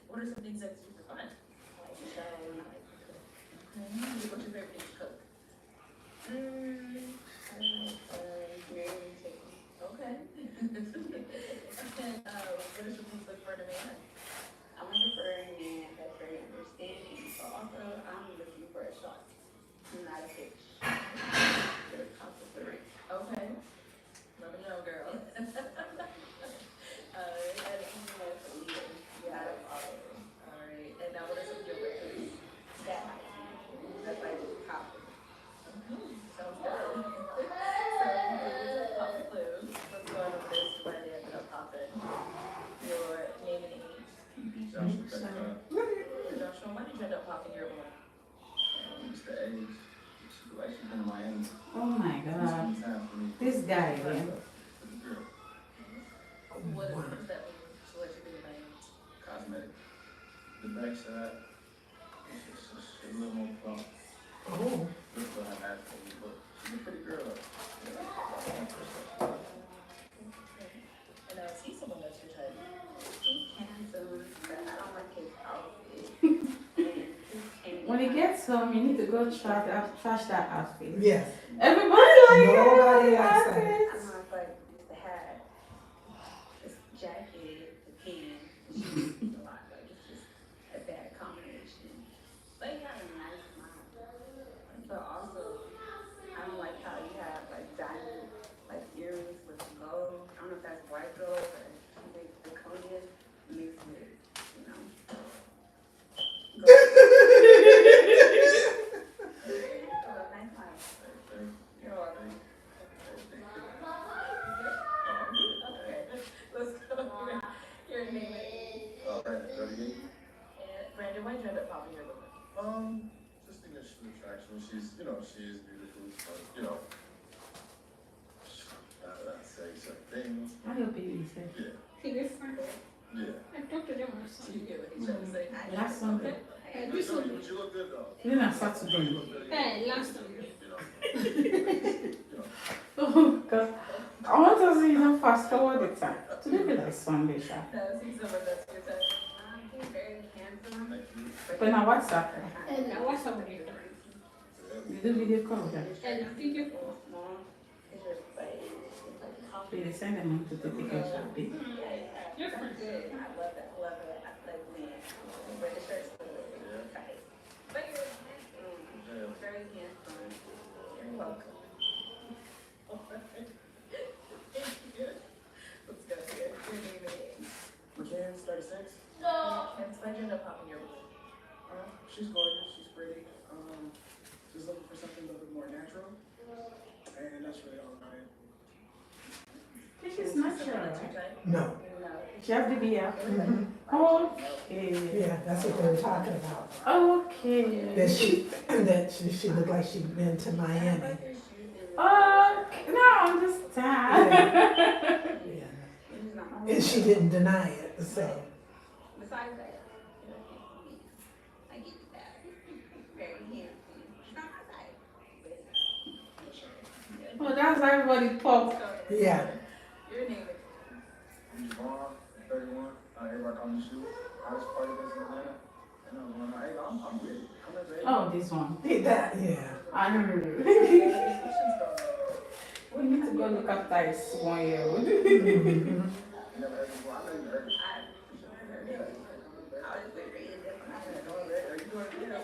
What are some things that you for fun? I like to shower and I like to cook. What's your favorite thing to cook? I like marinating chicken. Okay. And what are some things to look for in a man? I'm looking for a man that's very understanding. So also, I'm looking for a shark, not a fish. Good compliment. Okay. Let me know, girl. And Yeah, all right. And now, what are some deal breakers? that's like popping. Sounds good. So, here's a pop clue. Let's go over this why they ended up popping. Your name and age. Joshua, why did you end up popping your balloon? It's the age. Like she's been in Miami. Oh my God. This guy again. What does that mean? So what you do in Miami? Cosmetic. The backside. It's just a little more plump. Oh. Look for her naturally, but she's a pretty girl. And I see someone that's your type. He's handsome, but I don't like his outfit. When he gets home, you need to go trash that outfit. Yes. Everybody likes Nobody likes that. I don't know if like the hat, this jacket, the pants, the shoes, a lot. Like it's just a bad combination. But he got a nice smile. But also, I don't like how you have like diamond, like earrings with gold. I don't know if that's white gold or like zirconia mixed with, you know. Nice smile. You're welcome. Okay, let's go. Your name is. And Brandon, why did you end up popping your balloon? Just initial attraction. She is beautiful, but I'd say certain things. I hope he is it. Yeah. He different. Yeah. I talked to them or So something. you get what he's trying to say. Last Sunday. But you look good though. You know, Saturday. Hey, last time. Oh God. I want to see you fast forward the time. Today be like Sunday, Sha. Now, see someone that's your type. He's very handsome. Thank you. But now what's up? And now what's up with you? You do video call with them. And I think you. Small. It's just like They send them to the ticket shopping. Different. good. I love that. I love it. I like when wear the shirts a little bit tight. But you're handsome. Very handsome. You're welcome. Let's go here. Your name is. McCann's 36. And why did you end up popping your balloon? She's gorgeous. She's pretty. Just looking for something a little bit more natural, and that's really all about it. This is Someone natural. that's your type? No. No. She have the beer. Mhm. Okay. Yeah, that's what they were talking about. Okay. That she looked like she'd been to Miami. Okay. No, I understand. Yeah. It's not my And she didn't deny it, so. Besides that, you're a handsome man. I give you that. Very handsome. It's not my type, but Oh, that's why everybody pop. Yeah. Your name is. I'm Javon, 31. Everybody call me Shoe. I was part of this in Atlanta. And I was going, hey, I'm ready. I'm ready. Oh, this one. That, yeah. I don't know. Questions from. We need to go look after his 1 year old. Mhm. You never heard it before. I know you heard it. I was very different. Are you doing it? Yeah.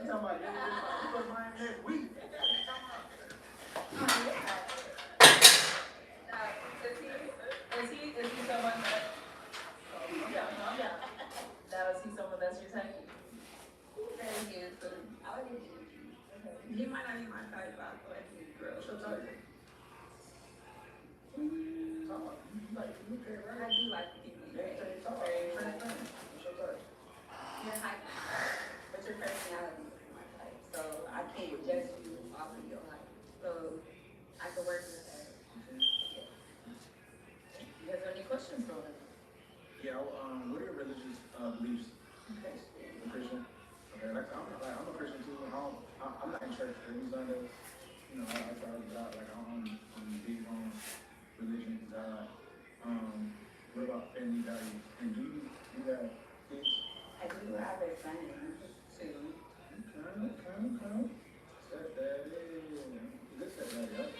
You talking about you go to Miami next week. Is he someone that? I'm down. Now, is he someone that's your type? Very handsome. I would give you. He might not be my type, but I feel like he's a girl. What's your type? Talk about you like you care, I right? do like people very, very transparent. What's your type? You're height, but your personality is my type. So I can't judge you off of your height. So I can work with that. You guys have any questions for him? Yeah. What are your religious beliefs? Christian. Okay. I'm a Christian too. I'm not in church every Sunday. I try to get out. Like I'm big on religion, God. about family values. And do you have kids? I do have a son too. Okay. Stepdaddy. Good stepdaddy, right?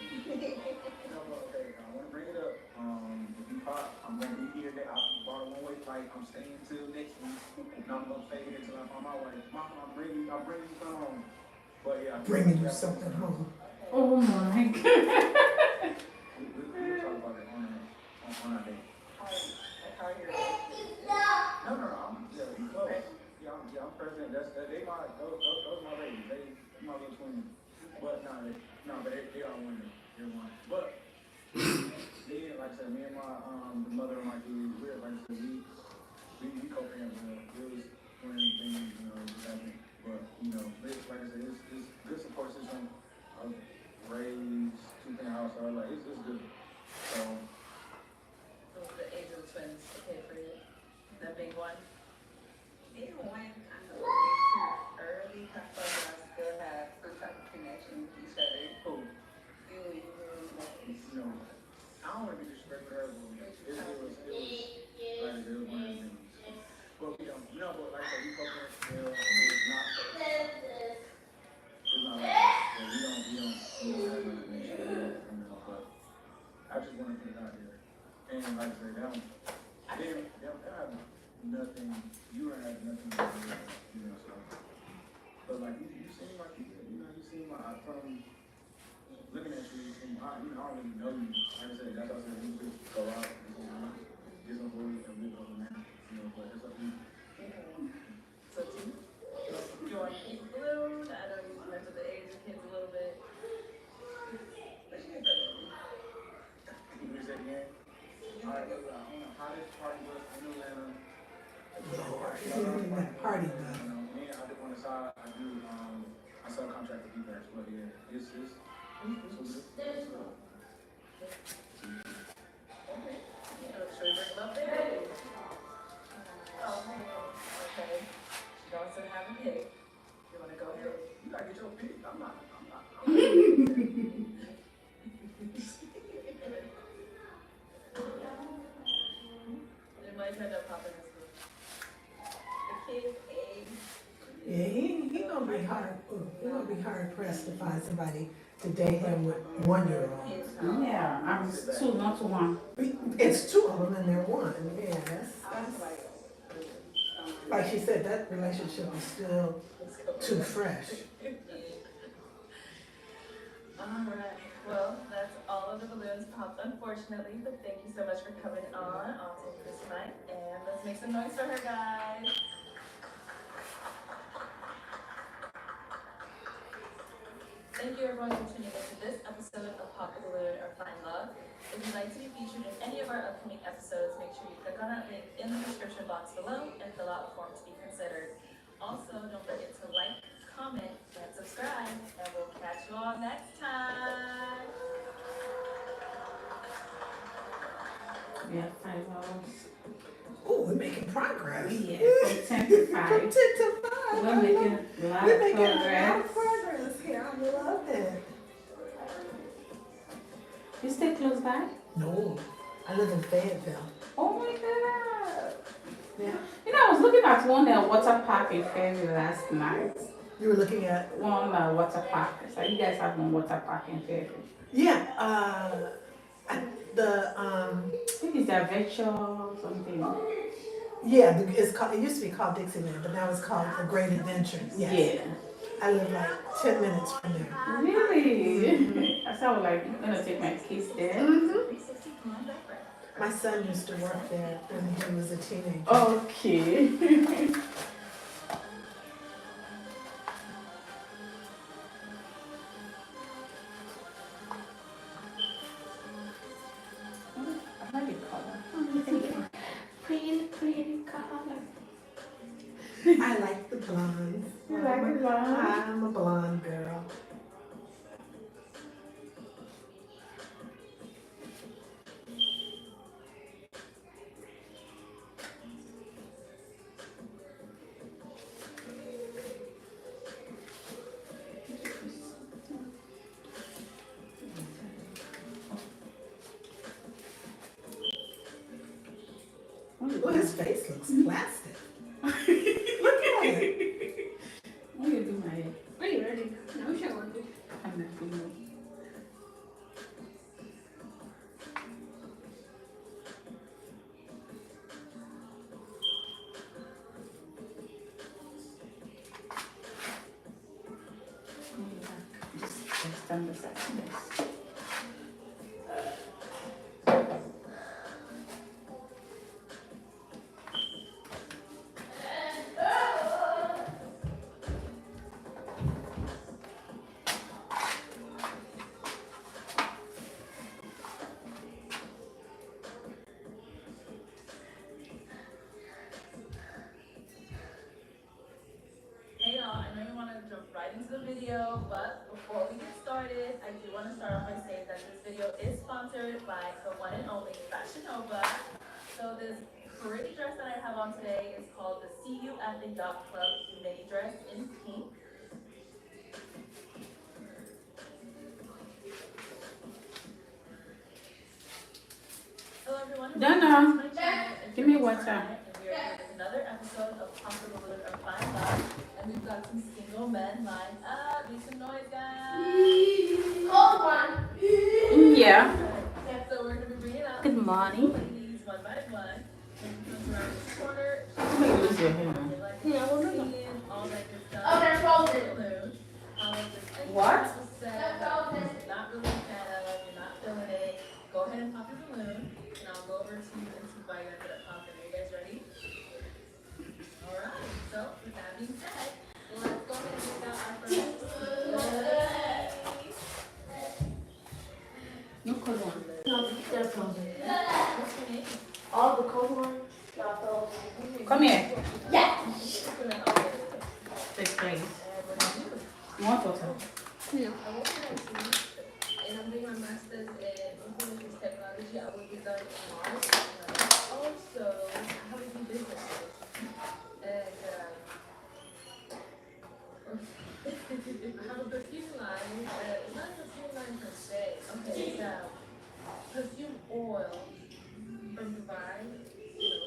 No, but okay, I want to bring it up. If you pop, I'm going to be here. I bought a one-way flight. I'm staying till next week. And I'm going to stay here until I find my wife. Mom, I'll bring you some home. But yeah, Bringing you something home. Oh my God. We'll talk about it on our day. How are your No, we close. I'm president. They those my babies. They my little twins. But they are women. They're one. But yeah, like I said, me and my the mother of my kids, we're like I said, we co-parent well. It was when things, just happened. But like I said, it's good support system. Raised two-parent household, like it's good. So The age of the twins, okay for you? That big one? They went kind of too early, but I still have some type of connection with each other. cool. Really, I don't want to be disrespectful to her, but it was like it was one of the things. But we don't, but like I said, we co-parent still. It's not like that. We don't have no connection, but I just want to put it out there. And like I said, they don't have nothing, you don't have nothing to do, so. But like, you seem like, you seem like, from looking at you, I don't really know you. Like I said, that's why I said, we just go out, get some food, and live over there, but it's up to you. So two? You want to keep balloon? I know you mentioned the age of kids a little bit. But you can go. You can say again? Alright, look, I don't know how this party was in Atlanta. Party now. Me, I did on the side, I subcontract to people, but yeah, it's good. Okay. Should we bring them up there? Oh, okay. She wants to have a pig. You want to go ahead? You gotta get your pick. I'm not. It might end up popping this week. The kid's age. Yeah, he gonna be hard. He gonna be hard pressed to find somebody to date him with 1-year-old. Yeah, I'm 2, not 1. It's 2 of them and they're 1. Yeah, that's like she said. That relationship is still too fresh. Alright, well, that's all of the balloons popped, unfortunately, but thank you so much for coming on to this night, and let's make some noise for her, guys. Thank you everyone for tuning into this episode of Pop the Balloon or Find Love. If you'd like to be featured in any of our upcoming episodes, make sure you click on that link in the description box below and fill out a form to be considered. Also, don't forget to like, comment, and subscribe, and we'll catch you all next time. Yeah, 5 hours. Oh, we're making progress. Yeah, from 10 to 5. From 10 to 5. We're making a lot We're of making a lot progress. of progress here. I love it. You stay close by? No, I live in Fayetteville. Oh my God. Yeah. I was looking at one water park in Fairview last night. You were looking at? One water park. So you guys have one water park in Fairview. Yeah. I think it's the Adventure or something. Yeah, it's called. It used to be called Dixieland, but now it's called The Great Adventure. Yes. Yeah. I live like 10 minutes from there. Really? I sound like I'm gonna take my kids there. Mm-hmm. My son used to work there when he was a teenager. Okay. I like the color. Pretty color. I like the blondes. You like the blonde? I'm a blonde girl. his face looks plastic. Look at it. I'm gonna do my hair. Are you ready? No, we should go. I'm not gonna do. Just on the side. Yes. Hey y'all, I know you want to jump right into the video, but before we get started, I do want to start off by saying that this video is sponsored by the one and only Fashion Nova. So this pretty dress that I have on today is called the See You at the Yacht Club mini dress in pink. Hello everyone. Donna, Welcome to my channel. If give you're me new water. tonight, and we are here with another episode of Compatibility or Find Love, and we've got some single men lined up. Make some noise, guys. Yeah. So we're gonna be bringing out Good morning. ladies one by one. And comes around this corner. I'm gonna lose your hair. They like Yeah, well, no, no. singing, all that good stuff. Oh, they're folded. Balloon. If What? anything was said that you're not really a fan of, you're not feeling it, go ahead and pop your balloon, and I'll go over to you and see why you ended up popping. Are you guys ready? Alright, so with that being said, let's go ahead and pick out our first lady. No cold one. No, they're frozen. What's your name? All the cold ones, y'all frozen. Come here. Yeah. Take place. And what do you do? You want water? No. I work in IT, and I'm doing my master's in information technology. I will be done in March. Also, I have a few businesses, and I have a perfume line. It's not a perfume line per se. Okay, it's perfume oil from Dubai. You know,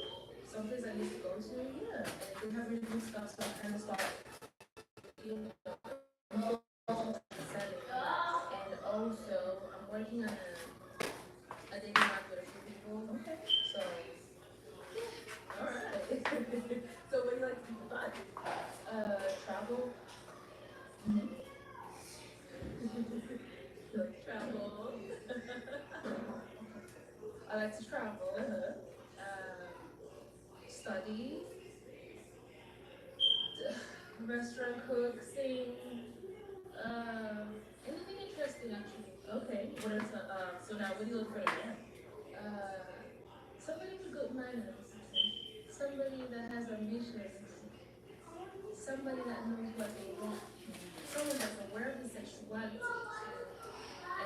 someplace I used to go to. Yeah, and they have really good stuff, so I kind of start. You know, and also, I'm working on a dating app with a few people. Okay. So, yeah. Alright. So, what do you like to do for fun? Travel. You like to travel. I like to travel. Study. Restaurant cook, sing. Anything interesting actually. Okay. What is so now what do you look for in a man? Somebody with good manners. Somebody that has ambitions. Somebody that knows what they want. Someone that's aware of his sexuality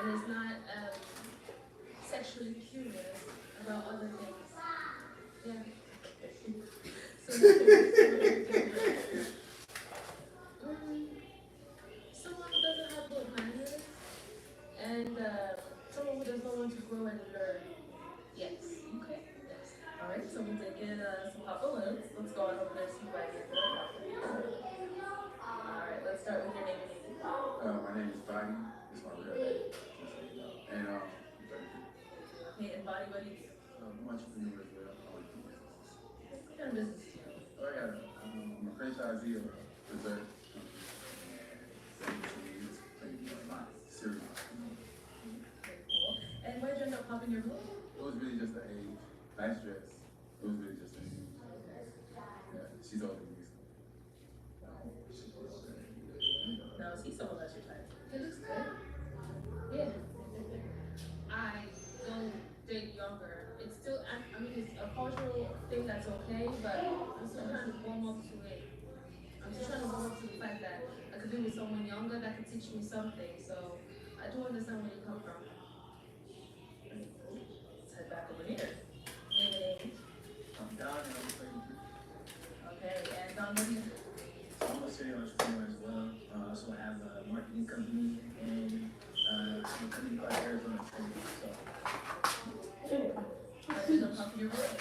and is not sexually curious about other things. Yeah. So someone who doesn't have good manners and someone who does not want to grow and learn. Yes. Okay. Yes. All right. So we're taking some pop balloons. Let's go on over there and see why I get the pop balloons. All right. Let's start with your name and age. My name is Bonnie. It's my real name. Just so you know. And I'm 32. Okay. And body, what do you do? I'm an entrepreneur as well. I like to do business. What kind of business do you do? So I'm a franchisee of a dessert company. It's pretty much serious. Very cool. And why did you end up popping your balloon? It was really just the age. Nice dress. It was really just the age. Yeah, she's older than me. No, he's someone that's your type. He looks good. Yeah. I don't date younger. It's still, I mean, it's a cultural thing that's okay, but I'm still trying to warm up to it. I'm still trying to warm up to the fact that I could be with someone younger that could teach me something. So I do understand where you come from. Let's head back over here. Name and age. I'm Don and I'm 33. Okay, and Don, what do you do? So I'm a serial entrepreneur as well. I also have a marketing company and a company called Arizona Trading. So I did not pop your balloon.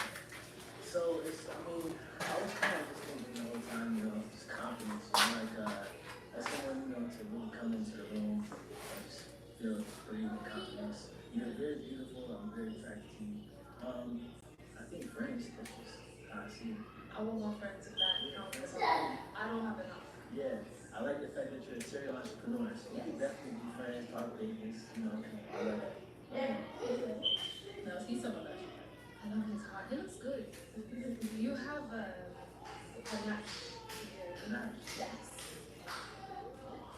So it's, I mean, I was kind of just thinking the whole time, just confidence. I'm like, as someone, to really come into the room, I just feel free and confidence. You're very beautiful. I'm very attracted to you. I think friends, that's just how I see it. I want more friends if that counts as something. I don't have enough. Yeah, I like the fact that you're a serial entrepreneur. So we can definitely be friends, talk business, I like that. No, see some of that. I love his heart. He looks good. You have a panache. Panache. Yes.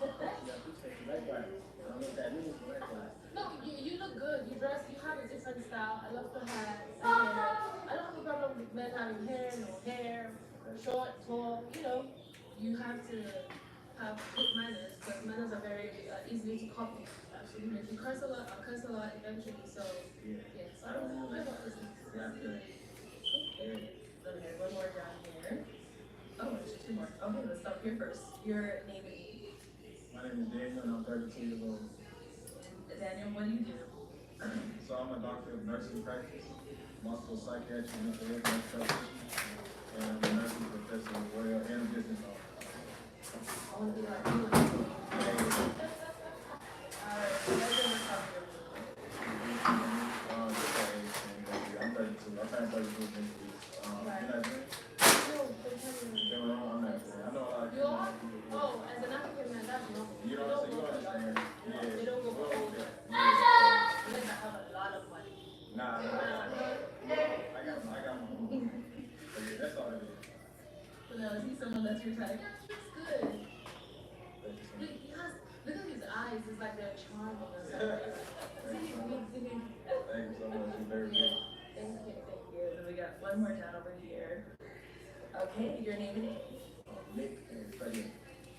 Yeah, appreciate you. Likewise. I don't know what that means, but likewise. No, you look good. You dress. You have a different style. I love the hat, the hair. I don't have a problem with men having hair, no hair, short, tall. You have to have good manners, but manners are very easily to copy. Absolutely. If you curse a lot, I'll curse a lot eventually. So Yeah. yeah. So I don't know about this. Yeah, I feel it. Okay, one more down here. Oh, there's two more. Okay, let's stop here first. Your name is My name is Daniel, and I'm 32 years old. Daniel. What do you do? So I'm a doctor of nursing practice, multiple psychiatry, mental health nurse practitioner, and I'm a nursing professor as well, and a business owner. I want to be like you. Alright, let's go with top here. I'm 32. I turned 32 next week. Right. You know what I mean? No, they're telling me. I'm not. I know a lot of You are? Oh, as an African man, that's normal. You know what I'm saying? You understand? Yeah. They don't go for older. Yeah. Unless I have a lot of money. Nah. I got my own. So yeah, that's all it is. So now, is he someone that's your type? Yeah, he looks good. Look at his eyes. It's like they're charming or something. Thank you so much. You're very good. Thank you. Then we got one more down over here. Okay, your name and age. Nick and Freddie.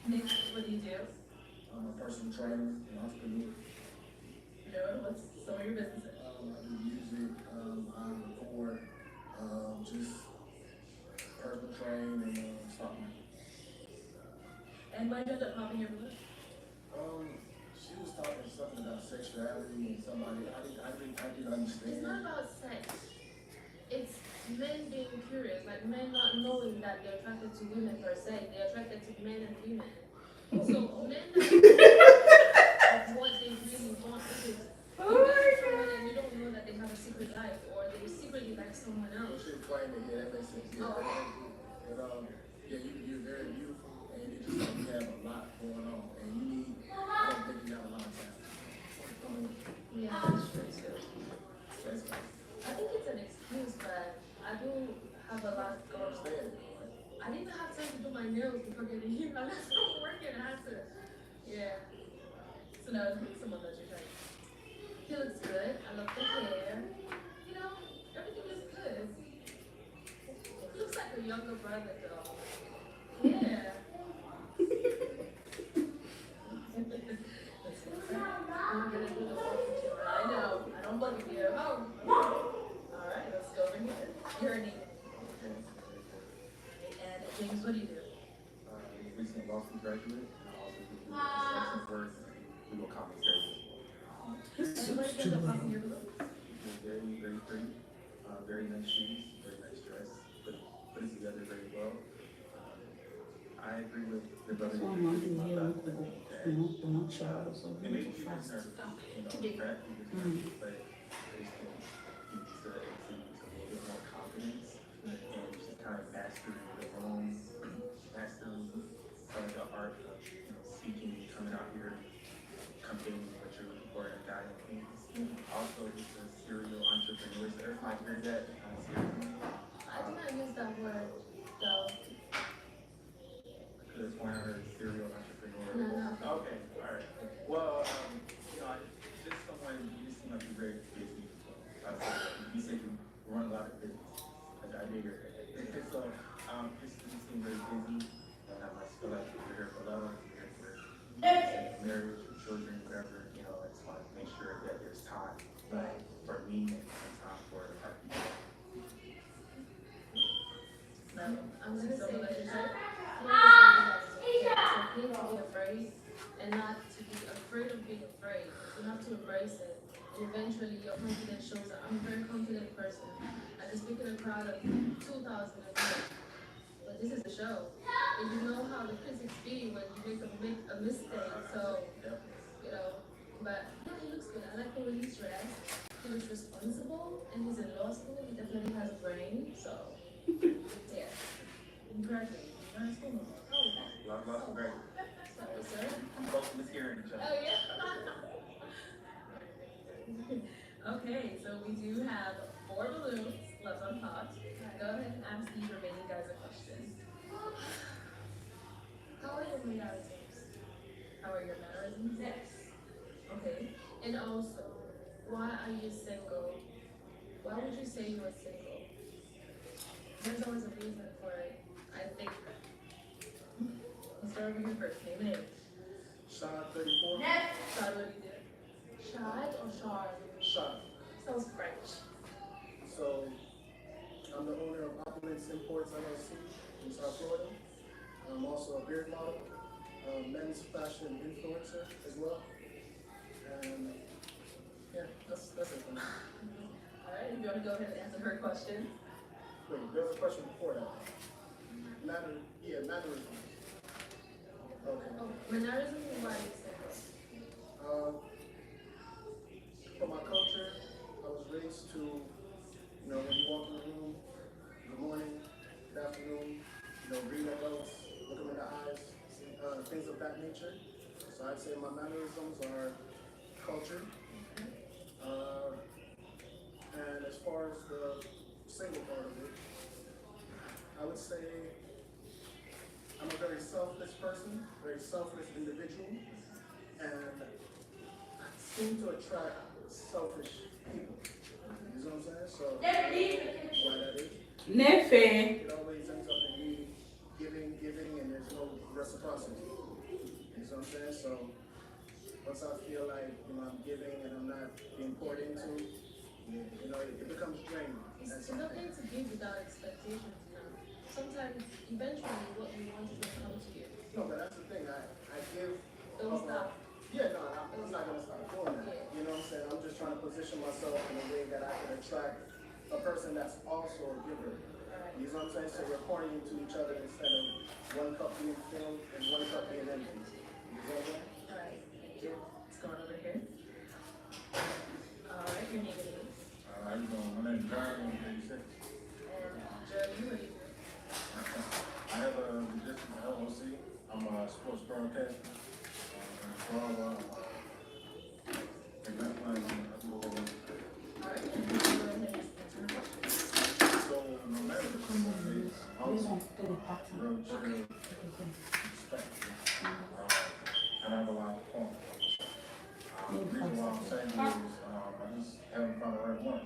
Nick, what do you do? I'm a personal trainer and entrepreneur. What's some of your businesses? I do music, I record, just personal train and stock market. And why did you end up popping your balloon? She was talking something about sexuality and somebody, I didn't understand. It's not about sex. It's men being curious, like men not knowing that they're attracted to women per se. They're attracted to men and women. So men that of what they really want is someone and you don't know that they have a secret life or they secretly like someone You else. should claim it, yeah, that makes sense. Yeah, Oh. but yeah, you're very beautiful and it's just like you have a lot going on and I don't think you have a lot of time. Yeah, that's true too. That's I think it's an excuse, but I do have a lot going on. I didn't have time to do my nails before getting here. I left from work and I had to. Yeah. So now it's someone that you're trying. He looks good. I love the hair. Everything is good. He looks like a younger brother, though. Yeah. I'm gonna do the forfeiture. I know. I don't believe you. Oh. All right, let's go over here. Your name. And James, what do you do? Recent law school graduate, and I also do construction work and legal commentary. And what do you end up popping your balloon? Very, very pretty, very nice shoes, very nice dress, put it together very well. I agree with the brother. So I'm not doing here, don't child, so And maybe you fast. nervous, that but it's you need to exude a little bit more confidence and just kind of mastering the room, mastering the art of speaking, coming out here, conveying what you're looking for in a guy and things. Also, just a serial entrepreneur. So everybody heard that kind of serious. I did not use that word, though. Because when I heard serial entrepreneur. No. Okay, all right. Well, just someone, you just seem like you're very busy. You said you run a lot of business. Like I did hear that. So, you seem very busy. And I must feel like you're here for love, you're here for marriage, or children, whatever. I just want to make sure that there's time for me and time for other people. No, I'm gonna say that yourself. It's okay to be afraid and not to be afraid of being afraid. You have to embrace it. And eventually your confidence shows up. I'm a very confident person. I and speaking of crowd of 2,000 but this is a show. And you know how the critics be when you make a mistake. So, you know, but yeah, he looks good. I like the way he's dressed. He looks responsible, and he's in law school. He definitely has a brain. So, yeah. You graduated. You're in school now. Oh, Lots of great. sorry, sir. Both mishearing each other. Oh, yeah. Okay, so we do have 4 balloons left unpopped. Go ahead and ask these remaining guys a question. How are your mannerisms? How are your mannerisms? Yes. Okay. And also, why are you single? Why would you say you are single? There's always a reason for it, I think. Let's start over here first. Name and age. Shot 34. Shad, what do you do? Shad or Shard? Shot. Sounds French. So, I'm the owner of Opulence Imports LLC in South Florida. I'm also a beard model, men's fashion influencer as well. And yeah, that's it for me. Alright, if you want to go ahead and answer her question. Wait, there was a question before that. Mannerisms. Okay. Oh, mannerisms and why are you single? For my culture, I was raised to, when you walk in the room, good morning, good afternoon, greet adults, look them in the eyes, things of that nature. So I'd say my mannerisms are culture. And as far as the single part of it, I would say I'm a very selfless person, very selfless individual, and I seem to attract selfish people. You know what I'm saying? So, why that is? Nefe. It always ends up in me giving, and there's no reciprocity. You know what I'm saying? So, once I feel like, I'm giving and I'm not being poured into, it becomes draining. It's okay to give without expectations, Sometimes, eventually, what you want is going to come to you. No, but that's the thing. I give. Don't stop. Yeah, no, I'm not going to stop doing that. Yeah. You know what I'm saying? I'm just trying to position myself in a way that I can attract a person that's also a giver. Alright. You know what I'm saying? So we're pouring into each other instead of one cup being filled and one cup being empty. You know what I'm saying? Alright, thank you. Let's go on over here. Alright, your name is? How you doing? My name's John, I'm 36. And Joe, you what do you do? I have a district LLC. I'm a sports broadcaster. Alright, go ahead and answer her question. So, no matter the person is, also, real chill, respect. And I have a lot of fun. The reason why I'm saying this is, I just haven't found the right one.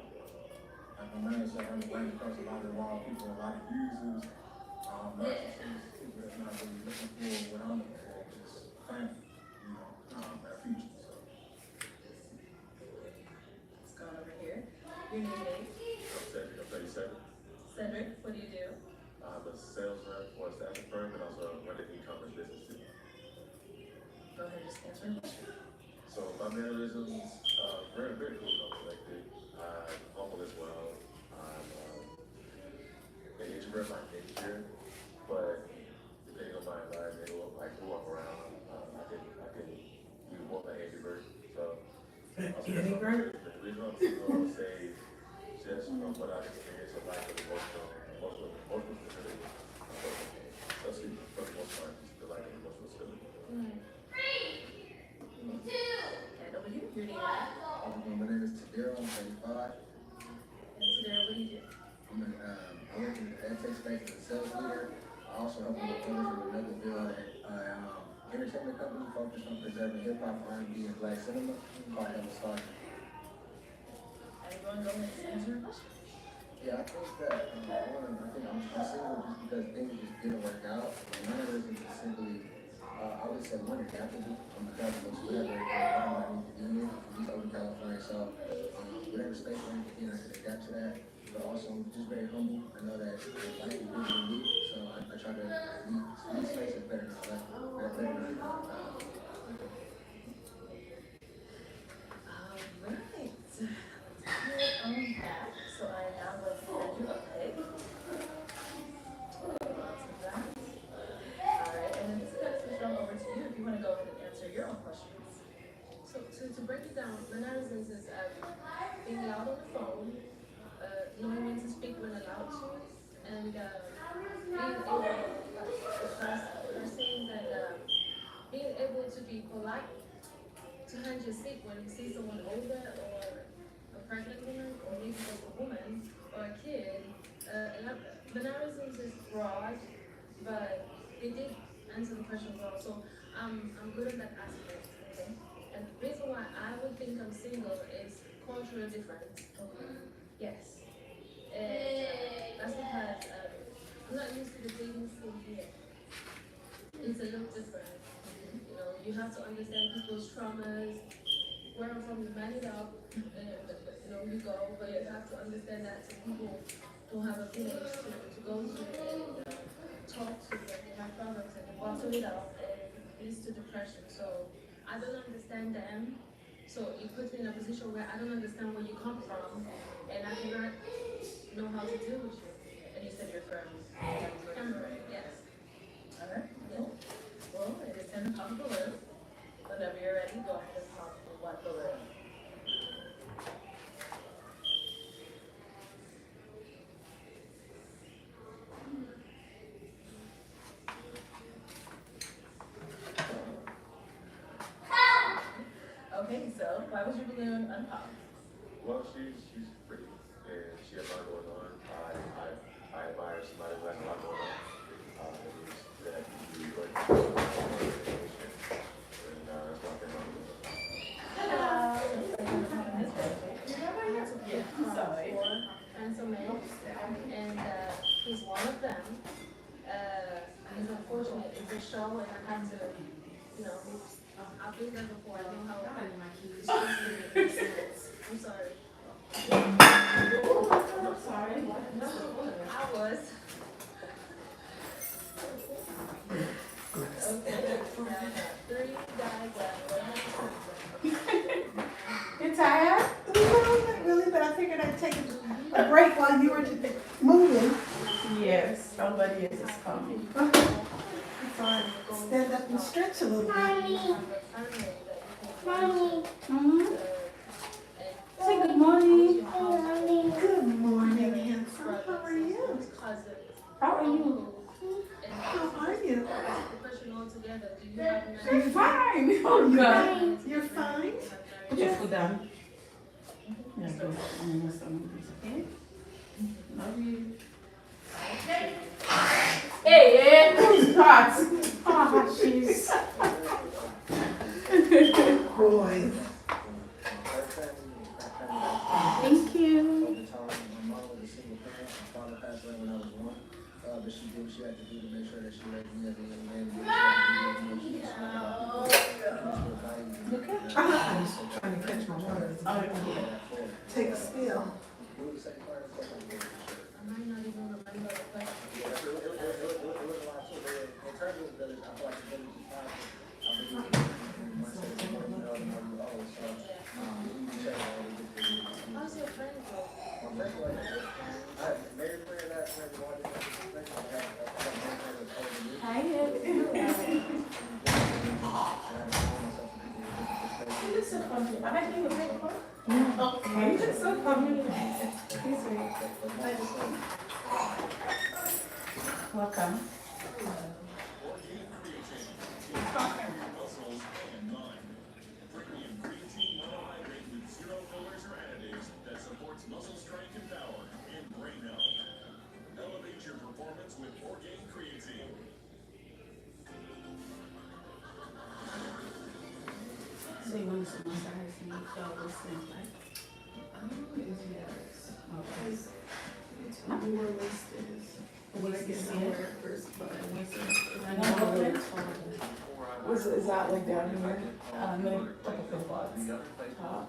Like my man said, I'm running across a lot of wild people, a lot of users, narcissists, people that's not really looking for what I'm looking for, which is family, our future. So. Let's go on over here. Your name is? I'm Cedric, I'm 37. Cedric, what do you do? I'm a sales rep for a staffing firm and also run an e-commerce business too. Go ahead and just answer her question. So my mannerisms, very, very cool, collected. I'm humble as well. I'm an introvert by nature, but depending on my environment, who I'm around, I can be more of an ambivert. So, Ambivert? the reason I'm going to say just from what I've experienced in life with emotional stability. Let's see, for the most part, just the lack of emotional stability. And over here, your name is? My name is Tadero, I'm 35. And Tadero, what do you do? I work in the edtech space as a sales leader. I also help with owners of another build an entertainment company focused on preserving hip hop, R&B, and black cinema called Ever Star. Everyone go ahead and answer her question. Yeah, I think that I'm single just because things just didn't work out. And mannerisms is simply, I would say, one adaptable. I'm adaptable to whatever I need to do here. I'm just over California, so whatever space I need to be in, I can adapt to that. But also, just very humble. I know that life is bigger than me, so I try to leave spaces better than I left. Better than I left. Alright. Let's get on back. So I now would like to Okay. Lots of that. All right, and then this kind of switch on over to you if you want to go ahead and answer your own questions. So to break it down, mannerisms is being loud on the phone, knowing when to speak when allowed to, and being able, we're saying that being able to be polite, to hand your seat when you see someone older or a pregnant woman or maybe just a woman or a kid. Mannerisms is broad, but they did answer the question well, so I'm good at that aspect. Okay. And the reason why I would think I'm single is cultural difference. Yes. And that's because I'm not used to the dating scene here. It's a little different. You know, you have to understand people's traumas. Where I'm from, you man it up, and you know, you go, but you have to understand that some people don't have a village to go to and talk to, and they have problems and they bottle it up and it leads to depression. So I don't understand them. So it puts me in a position where I don't understand where you come from, and I cannot know how to deal with you. And you said you're from Cameron, yes. All right. Cool. Well, it is time to pop the balloon. Whenever you're ready, go ahead and pop the one balloon. Okay, so why was your balloon unpopped? Well, she's pretty, and she has a lot going on. I admire somebody who has a lot going on. It means that you enjoy education, and that's one thing I'm doing. Yeah, sorry. Handsome men, and he's one of them. He's unfortunate. It's a show, and I have to, you know, I've been there before. I know how. I'm sorry. I'm sorry. I was. Okay, three guys left. You tired? No, not really, but I figured I'd take a break while you were moving. Yes, somebody else is coming. Stand up and stretch a little bit. Mm-hmm. Say good morning. Good morning, handsome. How are you? How are you? How are you? I'm fine. Oh God. You're fine? Put your foot down. Yeah, good. I'm gonna start with this, okay? Love you. Hey, who's that? Oh, jeez. Boy. Thank you. Over time, my mom was a single parent. My father passed away when I was one. But she did what she had to do to make sure that she raised me as a young man. I was trying to catch my words. Take a spill. What was the second part of the question? I might not even remember the question. Yeah, it was a lot too. In terms of the village, I feel like the village is positive. I believe in myself, you know, so we check out all the good things. How's your friend though? My friend, like, I have made a friend, I have friends who wanted to make a friend. I have a friend that's older than me. Hi, you look so funny. Am I doing a break? No. Okay, you look so funny. This way. Welcome. So you want to massage me? So this thing, right? Okay. Tell me where waist is. Waist is here. First, but Is that like down here? No, top of the butt. Top.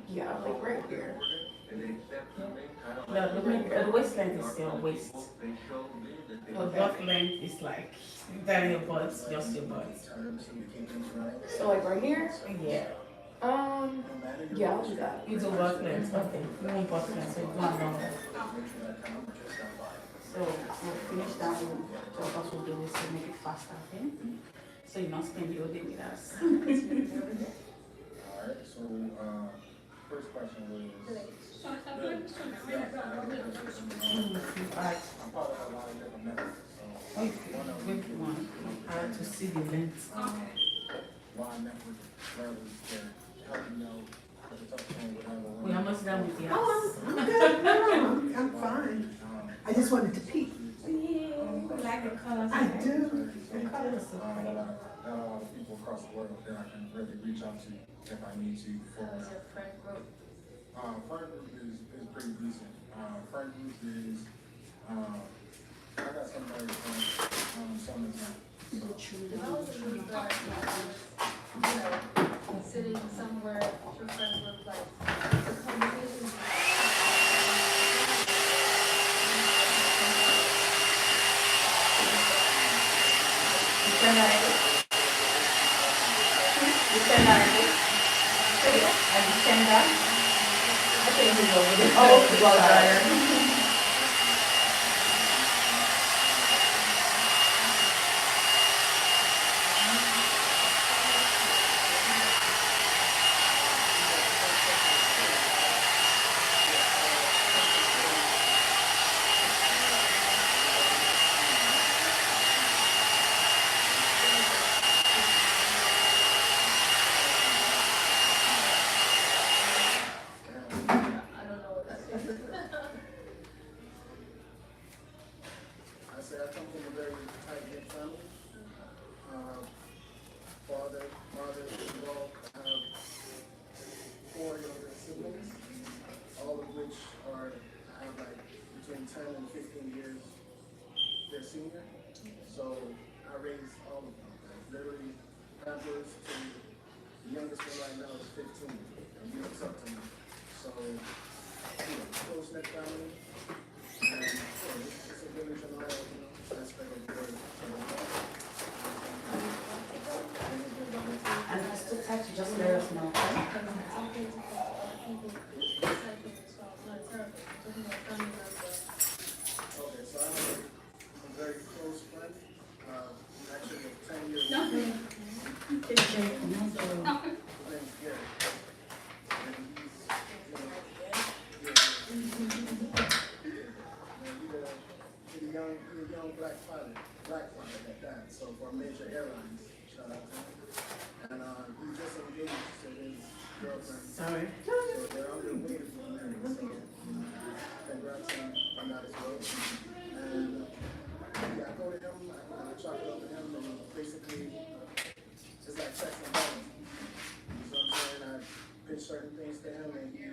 yeah, like right here. The waist length is your waist. The butt length is like down your butt, just your butt. So like right here? Yeah. Yeah, I'll do that. It's over cleanse. Okay. We won't put cleanse, so it's going longer. So we'll finish that one. So what we'll do is to make it faster, okay? So you don't spend your day with us. Alright, so, first question was. Alright. I'm part of a lot of different methods, so. Oh, if you want. I have to see the length. Why I met with brothers to help me out, with the tough time, whatever. We're almost done with the Oh, I'm good. No, I'm fine. I just wanted to peek. Like the colors. I do. The colors are Not pretty. a lot of people across the world that I can really reach out to if I need to. How's your friend group? Friend group is pretty decent. Friend group is, I got some very friends, some of them. If I was a little girl, sitting somewhere, your friend would like, the conversation. Oh, well, I don't know what that is. I say I come from a very tight-knit family. Father, mother, involved. I have 4 younger siblings, all of which are, I have like between 10 and 15 years their senior. So I raised all of them, like literally pampers to the youngest one right now is 15, and he looks up to me. So, close-knit family, and it's a village and all, aspect of the word. And if it's too tight, you just let us know, okay? Okay, so I have a very close friend, actually of 10 years. No. His name's Gary. And he's a young black pilot at that, so for major airlines, shout out to him. And he just engaged to his girlfriend. Sorry. So they're on their way to be married, so congrats on that as well. And yeah, I go to him, I chalk it up to him, and basically, it's like checks and balances. You know what I'm saying? I pitch certain things to him, and he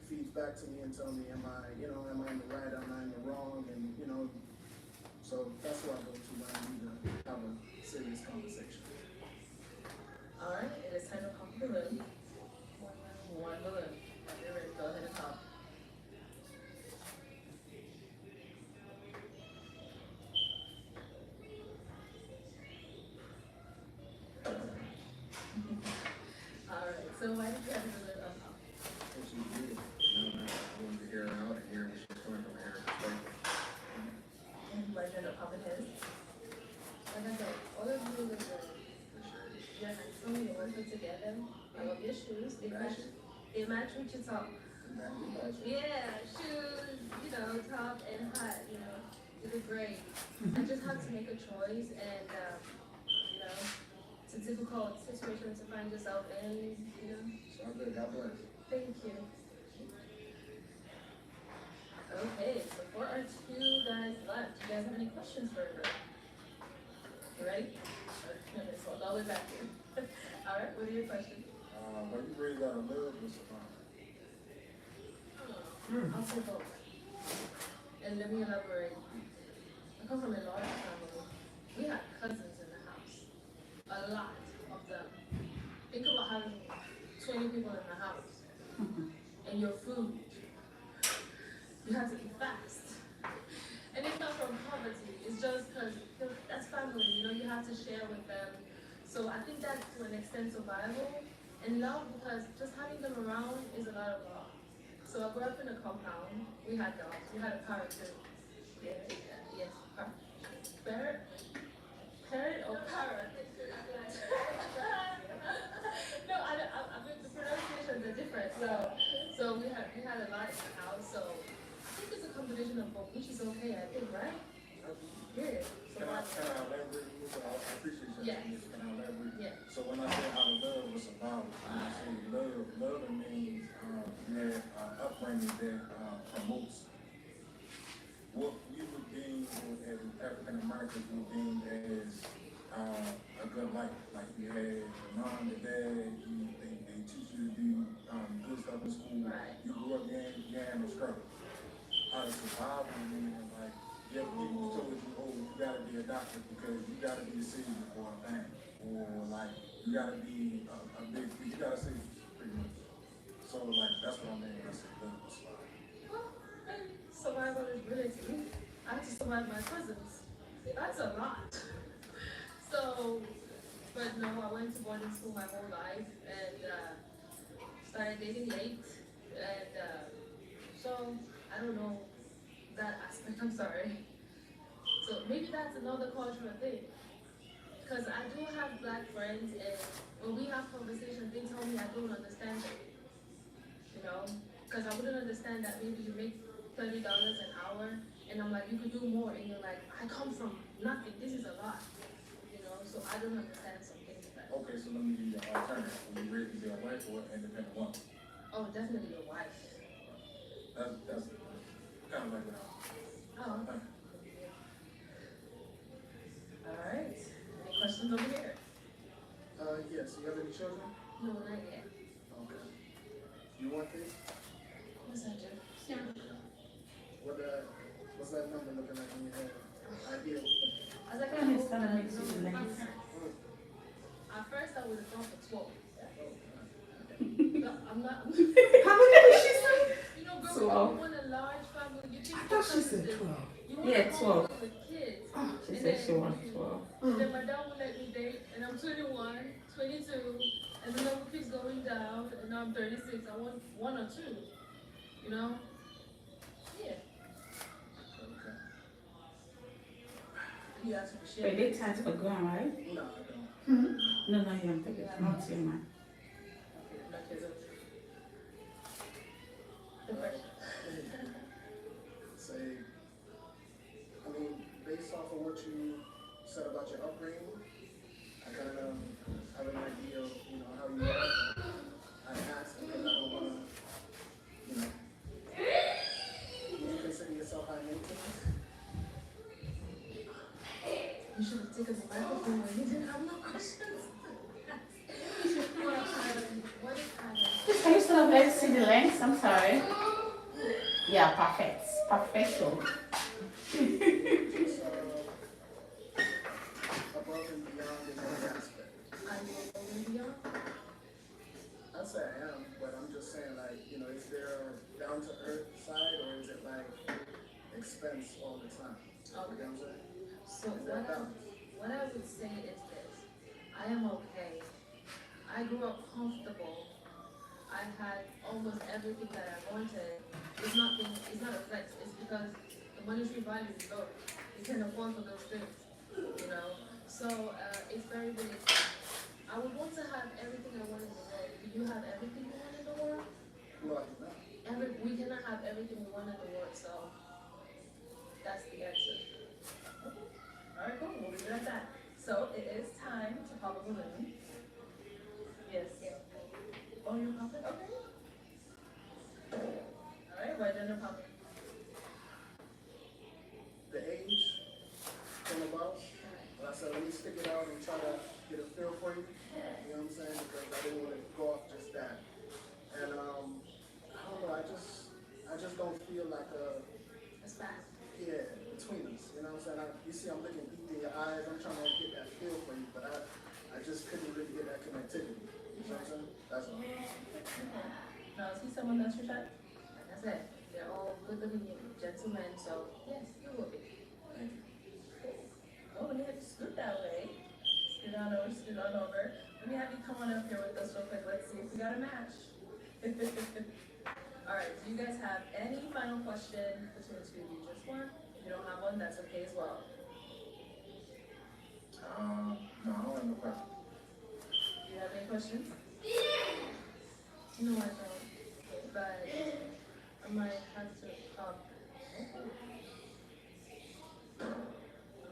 feeds back to me and tell me, am I in the right, am I in the wrong, and so that's who I go to when I need to have a serious conversation. All right, it is time to pop the balloon. One balloon. You're ready, go ahead and pop. All right, so why did you have the balloon up? What she did, I wanted to hear her out and hear where she's coming from, her perspective. And why did you end up popping his? Like I said, all of you look good. You're handsome, you work good together. I love your shoes. They match with your top. Yeah, shoes, top and hat, you look great. I just have to make a choice and, it's a difficult situation to find yourself in, So I'm good, God bless. Thank you. Okay, so for our 2 guys left, do you guys have any questions for her? You ready? Okay, so I'll go back to you. All right, what are your questions? Where you really gotta live was, I'll say both. And let me elaborate. I come from a large family. We had cousins in the house. A lot of them. Think about having 20 people in the house. And your food. You have to eat fast. And it's not from poverty. It's just because that's family. You have to share with them. So I think that's to an extent survival. And love because just having them around is a lot of love. So I grew up in a compound. We had dogs. We had a parrot too. Yeah, yes, parrot, parrot or parrot. No, I mean the pronunciations are different. So we had a lot in the house. So I think it's a combination of both, which is okay. I think, right? Yeah. So Can I elaborate? I appreciate that. Yeah. Can I elaborate? Yeah. So when I say how to love, what's about? When I say love means that upbringing that promotes what we would deem as African Americans would deem as a good life. Like you had your mom and dad, they teach you to do good stuff in school. Right. You grew up in the struggle. Out of survival, meaning like, yeah, people told you, oh, you gotta be a doctor because you gotta be a citizen for a family. Or like, you gotta be a big, you gotta say pretty much. So like, that's what I mean when I say love is like. Well, survival is really. I had to survive my cousins. That's a lot. So, but no, I went to boarding school my whole life and started dating late. And so, I don't know that aspect, I'm sorry. So maybe that's another cultural thing. Because I do have black friends and when we have conversations, they tell me I don't understand it. You know? Because I wouldn't understand that maybe you make $30 an hour and I'm like, you could do more and you're like, I come from nothing, this is a lot. You know, so I don't understand some things like that. Okay, so let me give you an alternative. Will you ready to be a wife or an independent woman? Oh, definitely your wife. That's kind of like what Oh, I'm Alright, any questions over here? Yes, you have any children? no, not yet. Okay. You want this? What's that, Jeff? What's that number looking like in your head? Ideal. I was like, Yeah, it's gonna make you nice. At first I would have gone for 12. No, I'm not. How many did she say? You know, growing up, you want a large family. You think I thought she said 12. You want Yeah, a home 12. with kids. She And said then- she wants 12. Then my dad would let me date, and I'm 21, 22, and the number keeps going down, and now I'm 36. I want one or two. You know? Yeah. Okay. You asked for Wait, shit. they time for going, right? No, I don't. No, no, you don't take it. Not your man. No kids over. Say, I mean, based off of what you said about your upbringing, I kind of have an idea of, how you are. I asked because I don't want to, do you consider yourself high maintenance? You should have taken the microphone when you didn't have no questions. What is happening? Can you sort of let's see the length? I'm sorry. Yeah, perfect. Perfecto. Just above and beyond in every aspect. I'm going beyond. I'd say I am, but I'm just saying, like, is there a down to earth side or is it like expense all the time? You know what I'm saying? So what I would say is this. I am okay. I grew up comfortable. I had almost everything that I wanted. It's not a flex. It's because the monetary value is low. You can afford for those things, So it's very realistic. I would want to have everything I want in the world. Do you have everything you want in the world? Well, I do not. We cannot have everything we want in the world, so that's the answer. Alright, cool, we'll leave it at that. So it is time to pop a balloon. Yes. Oh, you're popping? Okay. Alright, what gender popping? The age came about. And I said, let me stick it out and try to get a feel for you. You know what I'm saying? Because I didn't want to go off just that. And I don't know, I just don't feel like It's fast. yeah, between us. You know what I'm saying? You see I'm looking deep in your eyes, I'm trying to get that feel for you, but I just couldn't really get that connectivity. You know what I'm saying? That's all. Now, is he someone that's your type? Like I said, they're all good-looking gentlemen, so yes, you will be. Oh, we had to scoot that way. Scoot on over, scoot on over. me have you come on up here with us real quick. Let's see if we got a match. All right, do you guys have any final question between the two of you? Just one? If you don't have one, that's okay as well. No, I don't have no question. Do you have any questions? No, I don't. But I might have to. All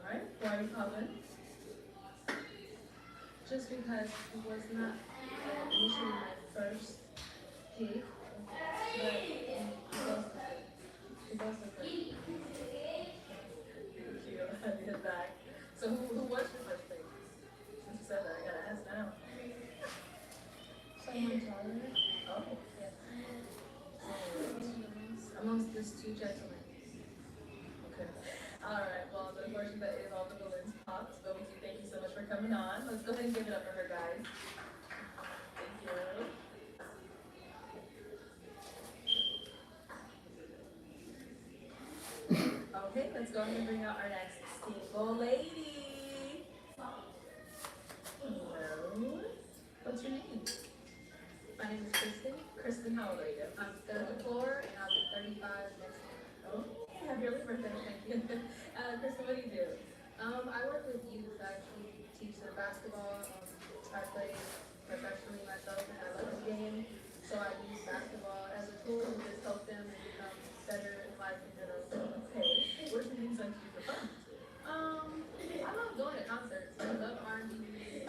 right, why are you calling? Just because it was not initially my first pick, but it's also great. Thank you. I'll get back. So who was your first pick? Since you said that, I gotta ask now. Someone taller. Oh, yeah. Amongst these two gentlemen. Okay. All right. Well, unfortunately, that is all the balloons popped. But we do thank you so much for coming on. Let's go ahead and give it up for her, guys. Thank you. Okay, let's go ahead and bring out our next single lady. Hello. What's your name? My name is Kristen. Kristen, how old are you? I'm 34 and I'll be 35 next month. Oh, happy early birthday. Thank you. Kristen, what do you do? I work with youth. I actually teach them basketball. I play professionally myself and I love the game. So I use basketball as a tool to just help them become better in life in general. Okay. What are some things like you do for fun? I love going to concerts. I love R&B music.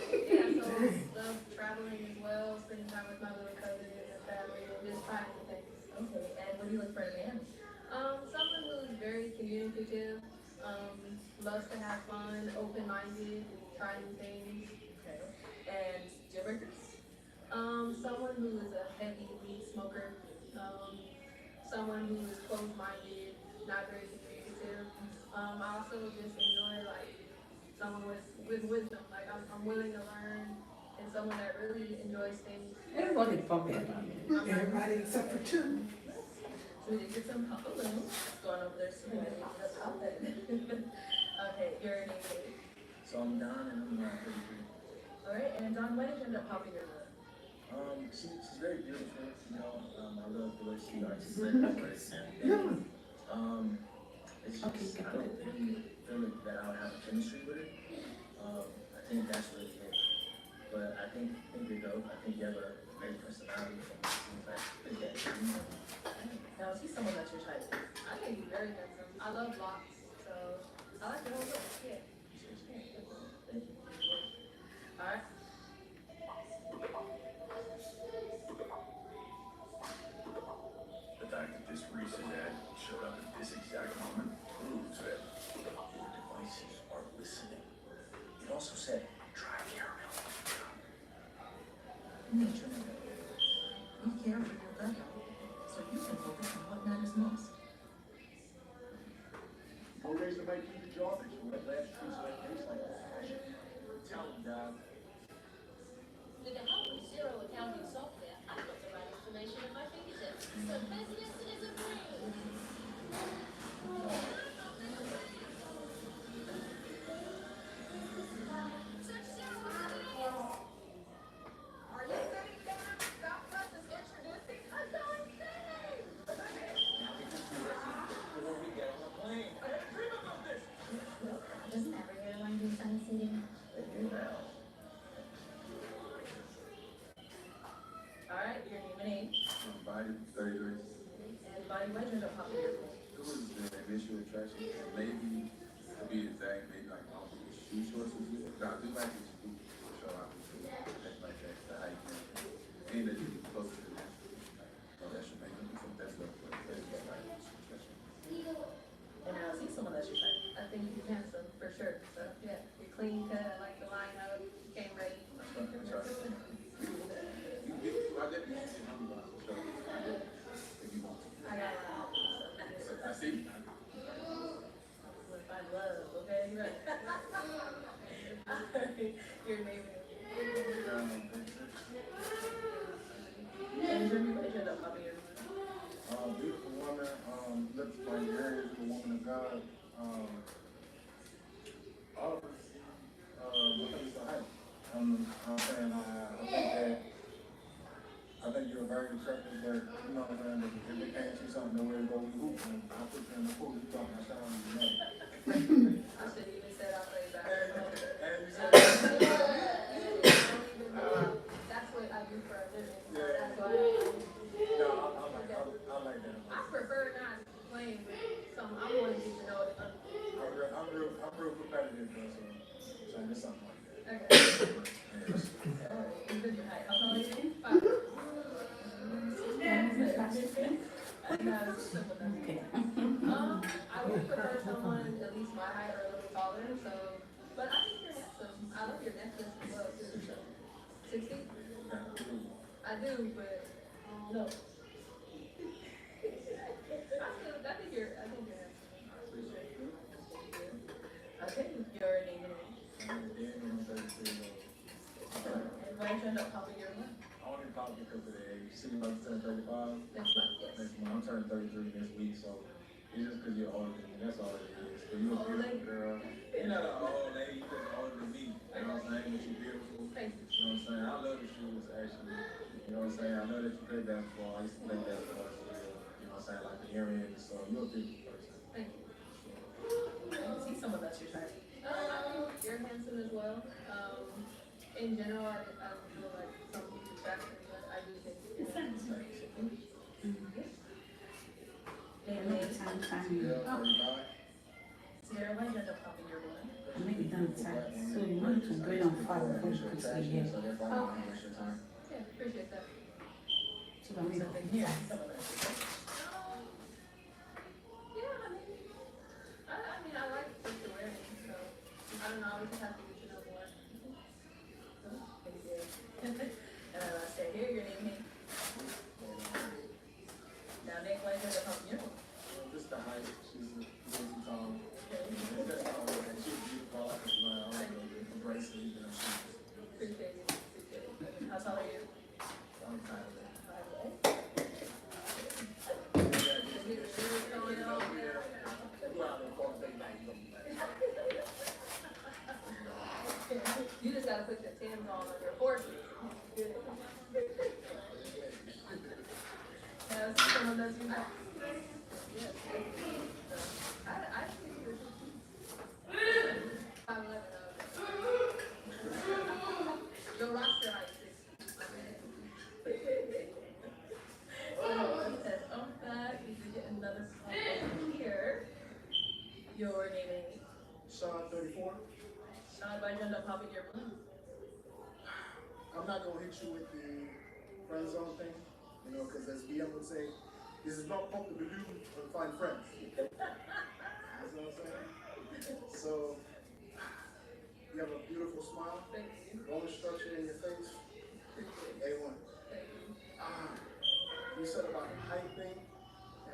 Yeah, so I love traveling as well, spending time with my little cousins and family and just trying new things. Okay. And what do you look for in a man? Someone who's very communicative, loves to have fun, open-minded, try new things. Okay. And deal breakers? Someone who is a heavy weed smoker, someone who is closed-minded, not very communicative. I also just enjoy like someone with wisdom. Like I'm willing to learn, and someone that really enjoys things. Everybody pop it. Everybody except for two. So we did get some pop balloons. Going over there, so we can pop it. Okay, your name is. So I'm Don and I'm 33. All right, and Don, why did you end up popping your balloon? She's very beautiful, you know. I love the way she articulates and it's just, Okay, I don't really feel that I would have a chemistry with her. I think that's really it. But I think you're dope. I think you have a great personality and things like that. Now, is he someone that's your type? I think he's very handsome. I love locks, so I like the whole look. Yeah. All right. The fact that this recent ad showed up at this exact moment proves that your devices are listening. It also said, try caramel. Nature, we care for your gut health, so you can focus on what matters most. No reason to make you the job that you let last trees like taste like fashion. Tell them, Dad. With the help of zero accounting software, I've got the right information at my fingertips. So business is a breeze. Search zero happening. Are you sitting down? Stop us is introducing a dog thing. Before we get on the plane. I had a dream about this. Doesn't every airline do sunsetting? They do now. All right, your name and age. Body 33. And body weight, end up popping your balloon. It was the initial attraction. And maybe to be exact, maybe like I don't think it's shoe choices. But I do like it to show out things like that. The height and that you can close to the natural. That should make it. That's what that's like. And now, is he someone that's your type? I think he's handsome for sure. So yeah, you're clean cut, I like the line up, came ready. That's right. I got it. I see. Let's find love, okay? Right. All right, your name and your new age, end up popping your balloon. Beautiful woman, looks like very beautiful woman of God. All of us, what is the height? I'm saying, I think you're very attractive, but you know what I'm saying, if we can't see something, nowhere to go, we hoop, and I put you in the pool, you talking, I sound you know. I shouldn't even said I played basketball. And you said, That's what I do for a living. So Yeah. that's why I like that. I prefer not playing with some. I want to get to know it. I'm real competitive though, so there's something like that. Okay. Yeah. Because your height, how tall are you? 5. I think that was simple enough. Okay. I would prefer someone at least my height or a little taller. So, but I think you're handsome. I love your necklace as well too. 60? I do, but no. I think you're handsome. Okay, your name and age. And why did you end up popping your one? I only popped because of the age. See, I'm turning 35. Next month, yes. Next month, I'm turning 33 this week, so it's just because you're older than me. That's all it is. But you're a beautiful girl. You're not an old lady, you're just older than me. You know what I'm saying? But you're beautiful. Thank you. You know what I'm saying? I love the shoes, actually. You know what I'm saying? I know that you play basketball. I used to play basketball as well. You know what I'm saying? Like the earrings. So you're a beautiful person. Thank you. I can see someone that's your type. I think you're handsome as well. In general, I feel like some people attract me, but I do think you're handsome. Name and age. Time. Yeah, 35. Sarah, why did you end up popping your one? Maybe done time. So you want to grade on 5 before you could say yes. So therefore, I don't want to waste your time. Yeah, appreciate that. So that means Something here, some of that. Yeah, I mean, I like what you're wearing, so I don't know, I would just have to get to know more. Thank you. And then last day here, your name, Hank. Now, Nick, why did you end up popping your one? Just the height. She's a little tall. That's all. She's beautiful. I like her smile. I like her bracelet. You know, Appreciate it. How tall are you? I'm kind of that. 5'8". Going on there. You just gotta put your Timbs on your horses. Yeah, see someone that's your type. Yes. I think you're 5'11". Your roster height is 60. Says, oh, that you can get another spot here. Your name and age. Sean, 34. Sean, why did you end up popping your balloon? I'm not gonna hit you with the friend zone thing, you know, because as BM would say, this is not pop the balloon and find friends. You know what I'm saying? So, you have a beautiful smile, Thank you. bone structure in your face. A1. Thank you. You said about the height thing,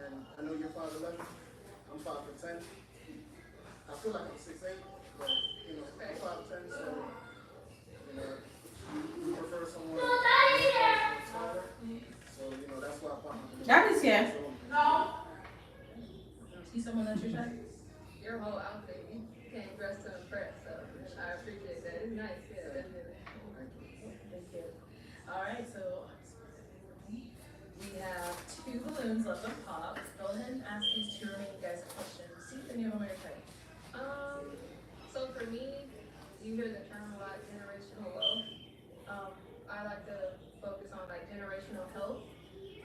and I know you're 5'11". I'm 5'10". I feel like I'm 6'8", but you know, I'm 5'10", so you know, you prefer someone taller. So you know, that's why I thought. That is here. See someone that's your type? Your whole outfit, you came dressed to impress, so I appreciate that. It's nice, yeah, definitely. Thank you. All right, so we have 2 balloons left to pop. Go ahead and ask these 2 remaining guys a question. See if any of them are your type. So for me, you hear the term a lot, generational wealth. I like to focus on like generational health.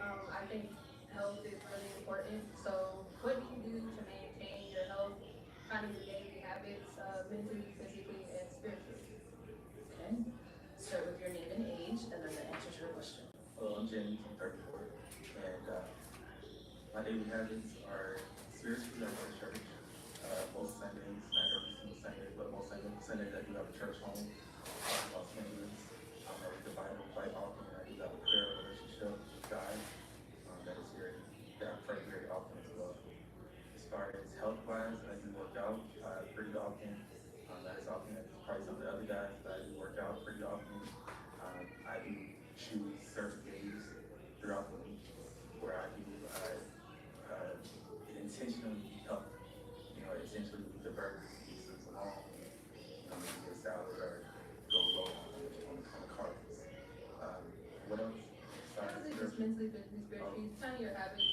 I think health is really important. So what do you do to maintain your health, kind of your daily habits, mentally, physically, and spiritually? Okay. Start with your name and age, and then the answer to your question. Hello, I'm Jenny, I'm 34, and my daily habits are spiritually, I go to church most Sundays, not every single Sunday, but most Sundays I do have a church home, most Sundays. I read the Bible quite often, and I do have a prayer relationship with God that I pray very often as well. As far as health-wise, I do work out pretty often. Not as often as probably some of the other guys, but I do work out pretty often. I do choose certain days throughout the week where I do intentionally eat healthy. You know, essentially the burgers, pizzas, along, maybe a salad or go low on mentally, physically, spiritually, kind of your habits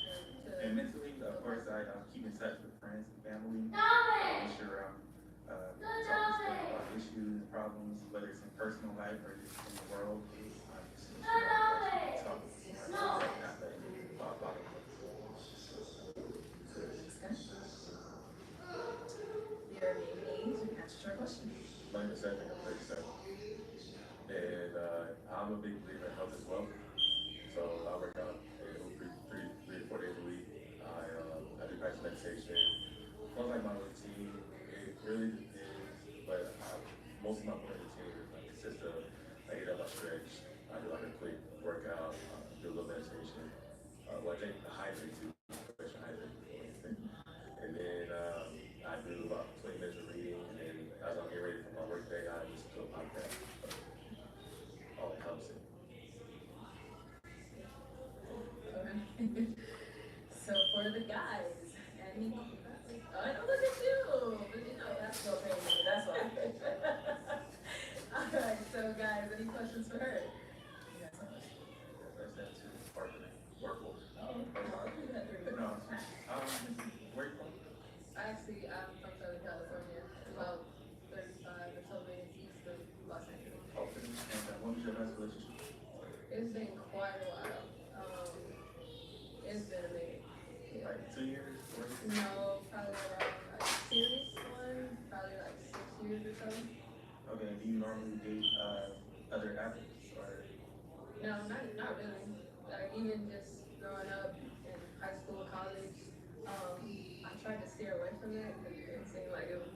And mentally, of course, I keep in touch with friends and family. Make sure I'm talking about issues and problems, whether it's in personal life or just in the world. I'm just make sure I'm actually talking to somebody and not letting it bother me. Your name, age, and answer to our question. My name is Cedric, I'm 37. And I'm a big believer in health as well. So I work out three to 4 days a week. I do practice meditation. Most like my routine, it really depends, but most of my morning routine is like consists of I get up, I stretch, I do like a quick workout, do a little meditation. Well, I take a hydrate too, special hydrate before anything. And then I do about 20 minutes of reading, and then as I'm getting ready for my work day, I listen to a podcast. All encompassing. Okay. So for the guys, any, I know, look at you, but you know, that's so crazy, that's why. All right, so guys, any questions for her? You got so much. That's that too, part of the workforce. Oh, you got three. No, where you from? Actually, I'm from Southern California, about 35 or so minutes east of Los Angeles. Okay. And when was your last relationship? It's been quite a while. It's been a minute. Yeah. Like 2 years? 4 years? No, probably around like serious one, probably like 6 years or so. Okay. Do you normally date other athletes or? No, not really. Like even just growing up in high school, college, I tried to steer away from it because it seemed like it was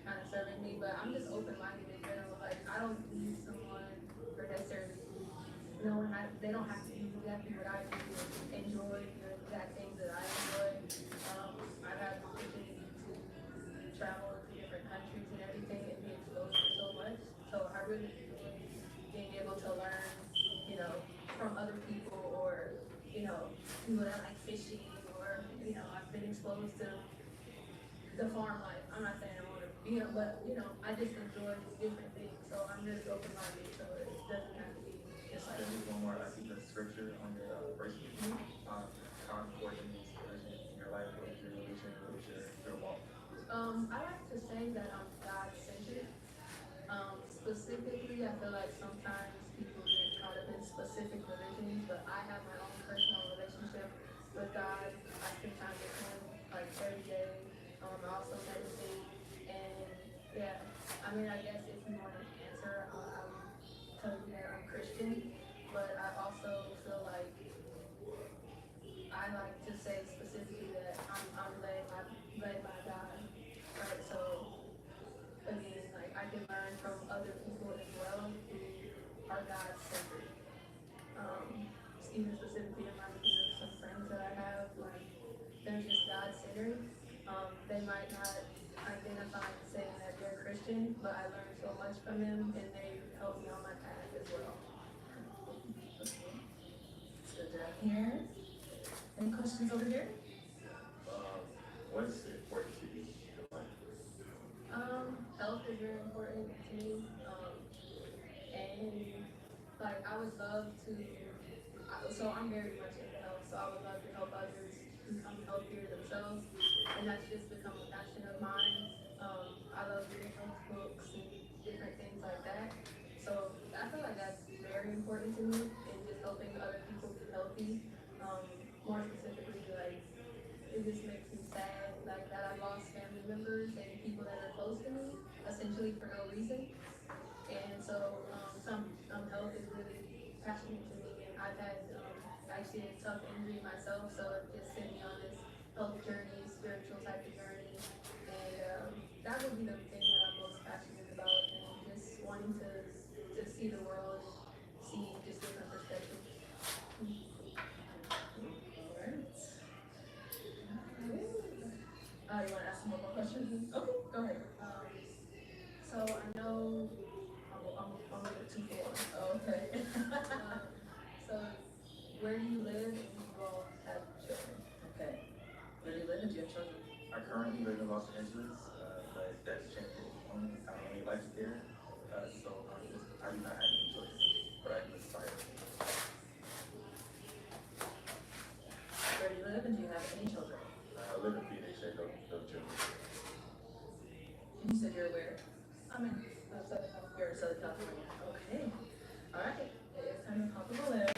kind of serving me. But I'm just open-minded in general. Like I don't need someone for necessarily knowing how they don't have to do exactly what I do or enjoy the exact things that I enjoy. I've had the opportunity to travel to different countries and everything and be exposed to so much. So I really enjoy being able to learn, you know, from other people or, you know, people that like fishing or, you know, I've been exposed to the farm life. I'm not saying I want to, you know, but, you know, I just enjoy different things. So I'm just open-minded, so it doesn't have to be just like. There's one more. I see the scripture on your bracelet. Concord and inspiration in your life. What is your relation? What is your walk? I like to say that I'm God-centered. Specifically, I feel like sometimes people get caught up in specific religions, but I have my own personal relationship with God. I spend time with Him like every day. I also meditate, and yeah, I mean, I guess if you want an answer, I would tell you that I'm Christian, but I also feel like I like to say specifically that I'm led by God, right? So again, like I can learn from other people as well who are God-centered. Even specifically in my opinion, some friends that I have, like they're just God-centered. They might not identify saying that they're Christian, but I learned so much from them, and they help me on my path as well. So down here, any questions over here? What's important to you in life? Health is very important to me, and like I would love to. So I'm very much into health, so I would love to help others become healthier themselves, and that's just become a passion of mine. I love reading health books and different things like that. So I feel like that's very important to me, and just helping other people be healthy. More specifically, like it just makes me sad, like that I lost family members and people that are close to me, essentially for no reason. And so some health is really passionate to me, and I've had actually a tough injury myself, so it just sent me on this health journey, spiritual type of journey, and that would be the thing that I'm most passionate about, and just wanting to see the world, see just different perspectives. Alright. You want to ask some more questions? Okay, go ahead. So I know I'm a little too full. Okay. so where do you live and do you all have children? Okay. Where do you live and do you have children? I currently live in Los Angeles, but that's changing. I don't need life there, so I do not have any children, but I do aspire. have any children? I live in Phoenix, and no children. You said you're where? I'm in you're in Southern California. Okay. All right. It's time to pop a balloon.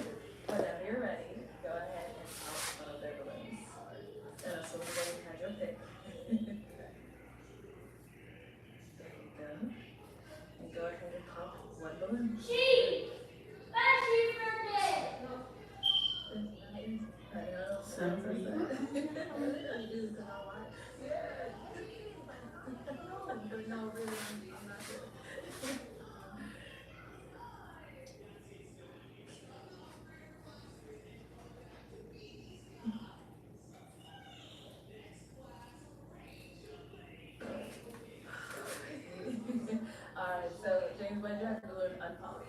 Whenever you're ready, go ahead and pop one of their balloons. And so we'll go ahead and have your pick. There you go. And go ahead and pop one balloon. I know. So, I really don't do because I watch. Yeah. But no, really, I'm not sure. Alright, so James, why did you have to balloon unpop?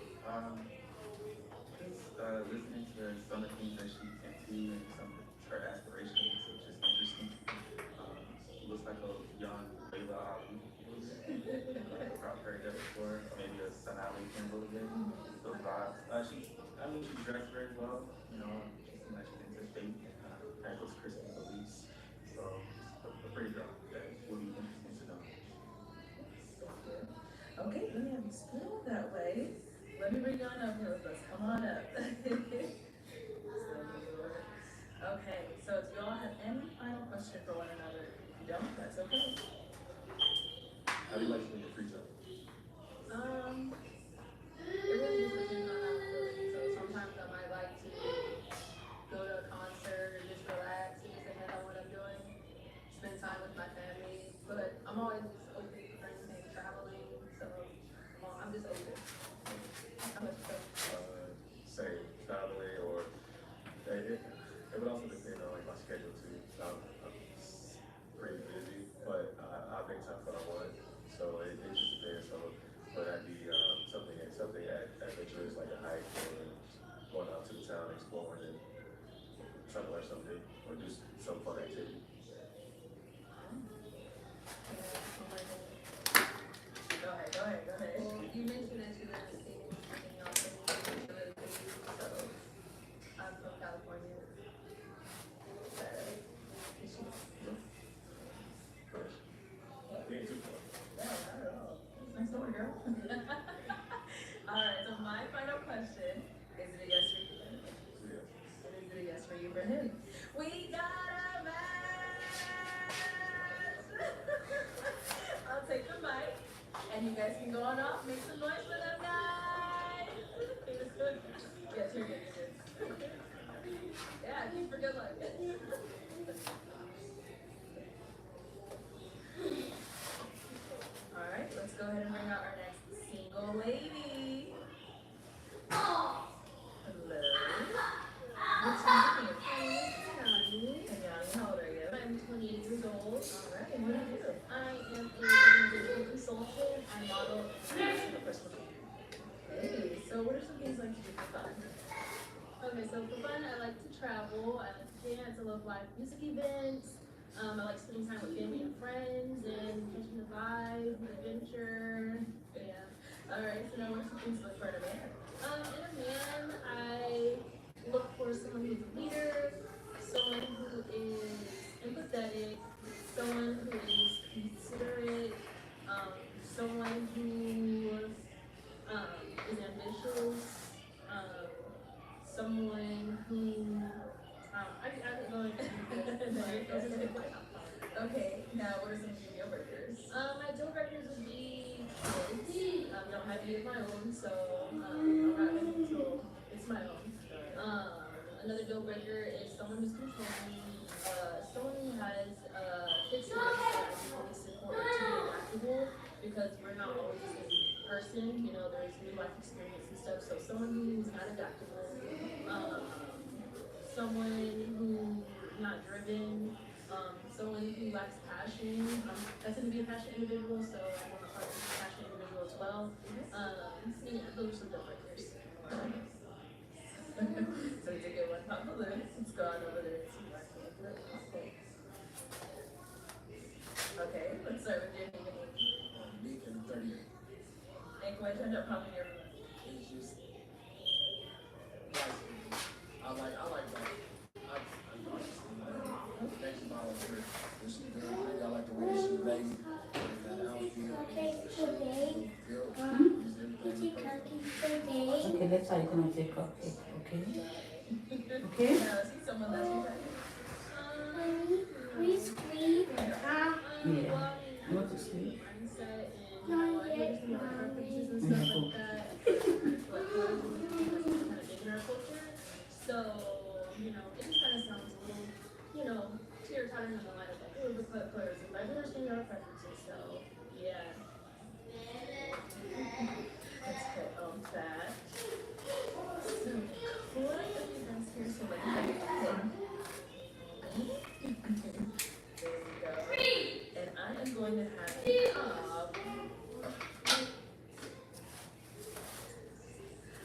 Just listening to some of the things that she into and some of her aspirations, which is interesting. Looks like a young Layla Ali. I've probably heard that before. Maybe a Sanaa Lathan a little bit. Those vibes. She dressed very well. You know, she seemed like she's into faith and had those Christian beliefs. So, a pretty girl that would be interesting to know. Okay, let me have you spoon that way. Let me bring you on up here with us. Come on up. Okay, so do y'all have any final question for one another? If you don't, that's okay. How do you like spending your free time? It really just depends on how I'm feeling. So sometimes I might like to go to a concert or just relax and just think about what I'm doing, spend time with my family. But I'm always just open for anything, traveling. So I'm just open. How much so? Say traveling or it would also depend on like my schedule too. I'm pretty busy, but I make time for what I want. So it just depends. So would that be something adventurous like a hike or going out to the town exploring and trying to learn something or do some fun activity? Go ahead. Well, you mentioned that you live in Phoenix and you also live in Phoenix, so I'm from California. Being too far. No, not at all. Nice door, girl. Alright, so my final question is it a yes for you? Yeah. And is it a yes for you for him? We got a match! I'll take the mic, and you guys can go on off, make some noise for them guys! Yes, you're good. Yeah, keep for good luck. Alright, let's go ahead and bring out our next single lady. Hello. What's your name? Kenyani, how old are you? I'm 28 years old. Alright, and what do you do? I am a organizational consultant. I model and a personal trainer. Hey, so what are some things you like to do for fun? Okay, so for fun, I like to travel. I like to dance. I love live music events. I like spending time with family and friends and catching the vibe, adventure. Yeah. Alright, so now what are some things you look for in a man? In a man, I look for someone who's a leader, someone who is empathetic, someone who is considerate, someone who is ambitious, someone who I don't know. Okay, now what are some of your deal breakers? My deal breakers would be kids. I don't have any of my own, so I'm not ready until it's my own. Another deal breaker is someone who's controlling, someone who has fixed lifestyle and fully support to be adaptable because we're not always the same person. You know, there's new life experience and stuff. So someone who's not adaptable, someone who's not driven, someone who lacks passion. I tend to be a passionate individual, so I want a partner who's a passionate individual as well. Yeah, those are some deal breakers. So we did get one pop balloon. Let's go on over there and see what I can do. Okay, let's start with your name and age. Nick and 38. Nick, why did you end up popping your balloon? It's just light skin. I like that. I like skin. how is she doing? Maybe I like the way that she laid that outfit. Okay, let's try to make a cupcake, okay? Okay? Now, is he someone that's okay? Yeah. You want to sleep? Mindset and, you know, I hear there's some other references and stuff like that. But kind of in our culture. So, you know, it just kind of sounds a little, you know, teeter-tottering on the line of like, oh, the players, but I understand our preferences, so, yeah. Let's hit on that. So, what are you guys here? So, like, there we go. And I am going to have a cup.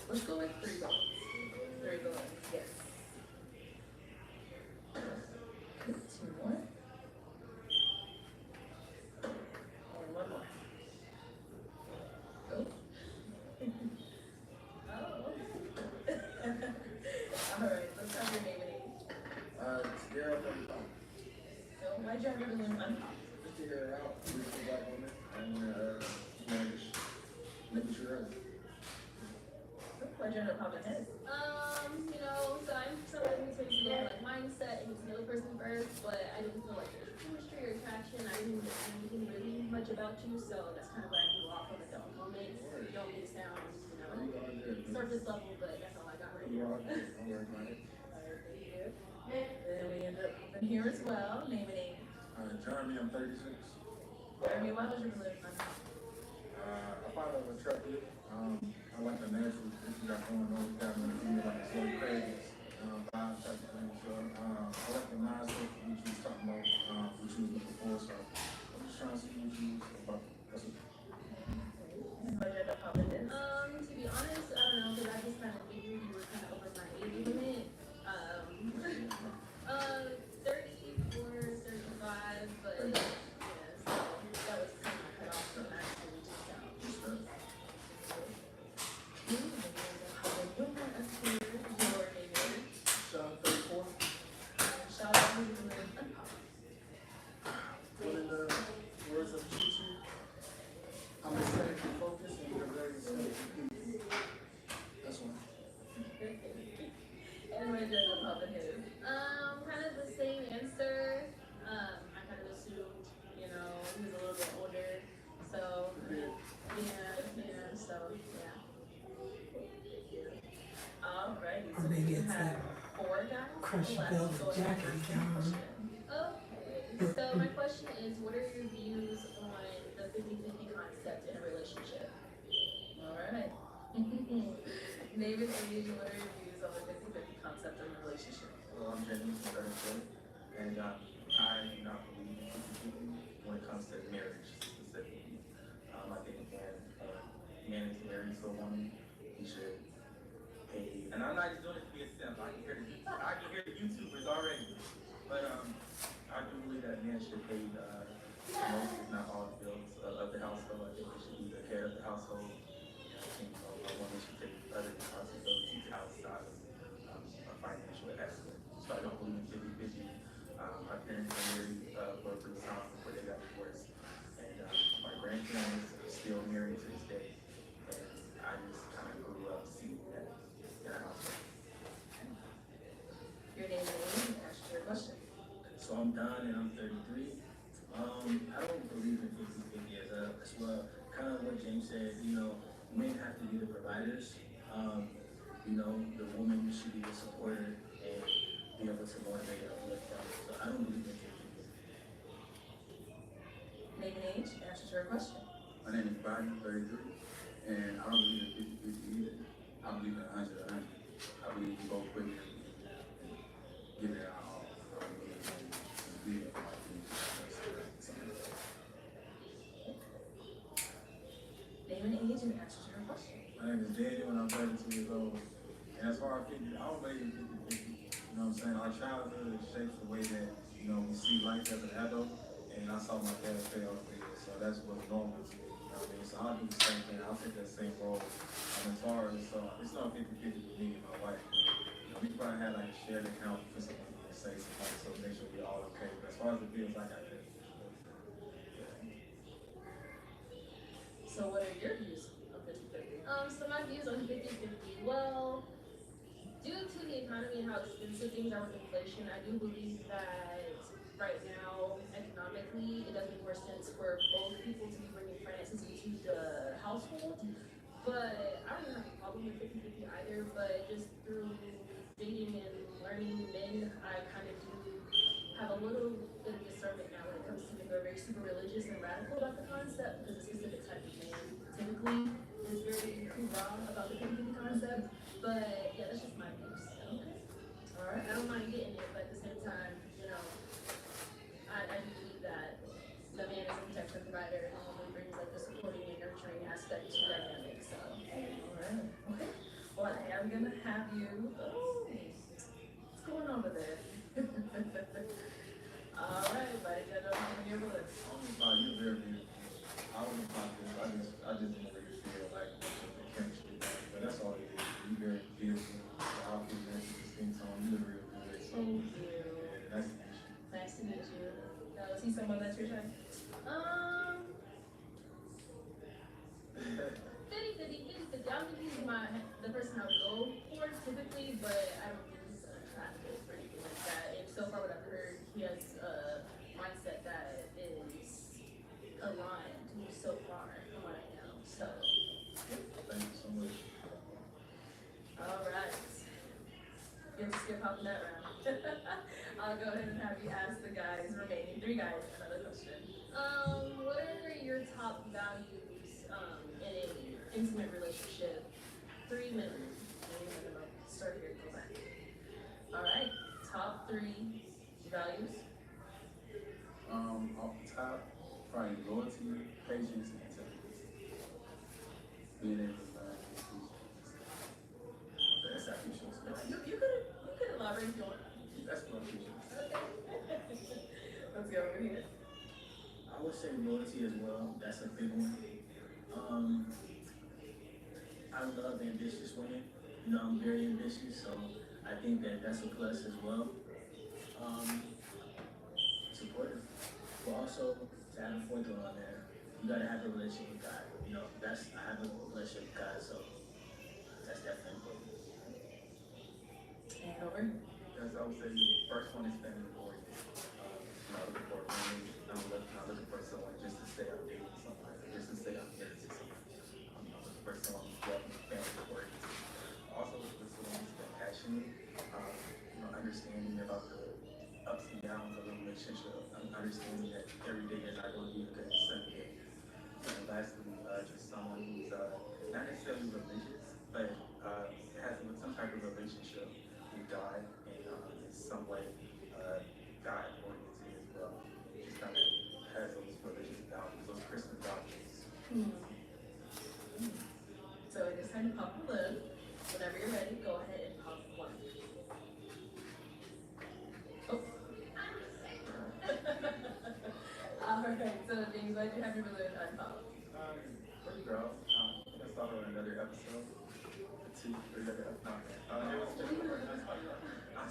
Let's go with 3 bullets. 3 bullets, yes. 2 more. And 1 more. Oh. All right, let's have your name and age. Sierra 35. So, why'd you have your balloon on? Just to hear her out, beautiful black woman. And, just making sure her. Why'd you end up popping heads? You know, so I'm somebody who takes a little like mindset and gets to know the person first, but I didn't feel like there's chemistry or attraction. I didn't get anything really much about you, so that's kind of where I grew off on the dumb moment. You don't need to sound, you know, surface level, but that's all I got right now. Don't worry about it. Alright, thank you. Then we ended up popping here as well. Name and age. Jeremy, I'm 36. Jeremy, why was your balloon on? I find it attractive. I like the natural that you got going on. You got me feeling like a slow crazy vibe type of thing. So I like the mindset that you was talking about, what you was looking for. So I'm just trying to see what you was about. That's it. Why'd you end up popping this? To be honest, I don't know, because I just kind of figured you were kind of over my age limit. 34, 35, but yeah, so that was kind of cut off from actually just out. Sean 34. Shout out to you. One of the words of Chi-Chi. I'm aesthetically focused and you're very aesthetically pleasing. That's one. And why'd you end up popping his? Kind of the same answer. I kind of assumed, you know, he was a little bit older, so yeah, so yeah. Alrighty, Or so maybe we it's have that 4 guys crushed left. velvet Go ahead and jacket ask you got your on. question. Okay, so my question is, what are your views on the 50-50 concept in a relationship? Alright. Name and age, what are your views on the 50-50 concept in a relationship? Well, I'm Jamie, I'm 34, and I do not believe in 50-50 when it comes to marriage specifically. I think when a man is married to a woman, he should pay. And I'm not just doing it to be a simp. I can hear the YouTubers already, but I do believe that a man should pay most, if not all, the bills of the household. I think he should be the head of the household. And I think a woman should take other responsibilities outside of financial aspect. So I don't believe in 50-50. My parents were married for a brief time before they got divorced. And my grandparents are still married to this day. And I just kind of grew up seeing that in our household. Your name and age, and ask your question. So I'm Don and I'm 33. I don't believe in 50-50 as well. Kind of what James said, you know, men have to be the providers. You know, the woman should be the supporter and be able to motivate and uplift them. So I don't believe in 50-50. Name and age, answer to your question. My name is Biden, 33, and I don't believe in 50-50 either. I believe in 100-100. I believe we both put in and give it our all. I don't believe in being for my things. Name and age, and answer to your question. My name is Daniel, and I'm 32 years old. And as far as 50, I don't believe in 50-50. You know what I'm saying? Our childhood shapes the way that, you know, we see life as an adult. And I saw my dad fail there, so that's what's normal to me. You know what I mean? So I'll do the same thing. I'll take that same role. As far as, so it's not 50-50 with me and my wife. You know, we probably had like a shared account for something to say something, so make sure we're all okay. But as far far as the bills, I got this. So what are your views on 50/50? So my views on 50/50. Well, due to the economy and how expensive things are with inflation, I do believe that right now, economically, it does make more sense for both people to be bringing finances into the household. But I don't have a problem with 50/50 either, but just through dating and learning men, I kind of do have a little bit of discernment now when it comes to men who are very super religious and radical about the concept, because a specific type of man typically is very hoorah about the 50/50 concept. But yeah, that's just my views. Okay. All right. I don't mind getting it, but at the same time, I do believe that the man is a protector provider and normally brings like the supporting and nurturing aspect to dynamic. So All right. Okay. Well, I am gonna have you. Oh, what's going on with it? All right, buddy. Got nothing on your list. You're very beautiful. I don't know about this. I just didn't really feel like the chemistry, but that's all it is. You're very beautiful. The outfit matches the skin tone. You look real good. So Thank you. that's the issue. Nice to meet you. Now, is he someone that's your type? 50/50. I don't think he's the person I would go for typically, but I don't think he's attractive or anything like that. And so far, what I've heard, he has a mindset that is aligned so far from what I know. So, Thank you so much. All right. You'll skip hopping that round. I'll go ahead and have you ask the guys, remaining 3 guys, another question. what are your top values in a intimate relationship? 3 minimum. Start here, go back. All right. Top 3 values. Off the top, probably loyalty, patience, and intelligence. Being able to learn and teach. That's how you show stuff. You could elaborate if you want. That's what I'm teaching. Let's go over here. I would say loyalty as well. That's a big one. I love ambitious women. I'm very ambitious, so I think that that's a plus as well. Supportive, but also to have a fourth one on there, you gotta have a relationship with God. I have a relationship with God, so that's definitely important. And over. As I would say, the first one is family oriented. Not looking for a family. Not looking for someone just to say I'm dating someone, or just to say I'm married to someone. I'm not looking for someone who's family oriented. Also looking for someone who's compassionate, understanding about the ups and downs of a relationship. Understanding that every day is not going to be a good Sunday. And lastly, just someone who's not necessarily religious, but has some type of relationship with God and in some way God oriented as well. Just kind of has those religious values, those Christian values. So it is time to pop the balloon. Whenever you're ready, go ahead and pop 1. Oh. All right. So James, why did you have your balloon unpopped? Pretty girl. Let's start on another episode. 2, 3 other episodes. I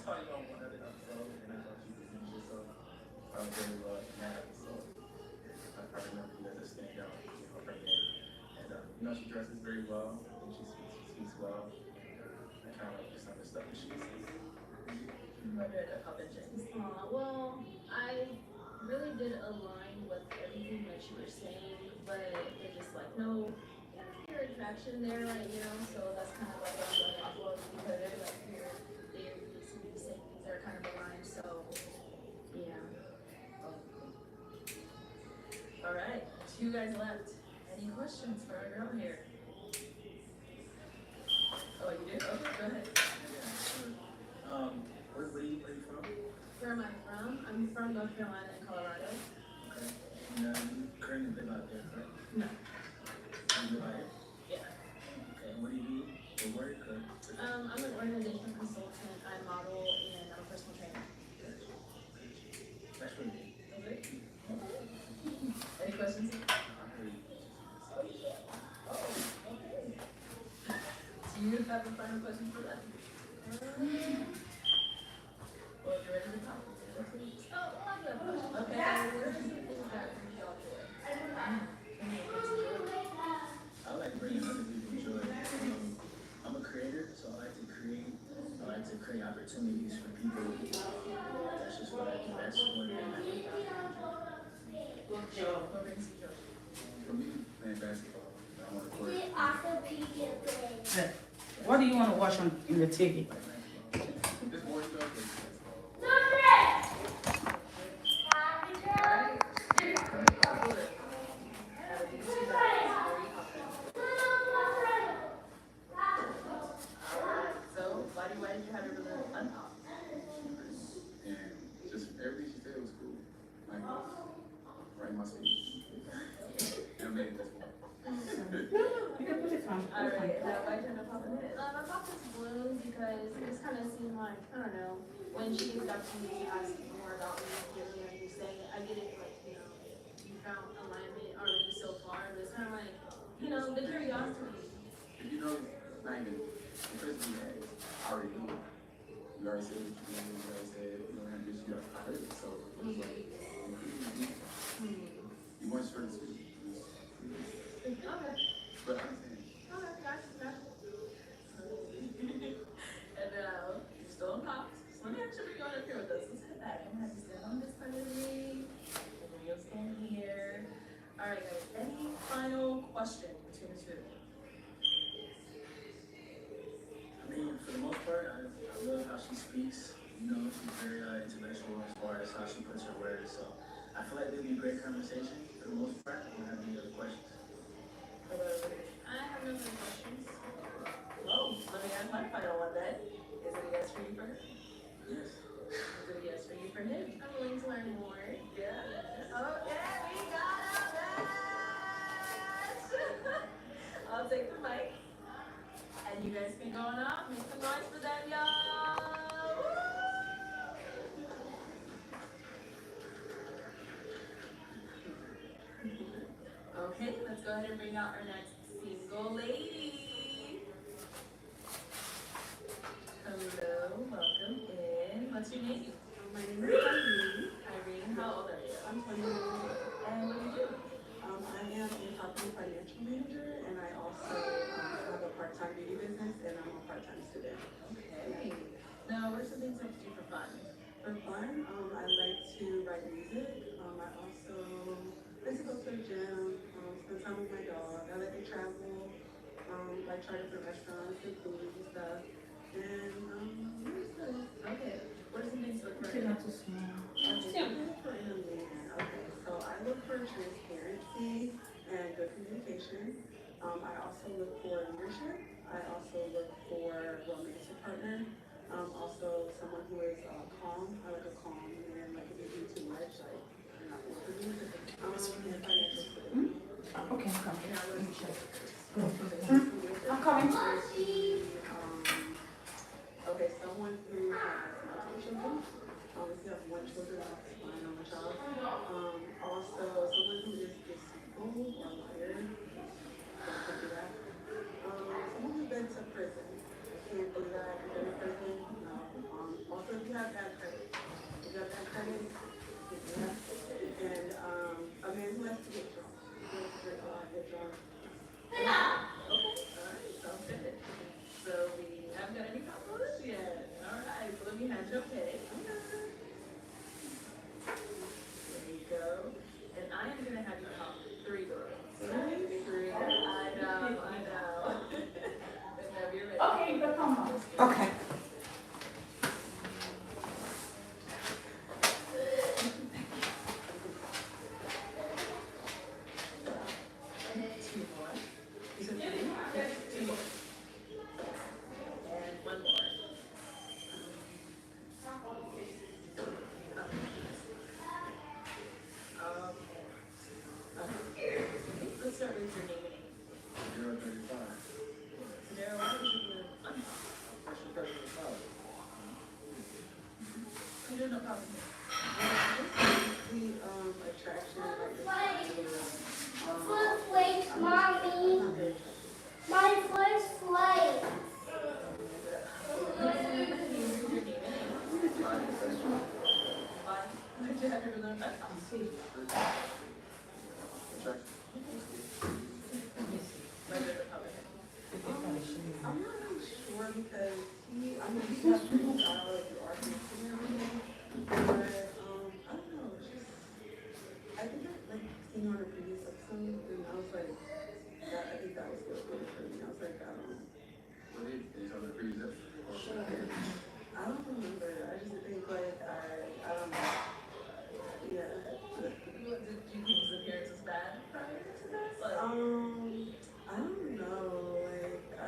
saw you on one other episode, and I thought you presented yourself very well in that episode. I remember you as a standout, her name. And, she dresses very well, and she speaks well. I kind of just understood what she says. What did I pop in, James? Well, I really did align with everything that you were saying, but there's just like no clear attraction there, right? So that's kind of like what I'm going off of, because there's like clear, they seem to be saying things that are kind of aligned. So yeah. All right. 2 guys left. Any questions for our girl here? Oh, you do? Okay, go ahead. Where are you from? Where am I from? I'm from North Carolina and Colorado. Okay. And you currently live out there, correct? No. You live out here? Yeah. Okay. And what do you do for work? I'm an organizational consultant. I model and I'm a personal trainer. That's really good. Okay. Any questions? Do you have a final question for them? Well, if you're ready to talk. Oh, well, I do have a question. basketball. I'm on the court. What do you want to watch on in the TV? There's more stuff. So, why did you have it unpop? And just everything she said was cool. Like, right in my speech. I made it this one. You can put it on. Alright, now why turn up popping it? My pop is blue because it just kind of seemed like, I don't know, when she gave it up to me, I was more about me, get me understanding. I get it, like, you know, you found alignment already so far, but it's kind of like, you know, the curiosity. You know, not even, the person you had, I already knew. You already said what you knew, you already said, you know, and just, you know, I heard it, so it was like, you weren't sure to speak. Okay. But I'm saying, Okay, gotcha. And now, you're still on pops. So let me actually bring you on up here with us. Let's head back. I'm gonna have you stand on this side of me. And then you'll stand here. Alright guys, any final questions between the two? I mean, for the most part, I love how she speaks. You know, she's very intellectual as far as how she puts her words. So I feel like there'll be a great conversation. For the most part, I don't have any other questions. I have no other questions. Well, let me ask my final one then. Is it a yes for you for her? Yes. Is it a yes for you for him? I'm willing to learn more. Yeah. Okay, we got a match. I'll take the mic. And you guys can go on up. Make some noise for them, y'all. Okay, let's go ahead and bring out our next single lady. Hello, welcome in. What's your name? My name is Irene. Irene, how old are you? I'm 21. And what do you do? I am a property financial manager, and I also have a part-time beauty business, and I'm a part-time student. Okay. Now, what are some things that you do for fun? For fun, I like to write music. I also like to go to the gym, spend time with my dog. I like to travel, like try different restaurants and food and stuff. And Okay. What are some things you look for? Not too small. Okay, so I look for transparency and good communication. I also look for leadership. I also look for romantic partner. Also someone who is calm. I like a calm man. Like if you do too much, like you're not going to do. And financial stability. Okay, I'm coming. And I look I'm coming. Okay, someone who has multiple children. If you have one children, that's fine on the child. Also, someone who is deceitful or liar. Don't do that. Someone who's been to prison. Can't do that. If you've been to prison, no. Also, if you have bad credit. If you have bad credit, you can do that. And a man who has to get drunk. Who has to drink a lot, get drunk. Okay. Alright, sounds good. So we haven't got any couples yet. Alright, so let me hand you okay. There you go. And I am gonna have you count 3 girls. 3. I know. Whenever you're ready. Okay, you can come on. Okay. Let's start with your name and age. 035. Daryl, why did you do it? Special person of power. You do no problem. The attraction, like First place, mommy. My first flight. I'm not really sure because he has pretty solid arguments and everything. But, I don't know, it's just, I think I like seeing on a previous episode, and I was like, was like, What did you tell her to freeze up? I don't remember. I just think like I don't know. Yeah. Did you think his appearance was bad prior to this? Like, I don't know. Like I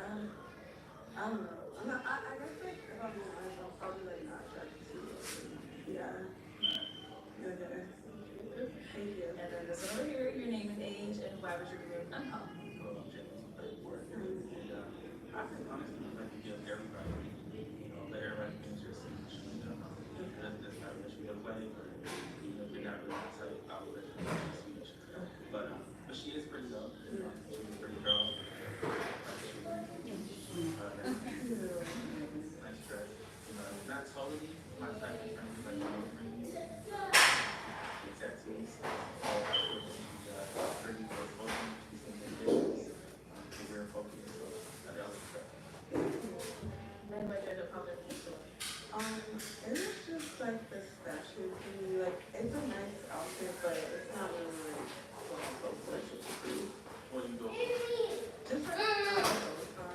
don't know. I guess like if I'm being honest, I'm probably like not attracted to it. Yeah. Okay. Thank you. and then this one over here, your name and age, and why was your room unhealthy? I think honestly, like you give everybody, let everybody finish your speech. That's not an issue to play, or even if you're not really excited, I will let you finish your speech. But she is pretty though. She's a pretty girl. Nice dress. Not totally my type of friend, but tattoos. Pretty well spoken. She's ambitious. Career focused. So I got And why did you comment? It was just like the statue to me. Like it's a nice outfit, but it's not really like so flashy to me. what do you go? Just like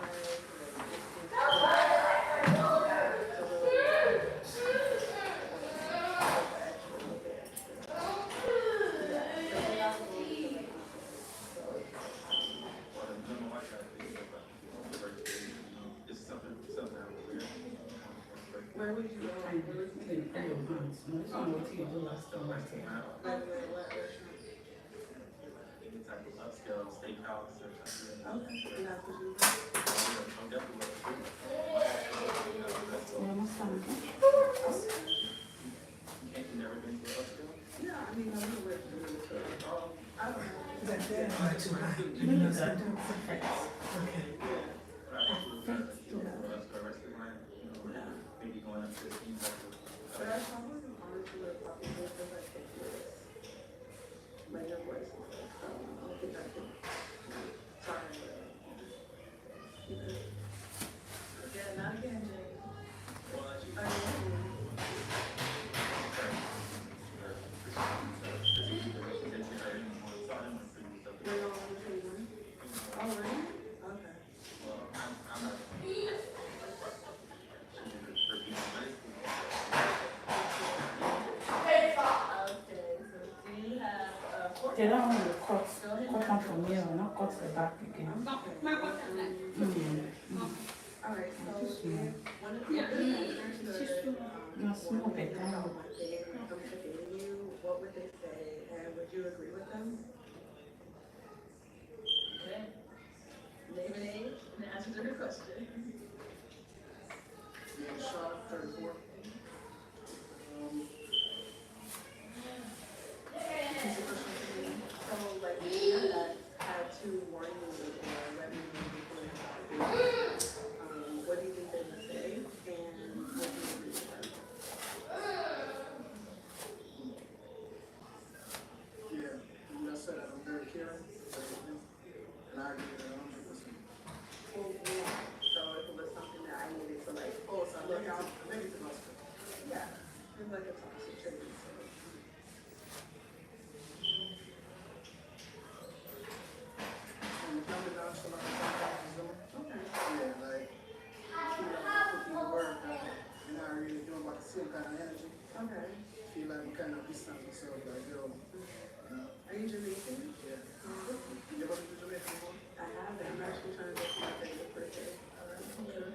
where would you go? I really think I will hunt. No, it's not what you do last time. Like what restaurant? Any type of upscale steakhouse or something. Okay, and that's what you do? I'm definitely Well, I'm sorry. You've never been to upscale? Yeah, I mean, I'm not with you. I don't know. Is that good? Not too high. No, no, no. Okay. Maybe going up to the team. But I probably honestly would probably go for like the voice. Like your voice and stuff. So I don't think I could try and Yeah, not again, Jay. Oh, really? Okay. They don't want to cut on from here, not cut the back again. Alright, so if one of the answers No, small bit. comes to dating you, what would they say, and would you agree with them? Okay. Name and age, and answer to her question. Being shot 34. So like you had to warn you or let me know before you got dating. What do you think they would say, and what do you agree with them? Yeah, and I said I'm very caring, and I agree with that 100%. Well, yeah. So if it was something that I needed to like, oh, so look out. Maybe the most. Yeah, it's like a toxic trait. So. And the coming down to like sometimes doing. Okay. Yeah, like feel like put you to work. You're not really doing like the same kind of energy. Okay. Feel like you kind of distance yourself, like yo. Are you Jamaican? Yeah. You ever been to Jamaica before? I haven't. I'm actually trying to go to my favorite birthday.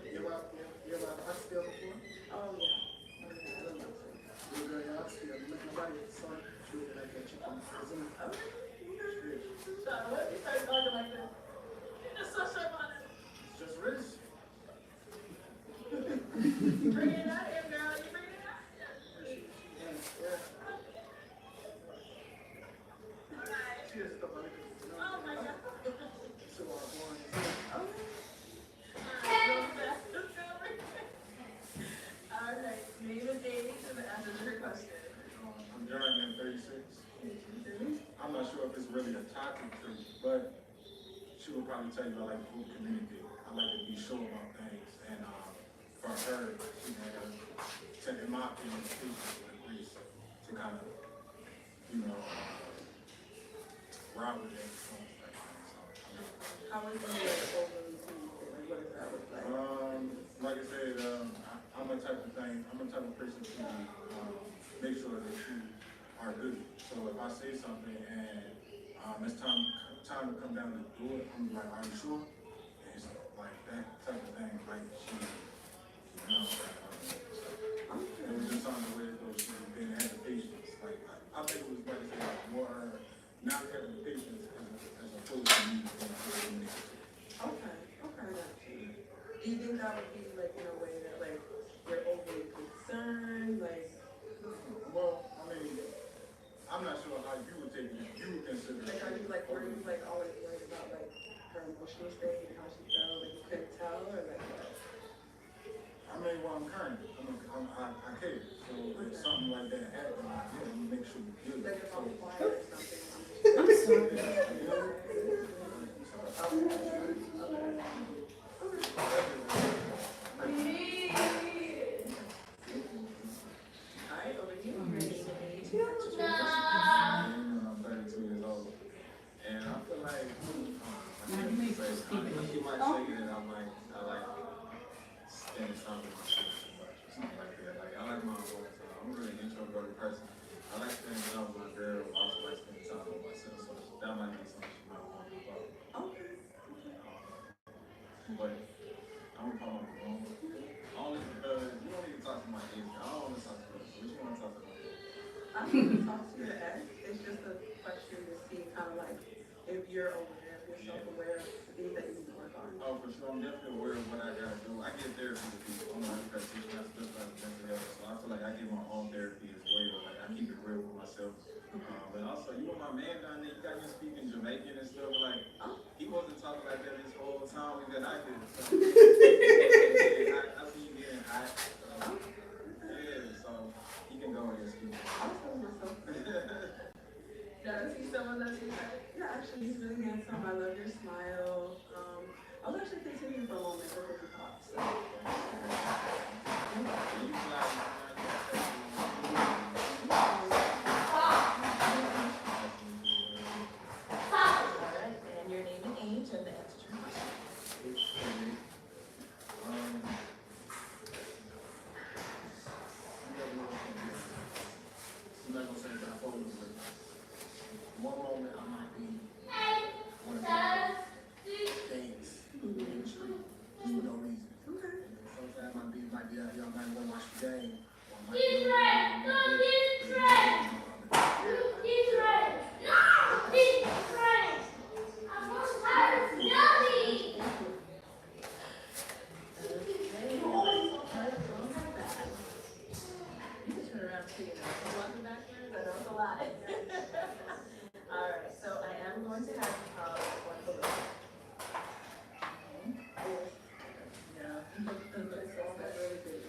You ever Oxtail before? Oh yeah. Okay, I love that. You go to Oxtail, you make nobody son, you would like a chicken. Isn't it? Okay. Sean, what if you start talking like this? You're just so sharp on it. It's just rich. You bring it out here, girl. You bring it out here. Yeah. Cheers, stuff like this. Oh my God. So born. Alright, name and age and the answer to her question. I'm Jeremy, I'm 36. I'm not sure if it's really a topic for you, but she would probably tell you I like to communicate. I like to be sure about things. And for her, she had in my opinion, speak with Greece to kind of, ride with it. How was the overly a type of thing. I'm a type of person to make sure that you are good. So if I say something and it's time to come down and do it, I'm like, are you sure? And it's like that type of thing. Like she, you know, it was just on the way though she didn't have the patience. Like I think it was like say more not having the patience as opposed to me being Okay, okay, I got you. Do you think that would be like in a way that like you're overly concerned, like? well, I mean, I'm not sure how you would take it. If you would consider Like, are you like, were you like always worried about like her emotional state and how she felt? Like you couldn't tell, or like what? I mean, well, I'm kind. I care. So if something like that happens, yeah, you make sure you're good. Like if So, I'm quiet or something, I'm sorry. Alright, over here. Your name and age. I'm 32 years old, and I feel like you might say that I like spending time with myself too much or something like that. Like I like my own time. I'm really an introverted person. I like spending time with my girl. I also like spending time with myself. So that might be something she might want to do about. okay. But I'm calling it wrong. Only because you don't need to talk to my age. I don't want to talk to her. So you want to talk to my age. I don't want to talk to your ex. It's just a question to see kind of like if you're aware, if you're self-aware of the things that you need to work on. Oh, for sure. I'm definitely aware of what I gotta do. I get therapy with people. I'm not a practitioner. I specialize in mental health. So I feel like I get my own therapy as well. Like I keep it real with myself. But also, you want my man down there, you got him speaking Jamaican and stuff. Like, he wasn't talking like that this whole time we got out here. So, I see you getting hot. Yeah, so he can go ahead and speak. I'll tell myself. Does he someone that's your type? Yeah, actually, he's really handsome. I love your smile. I was actually continuing for a moment before we talked. So. Alright, and your name and age and the answer to your question. I'm not gonna say that for you, but one moment I might be one of the things in the street just for no reason. Okay. Sometimes I might be out here, I might go watch the game. Or I might You can turn around too, walking backwards, I know it's a lot. Alright, so I am going to have you pause one balloon. No, that's really good.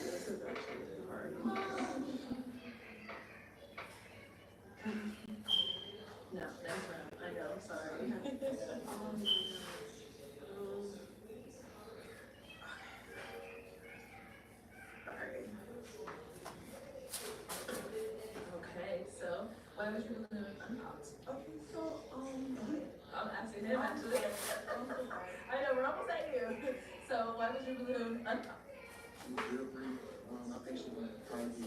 This is actually really hard. No, next round. I know, I'm sorry. Okay, so why was your balloon unpopped? Okay, so, I'm asking him actually. I know, we're almost at you. So why was your balloon unpopped? She was real pretty. I think she would probably be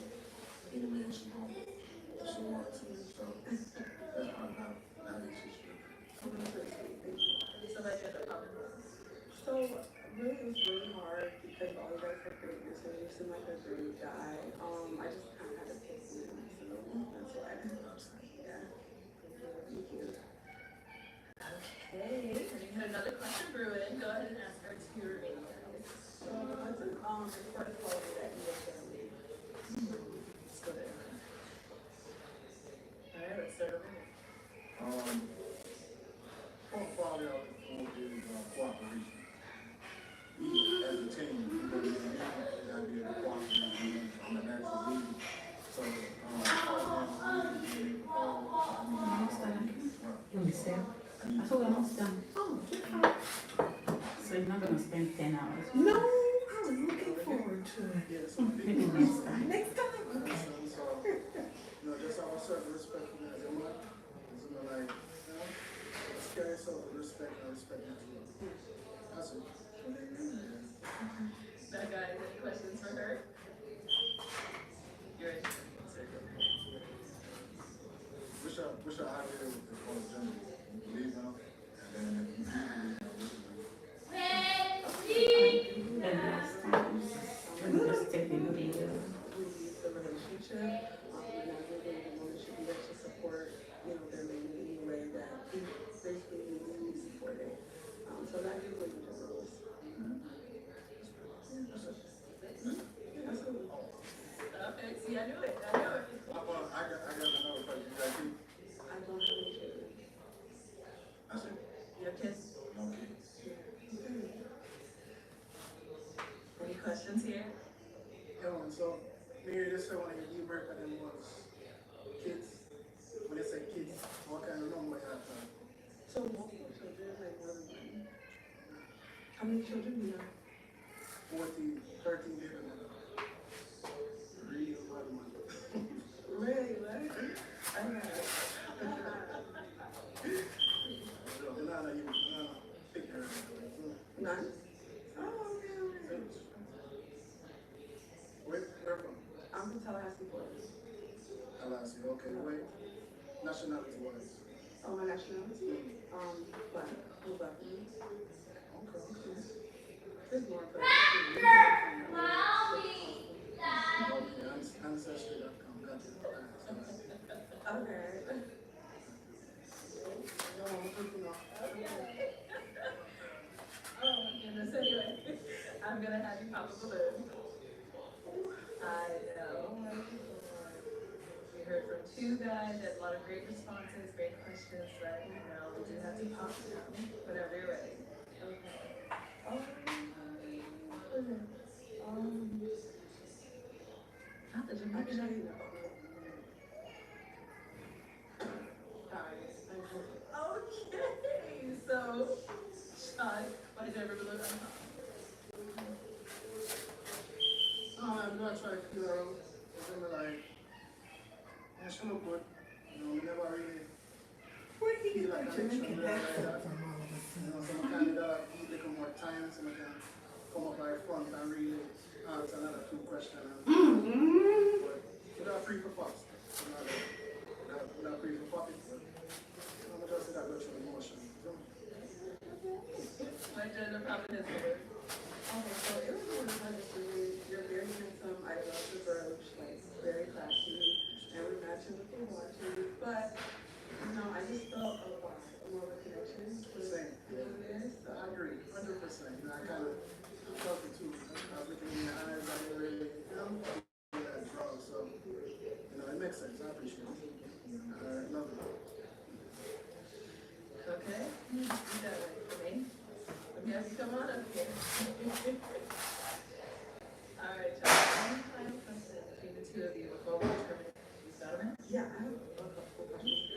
any man she wanted if she wanted to. So that's probably not an issue. So that you had to pop it. So really, it was really hard because all you guys have great answers. You seem like a great guy. I just kind of had to pick one, so that's why. Yeah. Thank you. Okay, and you had another question brewing. Go ahead and ask our two remaining guys. So I took the first quality that you looked at me. Let's go there. Alright, let's start over here. Core quality of the school is cooperation. We, as a team, we gotta be able to cooperate on the natural lead. So, You understand? I told him almost done. Oh, So you're not gonna spend 10 hours. no, I was looking forward to it. I knew it. I knew it. I got another question. You got kids? I don't have any children. That's it. Your kids? No kids. Any questions here? Ellen, so maybe this is one of your deal breaker then was kids. When they say kids, what kind of number you have to have? So multiple children, like more than one. How many children do you have? 14, 13 baby mother. Real bad money. Really? What? I got it. Banana, you banana, pick her. None? Oh, okay. Where from? I'm from Tallahassee, Florida. Alaska, okay, wait. Nationality wise. Oh, my nationality? Black. I'm black woman. Okay. There's more, but Ancestry.com, got it. okay. No, I'm thinking of. Oh my goodness, anyway, I'm gonna have you pop a balloon. I know. We heard from two guys, had a lot of great responses, great questions, but you know, we do have to pop now, whenever you're ready. Not that you're making any Okay, so, Sean, what did everyone look on top? I'm not trying to figure out. It's gonna be like, yeah, she look good. You know, we never really Where do you feel get like that connection Jamaican there like accent that. from all of a You know, sudden? some kind of need a little more time, so I can come up like front and really answer another two questions. But without free for fast. Without free for pocket, but I'm just say that go through emotion. My gender probably is good. Okay, so it was really fun to see. You're very handsome. I love the brooch, like very classy, and we're matching with the watches. But you know, I just felt a lot more of a connection with Same. there. So I agree, 100%. You know, I kind of felt it too. I was looking in your eyes, I didn't really, you know, feel that draw. So, you know, it makes sense. I appreciate it. I love it. Okay, you got it for me. Let me have you come on up here. All right, Charlie, any final question between the two of you before we terminate? You got it? yeah, I have a couple questions.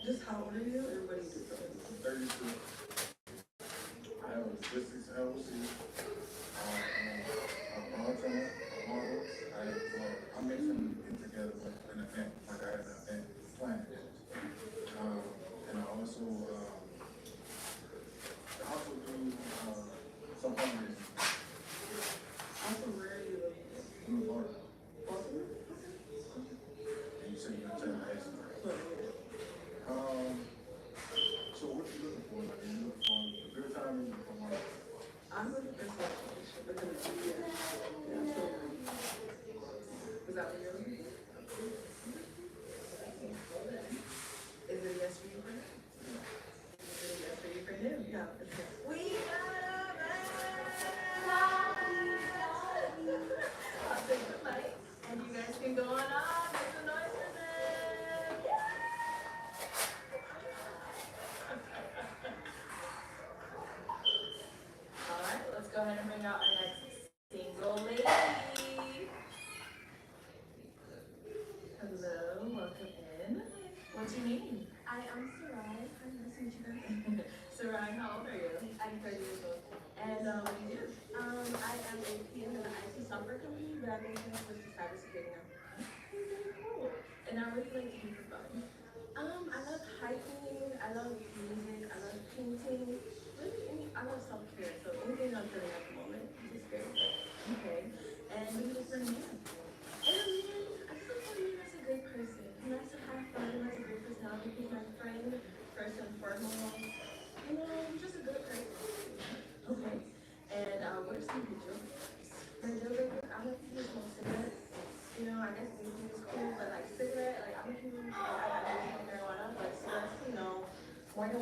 Just how old are you and what do you do for a living? 32. I have a logistics LLC. I'm bartender, model. I'm mixing it together with an event, like I had an event planned. And I also do some fundraising Also, where are you located? in the bar. Baltimore? And you said you're gonna tell me next. So what you looking for? Like, you looking for a good time, you looking for money? I'm looking for celebration, but then it's yeah. Is that what you're looking for? Is it a yes for you for him? Is it a yes for you for him? Yeah, it's yes. We got a man! I'll take the mic, and you guys can go on up. Make some noise for them. All right, let's go ahead and bring out our next single lady. Hello, welcome in. What's your name? I am Sarai. Hi, nice to meet you guys. Sarai, how old are you? I'm 30 years old. And what do you do? I am a PM in an IT software company, but I've been doing this for cybersecurity now. Very cool. And now what do you like to do for fun? I love hiking, I love music, I love painting. Really, I love self-care, so anything I'm doing at the moment is just very good. Okay. And who is your man? And I mean, I feel like Amina's a good person. He likes to have fun, he has a great personality, he's my friend, first and foremost. You know, he's just a good person. Okay. And what are some of your deal breakers? My deal breaker, I like to smoke cigarettes. You know, I guess vaping is cool, but like cigarette, like I'm a huge, I do marijuana, but cigarettes, you know, more than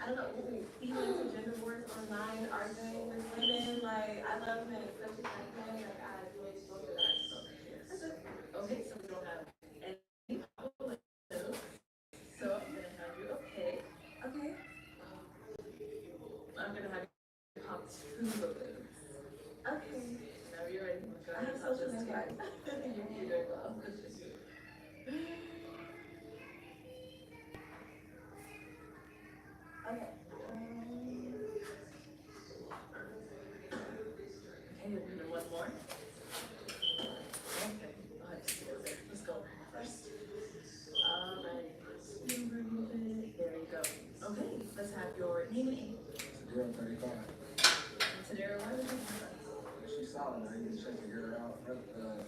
I don't know, feelings of gender wars online, arguing with women, like, I love men, especially black men, like, I do both of that, so, that's it. Okay, so we don't have any problems. So I'm gonna have you, okay. Okay. I'm gonna have you pop two balloons. Okay. Whenever you're ready, go I ahead have and pop social those two. anxiety. You're doing well. Okay. Okay, you're gonna do one more. Okay. Let's go first. Alright. There you go. Okay, let's have your name and age. Girl, 35. Consider why would you do that? She's solid. I need to check the girl out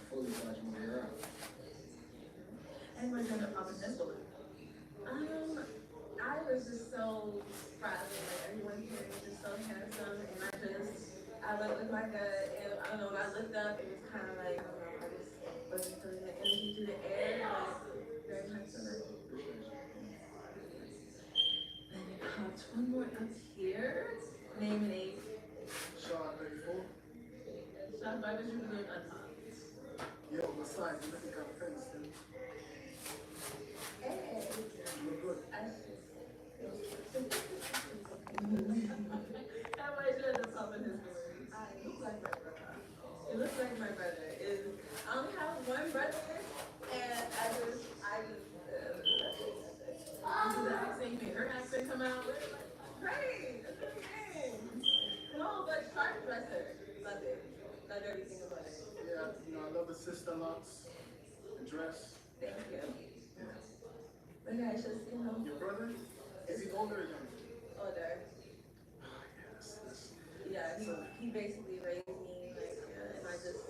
fully so I can figure her out. And we're gonna pop in this balloon. I was just so proud of him. Like everyone here is just so handsome, and I went with my gut, and I don't know. When I looked up, it was kind of like I don't know. I just wasn't feeling the energy through the air, but very handsome. Then you popped one more up here. Name and age. Shaw 34. Sean, why was your balloon unpopped? Yo, what's up? You looking kind of famous, man. Hey, You look good. How much you end up popping his balloon? I look like my brother. It looks like my brother. I only have one brother, and I just. Do the accent, you made her accent come out. Great! That's okay. No, but sharp dresser. Love it. Love everything about it. Yeah, you know, I love the sister locks, the dress. Thank you. But yeah, it's just, Your brother? Is he older or younger? older. Yes. Yeah, he basically raised me, like, and I just,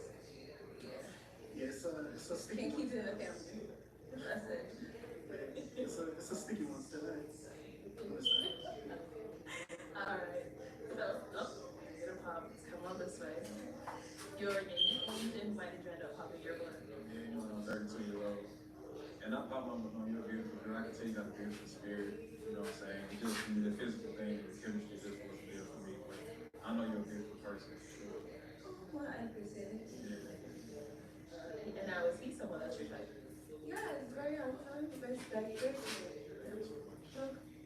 Yeah, it's a sticky can't one. keep it in the family. That's it. It's a sticky one still, eh? Alright. So, you're gonna pop. Come on this way. Your name and age, and why did you end up popping your balloon? Yeah, you know, I'm 32 years old. And I pop on your beautiful girl. I can tell you got a beautiful spirit. You know what I'm saying? It just the physical thing, the chemistry just wasn't there for me. But I know you're a beautiful person. Well, I appreciate it. Yeah. And now is he someone that's your type? Yeah, it's very handsome, respected.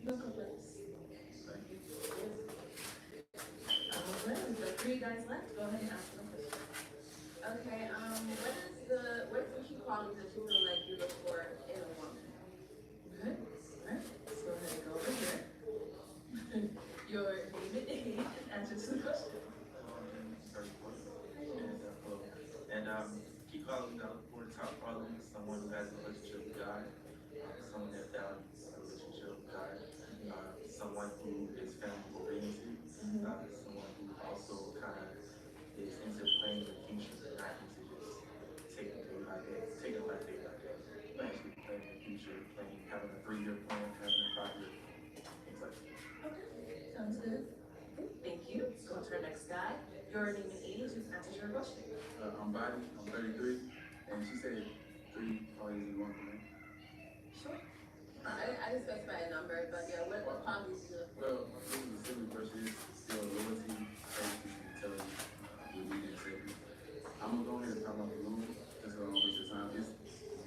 No complaints. Thank you. Alright, we've got 3 guys left. Go ahead and ask them a question. Okay, what are the key qualities that you feel like you look for in a woman? Okay. Alright, let's go ahead and go over here. Your name and age, and answer to the question. And key qualities I look for, top qualities, someone who has a relationship with God, someone that values a relationship with God, someone who is family oriented, someone who also kind of is into planning the future, not into just taking it by day by day, but actually planning the future, having a 3-year plan, having a 5-year plan, things like that. Okay, sounds good. Okay, thank you. Let's go on to our next guy. Your name and age, and answer your question. I'm Body. I'm 33. And she said 3 qualities you want from me. Sure. I didn't specify a number, but yeah, what qualities do you look for? Well, this is a silly question. It's still loyalty, safety, intelligence, beauty, and safety. I'm gonna go ahead and talk about the room just so I don't waste your time. It's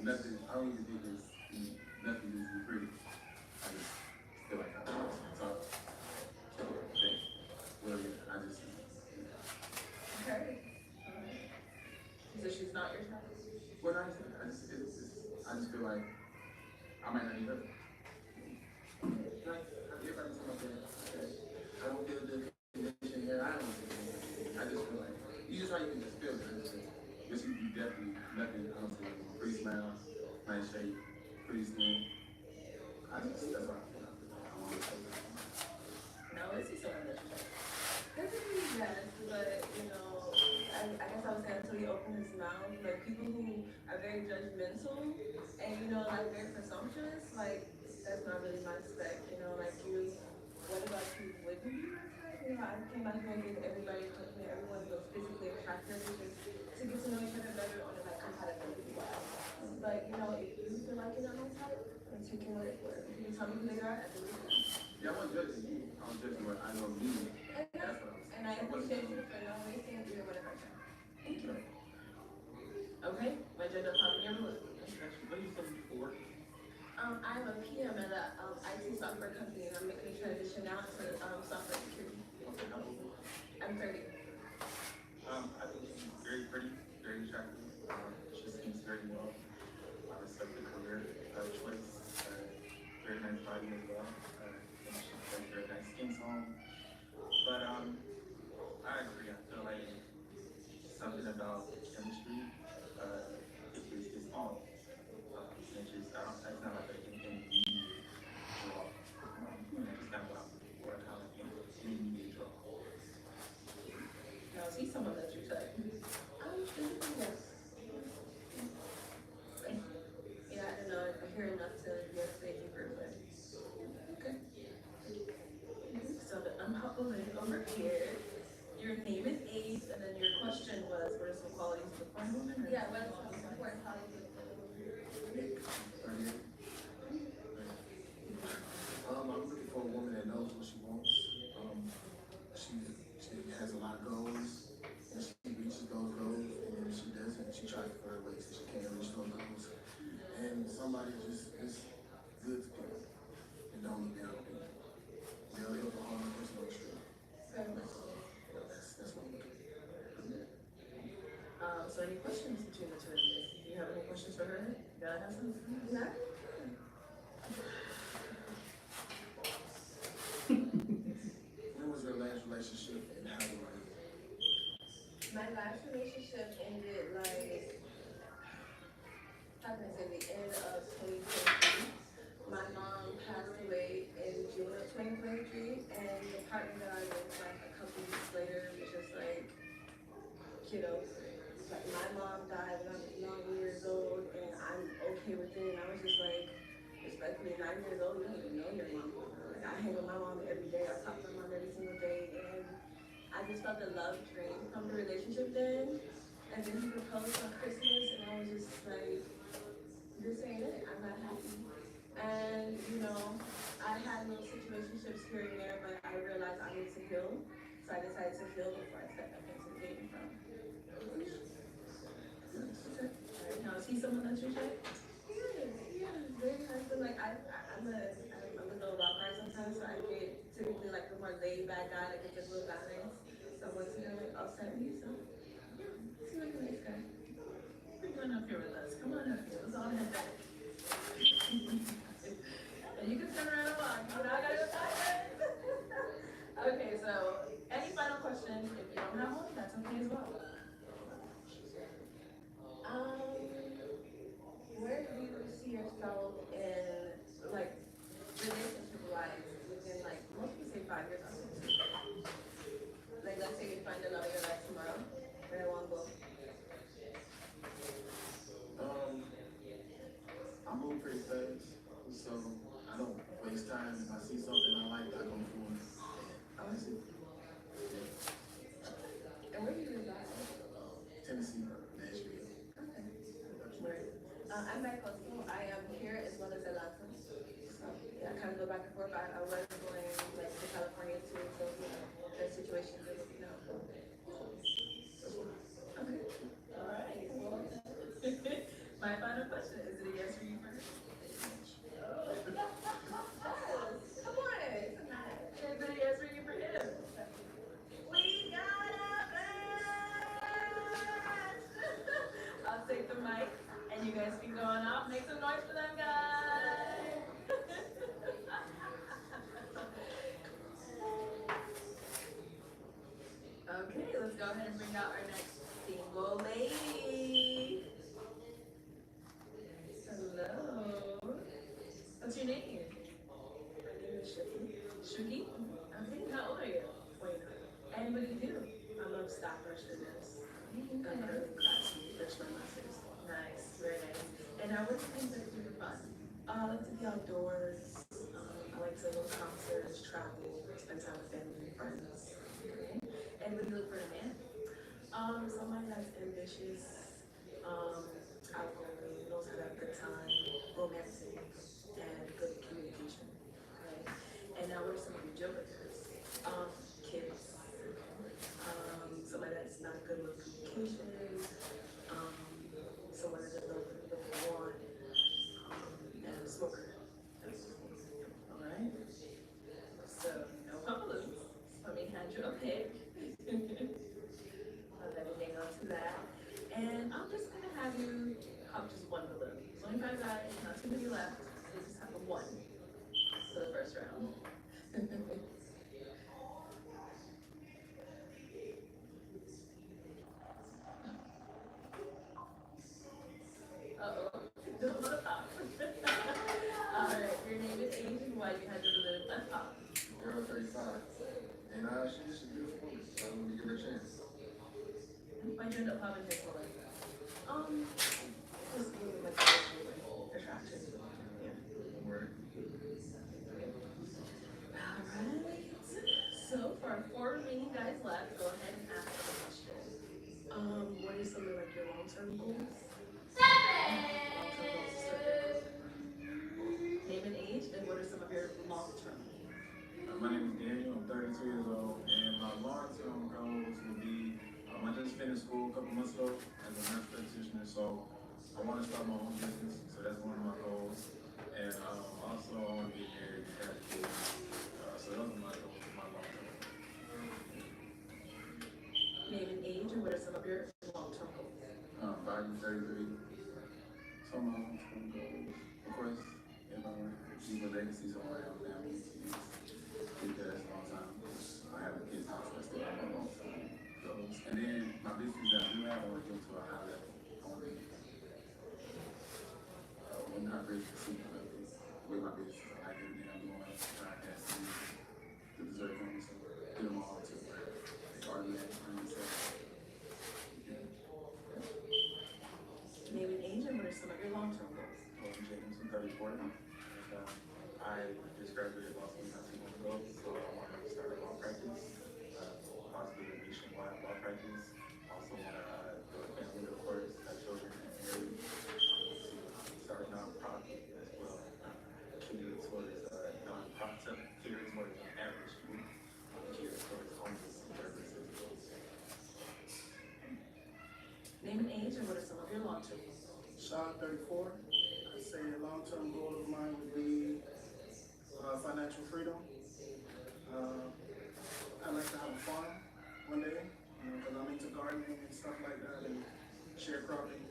nothing. I don't even think it's nothing needs to be pretty. I just feel like I talk. So, okay. Well, yeah, I just. Okay. So she's not your type? Well, I just feel like I might not need her. Like, everybody talking about that. I don't feel the condition here. I don't feel it. I just feel like, you just how you can just feel it. But you definitely, nothing, I don't feel like, pretty smile, nice shape, pretty skin. That's what I feel. I want to say that. No, is he someone that you like? Definitely yes, but I guess I was saying until he opened his mouth, like people who are very judgmental and like very presumptuous, like that's not really my spec, like you, what about you wouldn't be my type? I came out here and give everybody a compliment, everyone looks physically attractive, it's just to get to know each other better on a like compatibility wise. But if you feel like you're not my type, I'm taking what it for. You can tell me who they are at the beginning. Yeah, I wasn't judging you. I was judging what I know me. That's what I was saying. And I appreciate you for not wasting either one of our time. Thank you. Okay, my agenda popping your balloon. What do you study for? I'm a PM at a IT software company, and I'm making a transition now to software security. Okay, how old? I'm 30. I think she's very pretty, very attractive. She seems very well. I respect the career choice. Very nice body as well. I think she's got very nice skin tone. But I agree. I feel like something about chemistry is off. It's just it's not like anything immediate draw. It's not what I'm looking for. Kind of an immediate draw. Now, is he someone that you check? Yes. Yeah, I don't know. I hear enough to say deeper, but Okay. So I'm hopping over here. Your name and age, and then your question was, what are some qualities of a fine woman? Or- yeah, what is some important qualities of I'm looking for a woman that knows what she wants. She has a lot of goals, and she reaches those goals, and then she doesn't. She tries to find ways that she can reach those goals. And somebody just is good to people and don't look down on people. They'll help a homeless person on the street. That's what I'm looking for. So any questions between the two of you? Do you have any questions for her? You gotta have some. No? When was your last relationship and how did it end? My last relationship ended like, how can I say, the end of 2023. My mom passed away in June of 2023, and the partner that I was like a couple weeks later was just like, like my mom died when I was 9 years old, and I'm okay with it. And I was just like, respectfully, 9 years old, you don't even know your mom. Like I hang with my mom every day. I talk to my mom every single day, and I just felt the love drain from the relationship then. And then he proposed on Christmas, and I was just like, this ain't it. I'm not happy. And I had little situationships here and there, but I realized I need to heal. So I decided to heal before I stepped up into the dating front. Alright, now is he someone that you check? Yeah, very nice. But like I'm a little rock hard sometimes, so I get typically like the more laid back guy that gets a little balance. So once again, like upset me, so yeah, seems like a nice guy. Come on up here with us. Come on up here. Let's all head back. And you can turn around and walk. You know, I gotta go back. Okay, so any final questions? If you don't have one, that's okay as well. Where do you see yourself in like relationship wise within like most people say 5 years? Like let's say you find the love of your life tomorrow. Where I want to go. I move pretty fast, so I don't waste time. If I see something I like, I go for it. That's it. And where do you live at? Tennessee, Nashville. Okay. I'm back coastal. I am here as well as Atlanta. So yeah, I kind of go back and forth. I was going like to California too, so the situation is, Okay. All right. Well, my final question is it a yes for you first? come on. It's a night. Is it a yes for you for him? We got a match! I'll take the mic and you guys can go on out. Make some noise for them guys. Okay, let's go ahead and bring out our next single lady. Hello. What's your name? My name is Shuki. Shuki? Okay, how old are you? 29. And what do you do? I'm a staff residence. I'm Okay. early class, finish my master's. Nice, very nice. And now what do you think that you for fun? I like to be outdoors. I like to go to concerts, travel, spend time with family and friends. Okay. And what do you look for in a man? Somebody that's ambitious, outgoing, knows how to have a good time, romantic, and good communication. Okay. And now what are add you a pick. I'll have your name onto that. And I'm just gonna have you pop just one balloon. So 25 guys, not too many left. So just have a one for the first round. Uh-oh. Don't let it pop. Alright, your name is age and why you had your balloon. Let's pop. Girl, 35. And she's a beautiful woman, so I'm gonna give her a chance. Why'd you end up popping his balloon? Just really like sexual attraction. Yeah. Word. Alright. So for our 4 remaining guys left, go ahead and ask the question. What is some of like your long-term goals? Long-term goals to start their group. Name and age, and what are some of your long-term? My name is Daniel, I'm 32 years old, and my long-term goals will be, I just finished school a couple months ago as a nurse practitioner, so I want to start my own business, so that's one of my goals. And also I want to get married and have kids. So those are my goals for my long-term. Name and age, and what are some of your long-term goals? 33. So my long-term goals, of course, if I leave a legacy somewhere in my family, keep that as a long time. I have a kid's house that's still my long-term goals. And then my business that I do have, I want to get to a high level. I want to not ready to see with my business. I like everything I'm doing, podcast, the dessert company, so get them all to start that. Name and age, and what are some of your long-term goals? Well, I'm James, I'm 34 now. I just graduated law school not too long ago, so I want to start a law practice, possibly a nationwide law practice. Also want to go to family, of course, have children and marry. Start a non-profit as well, catered towards non-profit, catered towards average people, catered towards homeless services. Name and age, and what are some of your long-term goals? Sean, 34. I'd say a long-term goal of mine would be financial freedom. I'd like to have a farm one day, because I'm into gardening and stuff like that, and sharecropping.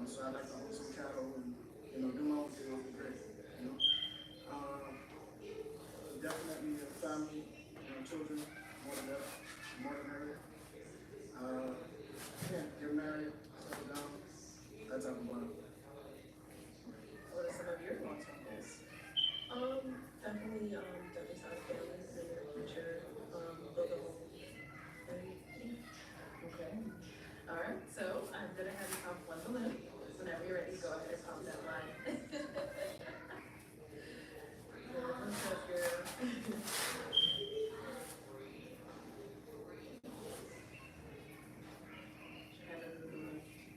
So I'd like to own some cattle and, do my own thing. Would be great. Definitely a family, children, more than that, more than ever. Yeah, get married, settle down, that type of one. What are some of your long-term goals? Definitely start a family in the near future, build a home. And Okay. Alright, so I'm gonna have you pop one balloon. Whenever you're ready, go ahead and pop that line. What's up, girl?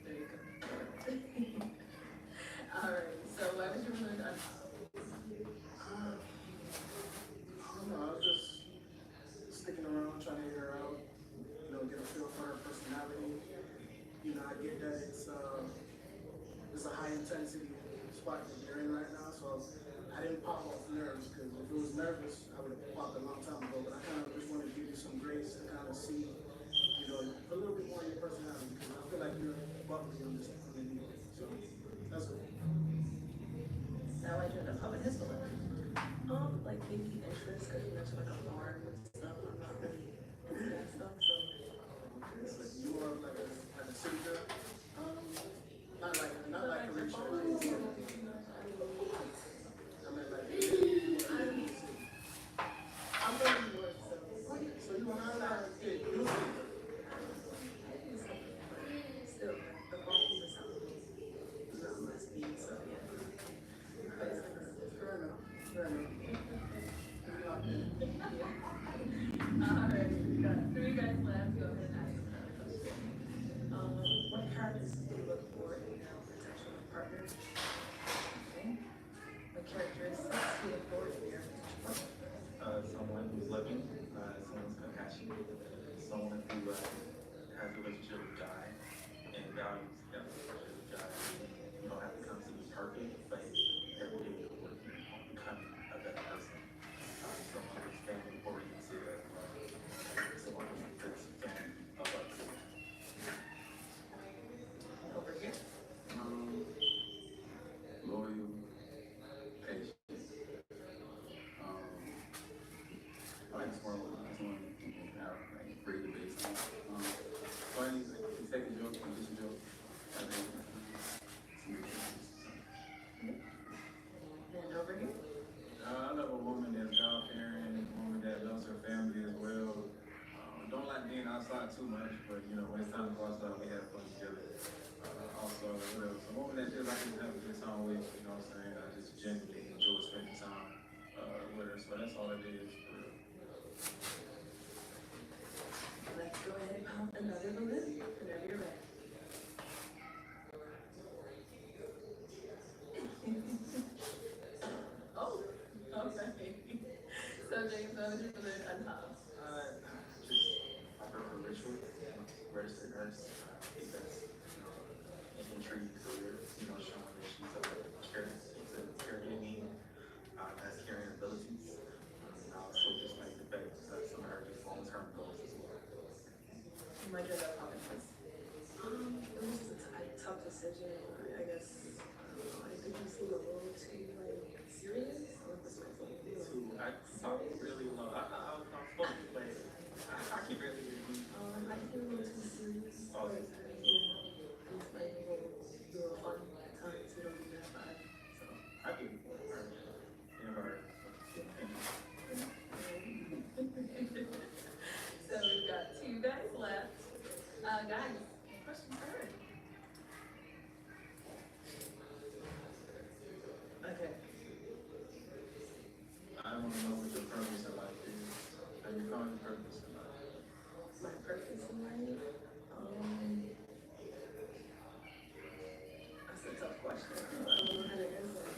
There you go. Alright, so why was your balloon unpopped? I was just sticking around, trying to hear her out, get a feel for her personality. I get that it's a high intensity spot that you're in right now, so I didn't pop off nerves, because if it was nervous, I would have popped a long time ago, but I kind of just want to give you some grace to kind of see, a little bit more of your personality, because I feel like you're bubbly on this video, so that's it. Now I end up popping his balloon. like maybe interest, because you mentioned like a farm and stuff. I'm not really into that stuff, so. Okay, so you are like a city girl? Not like a rich girl. I mean, like, I'm really more so. so you want to have a kid, you see? Still, the phone is not my speed, so yeah. But it's like Fair enough, fair enough. Alright, we got 3 guys left. Go ahead and ask another question. what characteristics do you look for in your potential partner? Okay. What characteristics do you look for in your potential partner? Someone who's loving, someone who's compassionate, someone who has a relationship with God and values that relationship with God. You don't have to come to be perfect, but every day you're working on becoming a better person. Someone who's family oriented as well. not outside too much, but you know, when it's time to go outside, we have fun together. Also, what else? A woman that feels like I can have a good time with, you know what I'm saying? I just genuinely enjoy spending time with her, so that's all it is. Let's go ahead and pop another balloon whenever you're ready. Oh, okay. So James, what would you balloon on top? Just I prefer ritual, registered nurse. I think that's an intriguing career. You know, showing that she's a caregiving, has caring abilities. I also just like the fact that some of her just long-term goals as well. My dream of popping was, it was just a tough decision. I guess I think you seem a little too like serious with this one. I really love. I'm supposed to play. I can barely hear you. I feel a little too serious. Oh. But it's like a little fun at times. You don't need that vibe. So I do. Yeah, right. So we've got two guys left. Guys, questions for her? Okay. I want to know what your purpose in life is. How you find your purpose in life? My purpose in life? That's a tough question. I don't know how to answer it.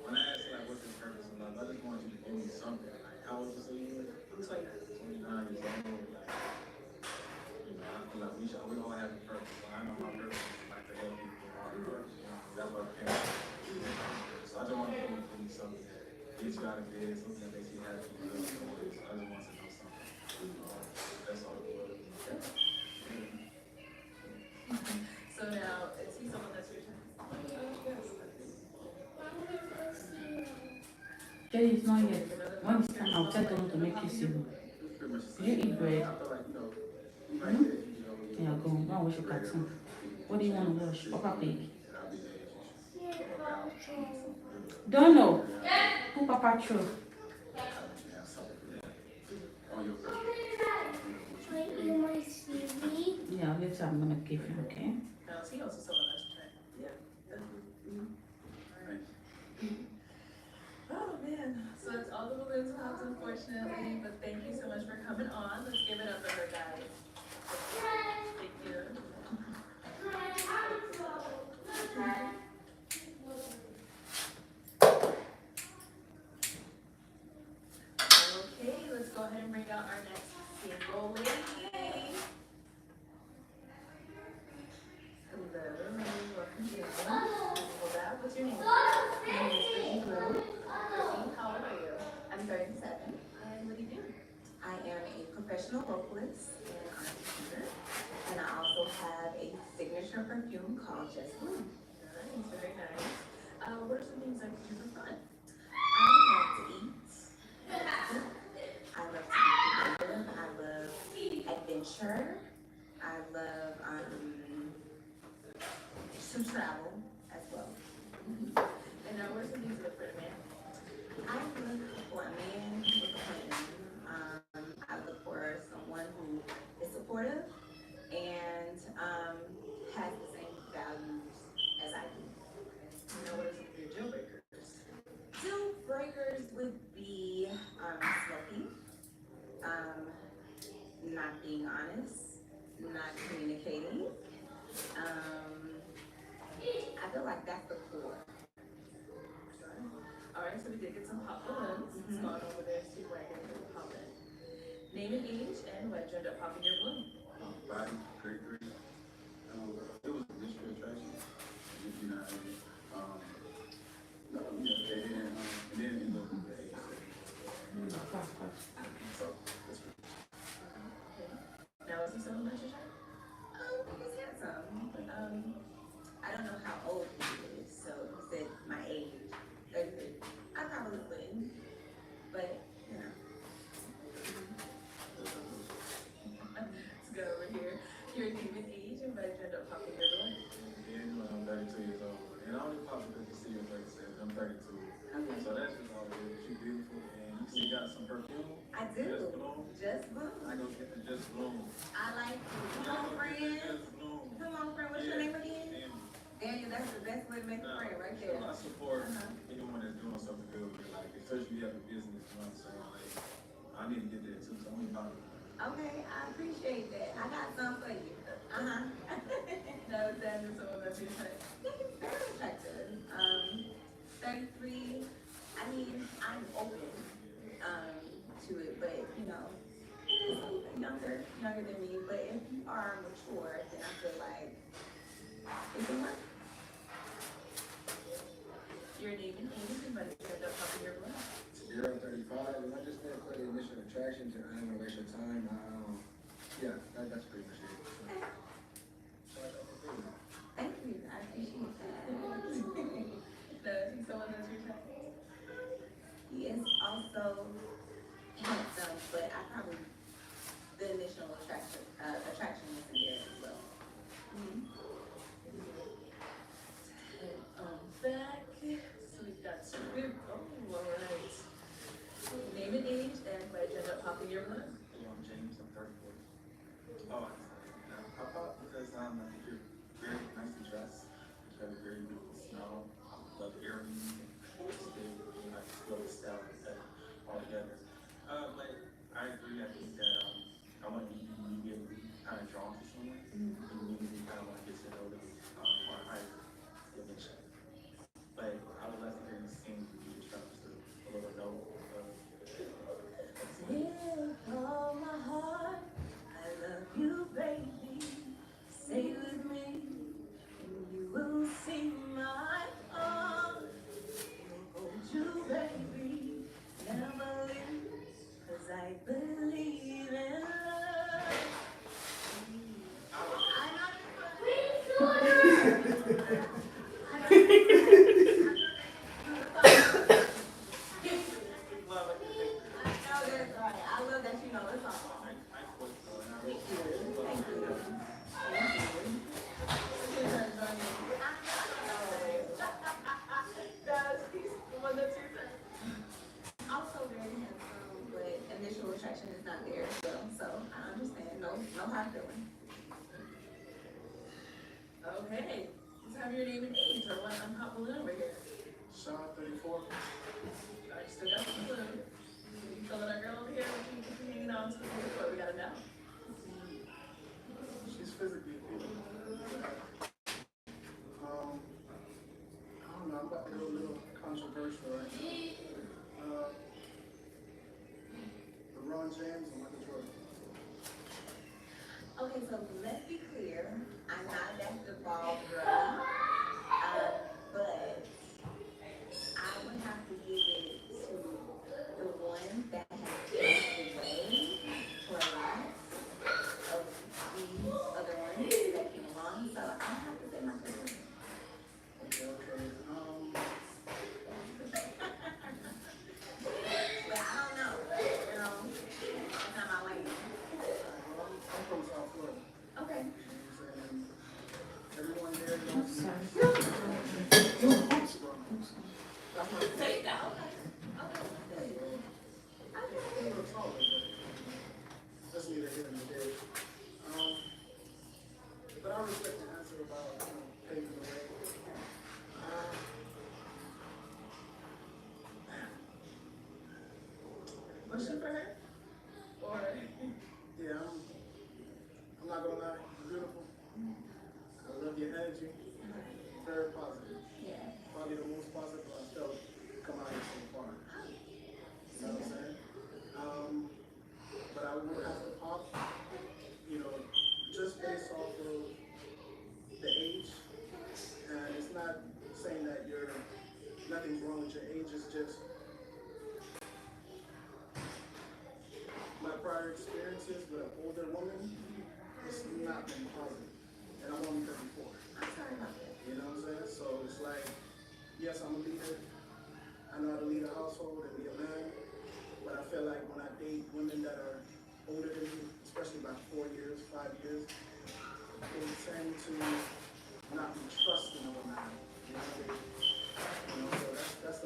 When I ask like what's your purpose in life, I just want you to give me something. Like how old you say you were? I'm 29. 29 years old. Like, you know, I feel like we all have a purpose. I know my purpose is like to help people get hard work. You know, that's what I came to. So I just want you to give me something that gets you out of bed, something that makes you happy. You know, I just want to know something. That's all it was. So now, is he someone that's your turn? Yes. Jerry, it's not yet. When it's time, I'll tell them to make you cereal. Did you eat bread? Yeah, go. Go and wash your cartoon. What do you want to wash? Papa Pig. Don't know. Who Papa True? Yeah, later I'm gonna give him, okay? Now, is he also someone that's your turn? Yeah. Oh man, so that's all the balloons popped, unfortunately, but thank you so much for coming on. Let's give it up for her, guys. Thank you. Okay, let's go ahead and bring out our next single lady. Hello, welcome to Hold up, what's your name? My name is Brittany Blue. How old are you? I'm 37. And what do you do? I am a professional vocalist and entrepreneur, and I also have a signature perfume called Just Blue. Nice, very nice. What are some things that you do for fun? I love to eat. I love to be creative. I love adventure. I love to travel as well. And now, what are some things you look for in a man? I look for a man with a plan. I look for someone who is supportive and has the same values as I do. Now, what are some of your deal breakers? Deal breakers would be smoking, not being honest, not communicating. I feel like that's the core. Alright, so we did get some pop balloons. It's gone over there, see where I get them popping. Name and age, and why'd you end up popping your balloon? Body, great. It was a mystery attraction. You know what I mean? And then it was the age. So, that's what. Now, is he someone that's your type? He's handsome. I don't know how old he is, so he said my age. I probably wouldn't, but you know. Let's go over here. Your name and age, and why'd you end up popping 32. Okay. So that's just all it is. She's beautiful, and you still got some perfume. I do. Just Bloom. Just Bloom. I go get the Just Bloom. I like you. Come on, friend. Just Bloom. Come on, friend. What's your name again? Daniel, that's the best way to make a friend right there. So I support anyone that's doing something good with their life, especially if you have a business, you know what I'm saying? Like, I need to get there too, so I'm about it. Okay, I appreciate that. I got some for you. That was Daniel, someone that's your type. Yeah, he's very attractive. 33. I mean, I'm open to it, but you know, younger than me. But if you are mature, then I feel like it can work. Your name and age, and by the end up popping your blood. 035, and I just did for the initial attraction to I don't want to waste your time. Yeah, that's pretty much it. Okay. Thank you. I appreciate that. He's someone that's your type. He is also handsome, but I probably the initial attraction isn't there as well. Back. So we've got two. Oh, all right. Name and age, and by the end up popping your blood. I'm James, I'm 34. Oh, I thought because I think you're very nicely dressed. You have a very beautiful smell. I love earrings and I just love the style of that all together. But I agree. I think that I want you to be kind of drawn to someone. You immediately kind of want to get to know them on a higher dimension. But I would love to hear you sing. You just drop us a little note. With all my heart, I love you, baby. Stay with me, and you will see my heart. I'll hold you, baby, never leave, 'cause I believe in love. I love that you know the song. Thank you. Thank you. Also very handsome, but initial attraction is not there as well. So I understand. No hard feeling. Okay. Let's have your name and age, or what I'm hot balloon over here. Sean, 34. I still got the balloon. You feeling our girl over here? What you hanging on to? What we gotta know? She's physically appealing. I don't know, I'm about to go a little controversial right now. LeBron James or Michael Jordan? Okay, so let's be clear. I'm not a basketball girl, but I would have to give it to the one that has paved the way for a lot of these other ones that came along. So I have to say Michael Jordan. Okay. But I don't know. You know, it's not my lane. I'm from South Florida. Okay. And everyone there knows me. Say that. A little taller, but that's neither here nor there. But I respect the answer about paving the way. Was she for her? Or Yeah, I'm not gonna lie, you're beautiful. I love your energy. Very positive. Yeah. Probably the most positive I've felt come out of you so far. You know what I'm saying? But I would have to pop, you know, just based off of the age. And it's not saying that nothing's wrong with your age, it's just my prior experiences with an older woman, it's not been positive. And I'm only 34. I'm sorry about that. You know what I'm saying? So it's like, yes, I'm a leader. I know how to lead a household and be a man. But I feel like when I date women that are older than me, especially about 4 years, 5 years, they tend to not be trusting of a man. You know, so that's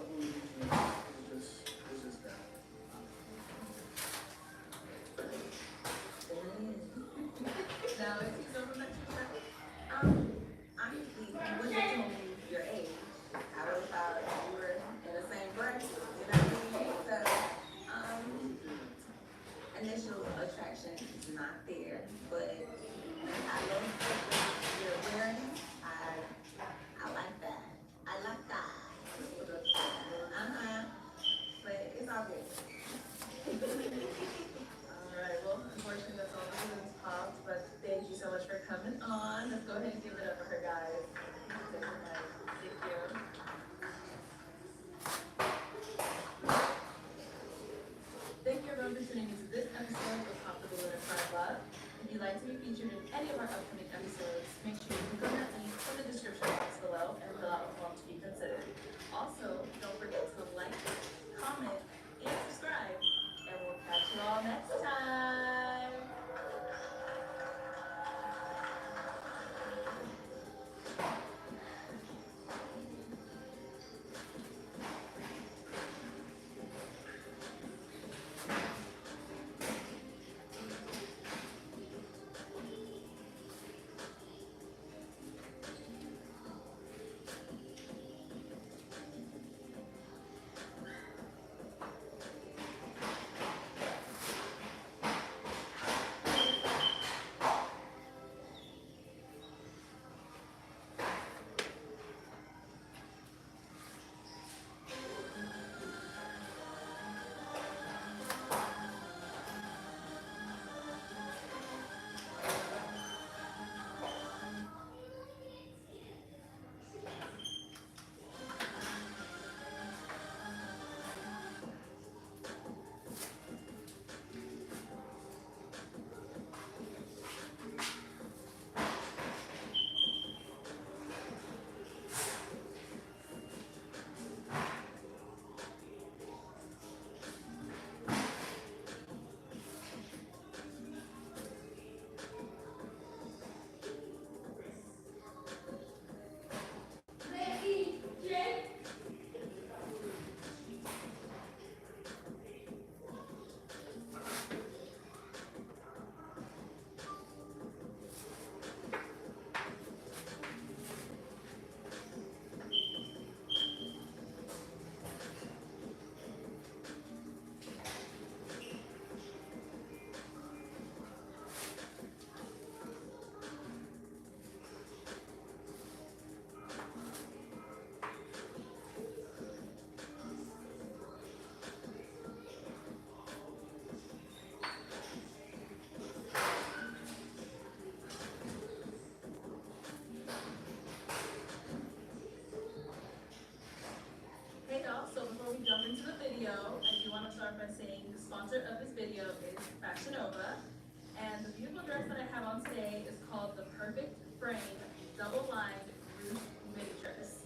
mini dress.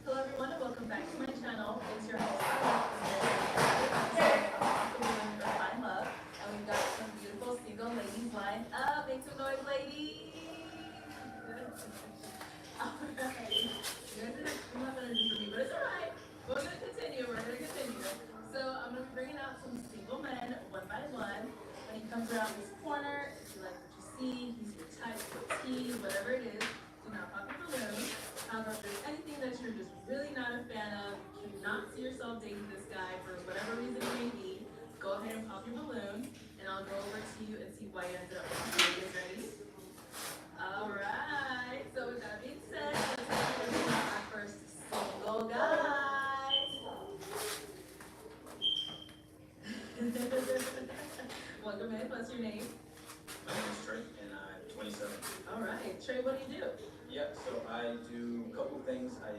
Hello everyone and welcome back to my channel. It's your host, Find Love, and we've got some beautiful single ladies lined up. Make some noise, ladies. Alright. You guys are not gonna do for me, but it's alright. We're gonna continue. So I'm gonna be bringing out some single men one by one. When he comes around this corner, if you like what you see, he's your type, your tea, whatever it is, do not pop your balloon. However, if there's anything that you're just really not a fan of, you cannot see yourself dating this guy for whatever reason it may be, go ahead and pop your balloon, and I'll go over to you and see why you ended up popping. You guys ready? Alright, so with that being said, let's bring out our first single guy. Welcome in, what's your name? My name is Trey, and I'm 27. Alright, Trey, what do you do? Yeah, so I do a couple things. I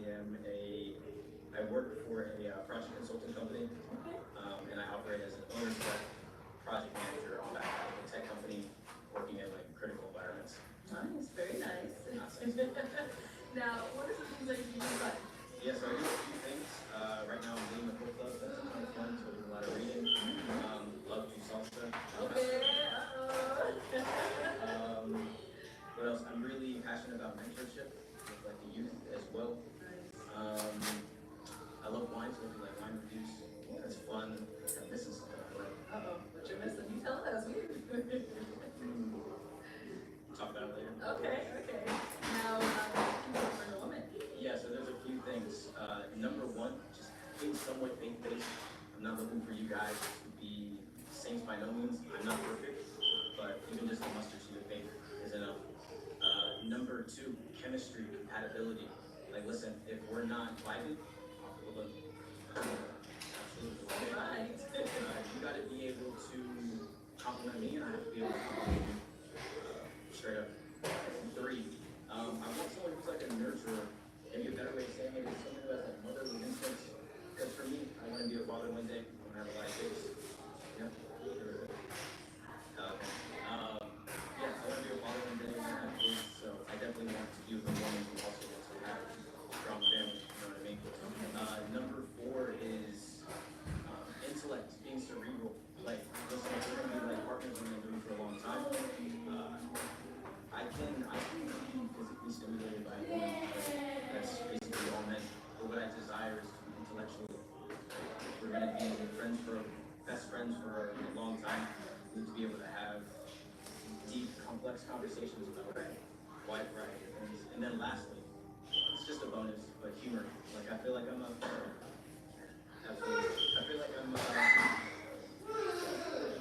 work for a project consulting company, and I operate as an owner's rep project manager on behalf of a tech company working in like critical environments. Nice, very nice. Now, what are some things that you do fun? Yeah, so I do a few things. Right now I'm leading the book club. That's a ton of fun, so I do a lot of reading. Love to do salsa. Okay, What else? I'm really passionate about mentorship with like the youth as well. I love wine, so I do like wine reviews. That's fun. I'm missing something I like. What you're missing? You tell us. Talk about it later. Okay. Now, for the woman. Yeah, so there's a few things. Number one, just being somewhat faith-based. I'm not looking for you guys to be saints by no means. I'm not perfect, but even just a mustard seed of faith is enough. Number two, chemistry, compatibility. Like, listen, if we're not vibing, off the balloon. Absolutely. Right. You got to be able to compliment me, and I have to be able to compliment you. Straight up. Three, I want someone who's like a nurturer. Maybe a better way of saying it is someone who has like motherly instincts. Because for me, I want to be a father one day. I want to have a lot of kids. Yeah. Yeah, I want to be a father one day. I want to have kids. So I definitely want to be with a woman who also wants to have a strong family. You know what I mean? Number four is intellect, being cerebral. Like, listen, if we're going to be like partners and we're going to do it for a long time, I can be physically stimulated by a woman. That's basically all men. But what I desire is to be intellectual. If we're going to be best friends for a long time, we need to be able to have deep, complex conversations about wide variety of things. And then lastly, it's just a bonus, but humor. Like, I feel like I'm absolutely. I feel like I'm a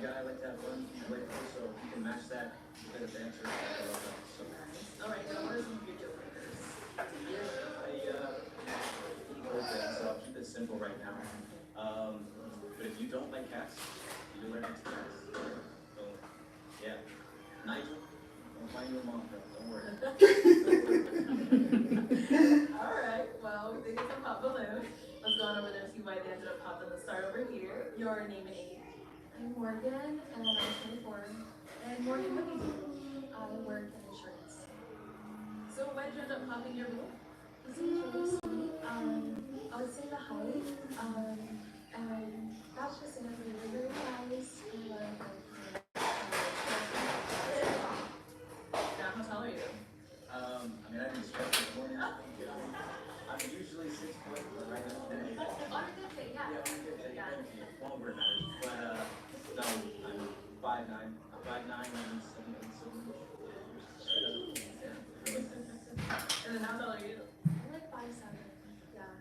guy. I like to have fun. I like so if you can match that with a dancer, I love that. So. Alright, now what are some of your deal breakers? So I'll keep it simple right now. But if you don't like cats, you allergic to cats. So, yeah. Nigel, I'll find you a mom, bro. Don't worry. Alright, well, we did get some pop balloons. Let's go on over there and see why they ended up popping. Let's start over here. Your name and age. I'm Morgan, and I'm 24. And Morgan, what do you do? I work in insurance. So why did you end up popping your balloon? This is really sweet. I would say the height, and that's just it. Really, really nice. Now, how tall are you? I mean, I didn't stretch this morning. I'm usually 6 foot, but right now, On a good day, yeah. Well, we're matters. But, no, I'm 5'9". I'm 5'9", I'm 7 And then how tall are you? I'm like 5'7". Yeah.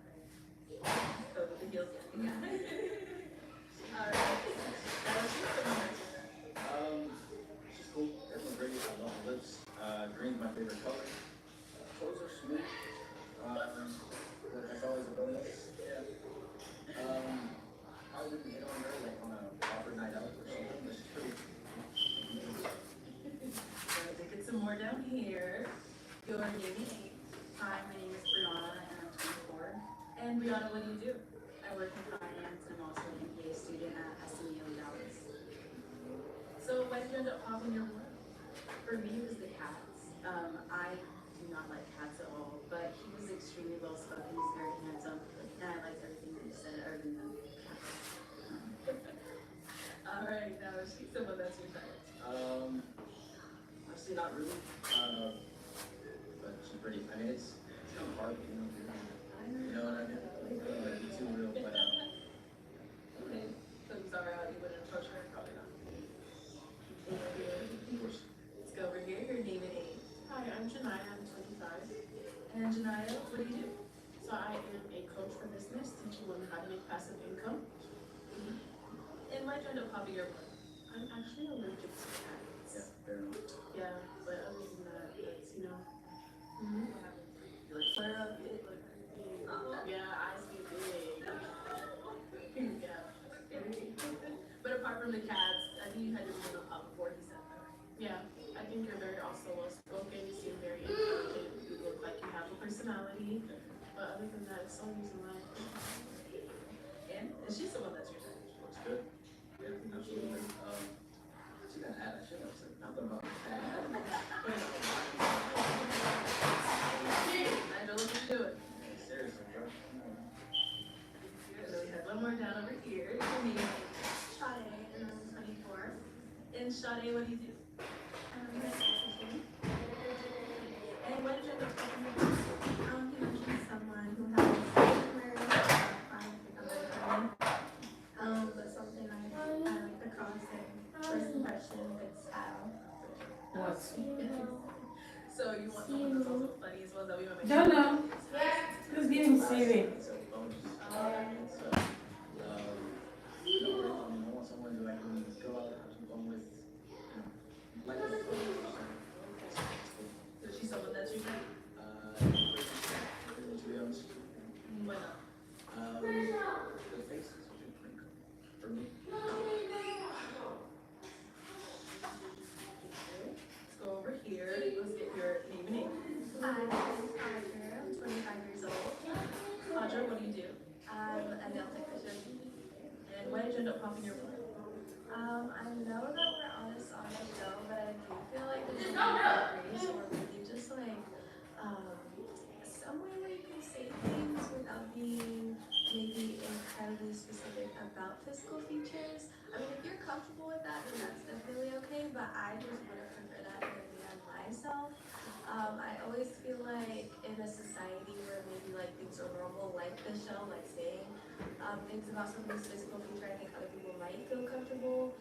So with the heels, yeah. Alright. Now, what's your favorite? It's just cool. Everyone's great. I love the lips. Green's my favorite color. Toes are smooth. That's always a bonus. Yeah. I wouldn't hit on her like on a proper night out or something, but she's pretty. Alright, take it some more down here. Your name and age. Hi, my name is Brianna and I'm 24. And Brianna, what do you do? I work in finance and I'm also an MBA student at SMU Dallas. did you end up popping your blood? For me, it was the cats. I do not like cats at all, but he was extremely well spoken. He's very handsome, and I liked everything that he said other than the cats. Alright, now is she someone that's your type? Honestly, not really. But she's pretty. I mean, it's kind of hard, you know. You know what I mean? Like, be too real, but Okay. So you saw her out, you wouldn't approach her? Probably not. of course. Let's go over here, your name and age. Hi, I'm Janaya, I'm 25. And Janaya, what do you do? So I am a coach for business, teaching women how to make passive income. And why'd you end up popping your blood? I'm actually allergic to cats. Yeah, fair enough. Yeah, but other than that, it's, you know. You like flare up, you look like Yeah, eyes get big. yeah. But apart from the cats, I think you had your blood pop before he said that. Yeah, I think you're very also well spoken, you seem very intelligent, you look like you have a personality. But other than that, it's the only reason why. And is she someone that's your type? Looks good. Yeah, absolutely. See that ad? I should have said nothing about the ad. Nigel, what you doing? Yeah, seriously, bro. And then we have one more down over here. Your name is Sade, and I'm 24. And Sade, what do you do? I'm a physician. And why did you end up popping your blood? He mentioned someone who has very I think I'm very funny. But something I like the cross and first impression, good style. What? So you want someone that's also funny as well, that we want to make Don't know. Just getting serious. So, so, I want someone who I can go out and have some fun with. Like, So she's someone that's your type? to be honest. Why not? The face is such a pretty color for me. Let's go over here. Let's get your name and age. I'm Audra, I'm 25 years old. Audra, what do you do? I'm a nail technician. And why did you end up popping your blood? I know that we're honest on the show, but I do feel like there's a grace or maybe just like some way where you can say things without being maybe incredibly specific about physical features. I mean, if you're comfortable with that, then that's definitely okay, but I just wouldn't prefer that for me and myself. I always feel like in a society where maybe like things are normal, like the show, like saying things about somebody's physical feature, I think other people might feel comfortable.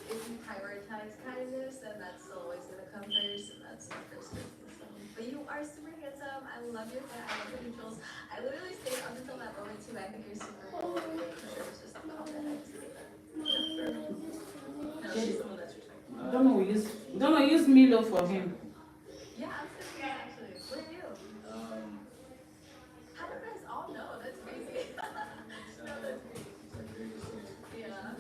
If you prioritize kindness, then that's always gonna come first, and that's my first thing. So, but you are super handsome. I love your hair. I love your neutrals. I literally stayed up until that moment too. I think you're super cool. For sure, it's just a comment. I just say that. No, she's someone that's your type. Don't know, use Milo for him. Yeah, I'm serious actually. What are you? How do you guys all know? That's crazy. No, that's crazy. It's like very distinct. Yeah.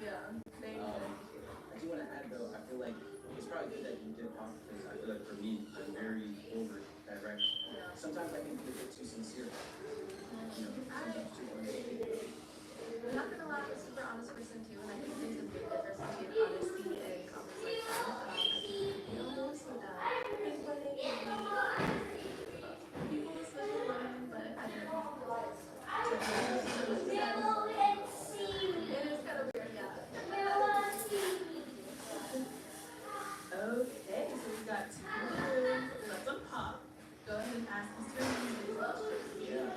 Yeah. Thank you. I do want to add though, I feel like it's probably good that you did pop because I feel like for me, I'm very over direct. Yeah. Sometimes I can be a bit too sincere. You know, sometimes too honest. I'm not gonna lie, I'm a super honest person too, and I think there's a big difference between honesty and comments like that. I think you can be honest without pinpointing people, especially women, but I don't know. It is kind of weird, yeah. Okay, so we got two. Let's unpop. Go ahead and ask us your name. Yeah.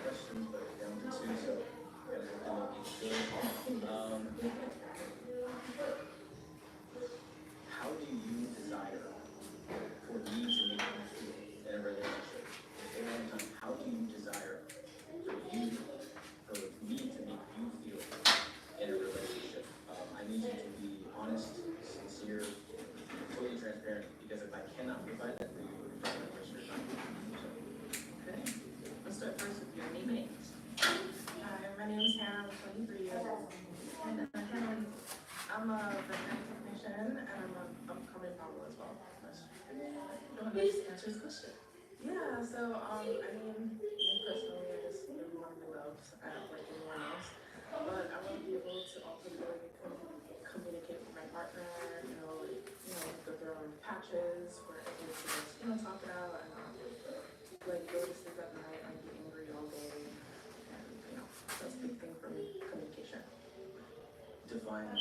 Questions, but down to two, so gotta go down each day. How do you desire for me to make you feel in a relationship? And how do you desire for me to make you feel in a relationship? I need you to be honest, sincere, totally transparent, because if I cannot provide that for you, I'm not gonna waste your time. Okay. Let's start first with your name and age. Hi, my name is Hannah, I'm 23 years old. And Hannah, I'm a veterinary technician and I'm an upcoming model as well. let's answer this question. Yeah, so I mean, me personally, I just really want to be loved. I don't like anyone else. But I want to be able to also really communicate with my partner. define love.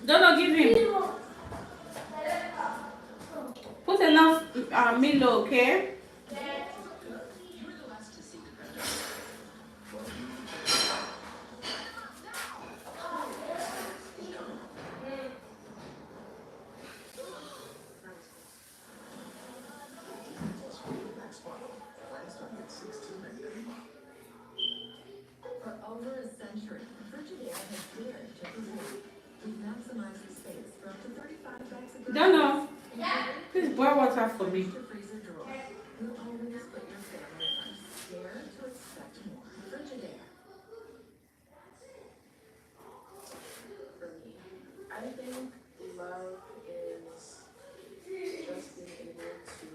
Don't give him. Put enough Milo, okay? For over a century, Frigidaire has dared to perform. We've maximized the space for up to 35 bags of Don't know. groceries, Please boil water for me. to freezer drawer. You'll always put your family first. Dare to expect more. Frigidaire. For me, I think love is just being able to,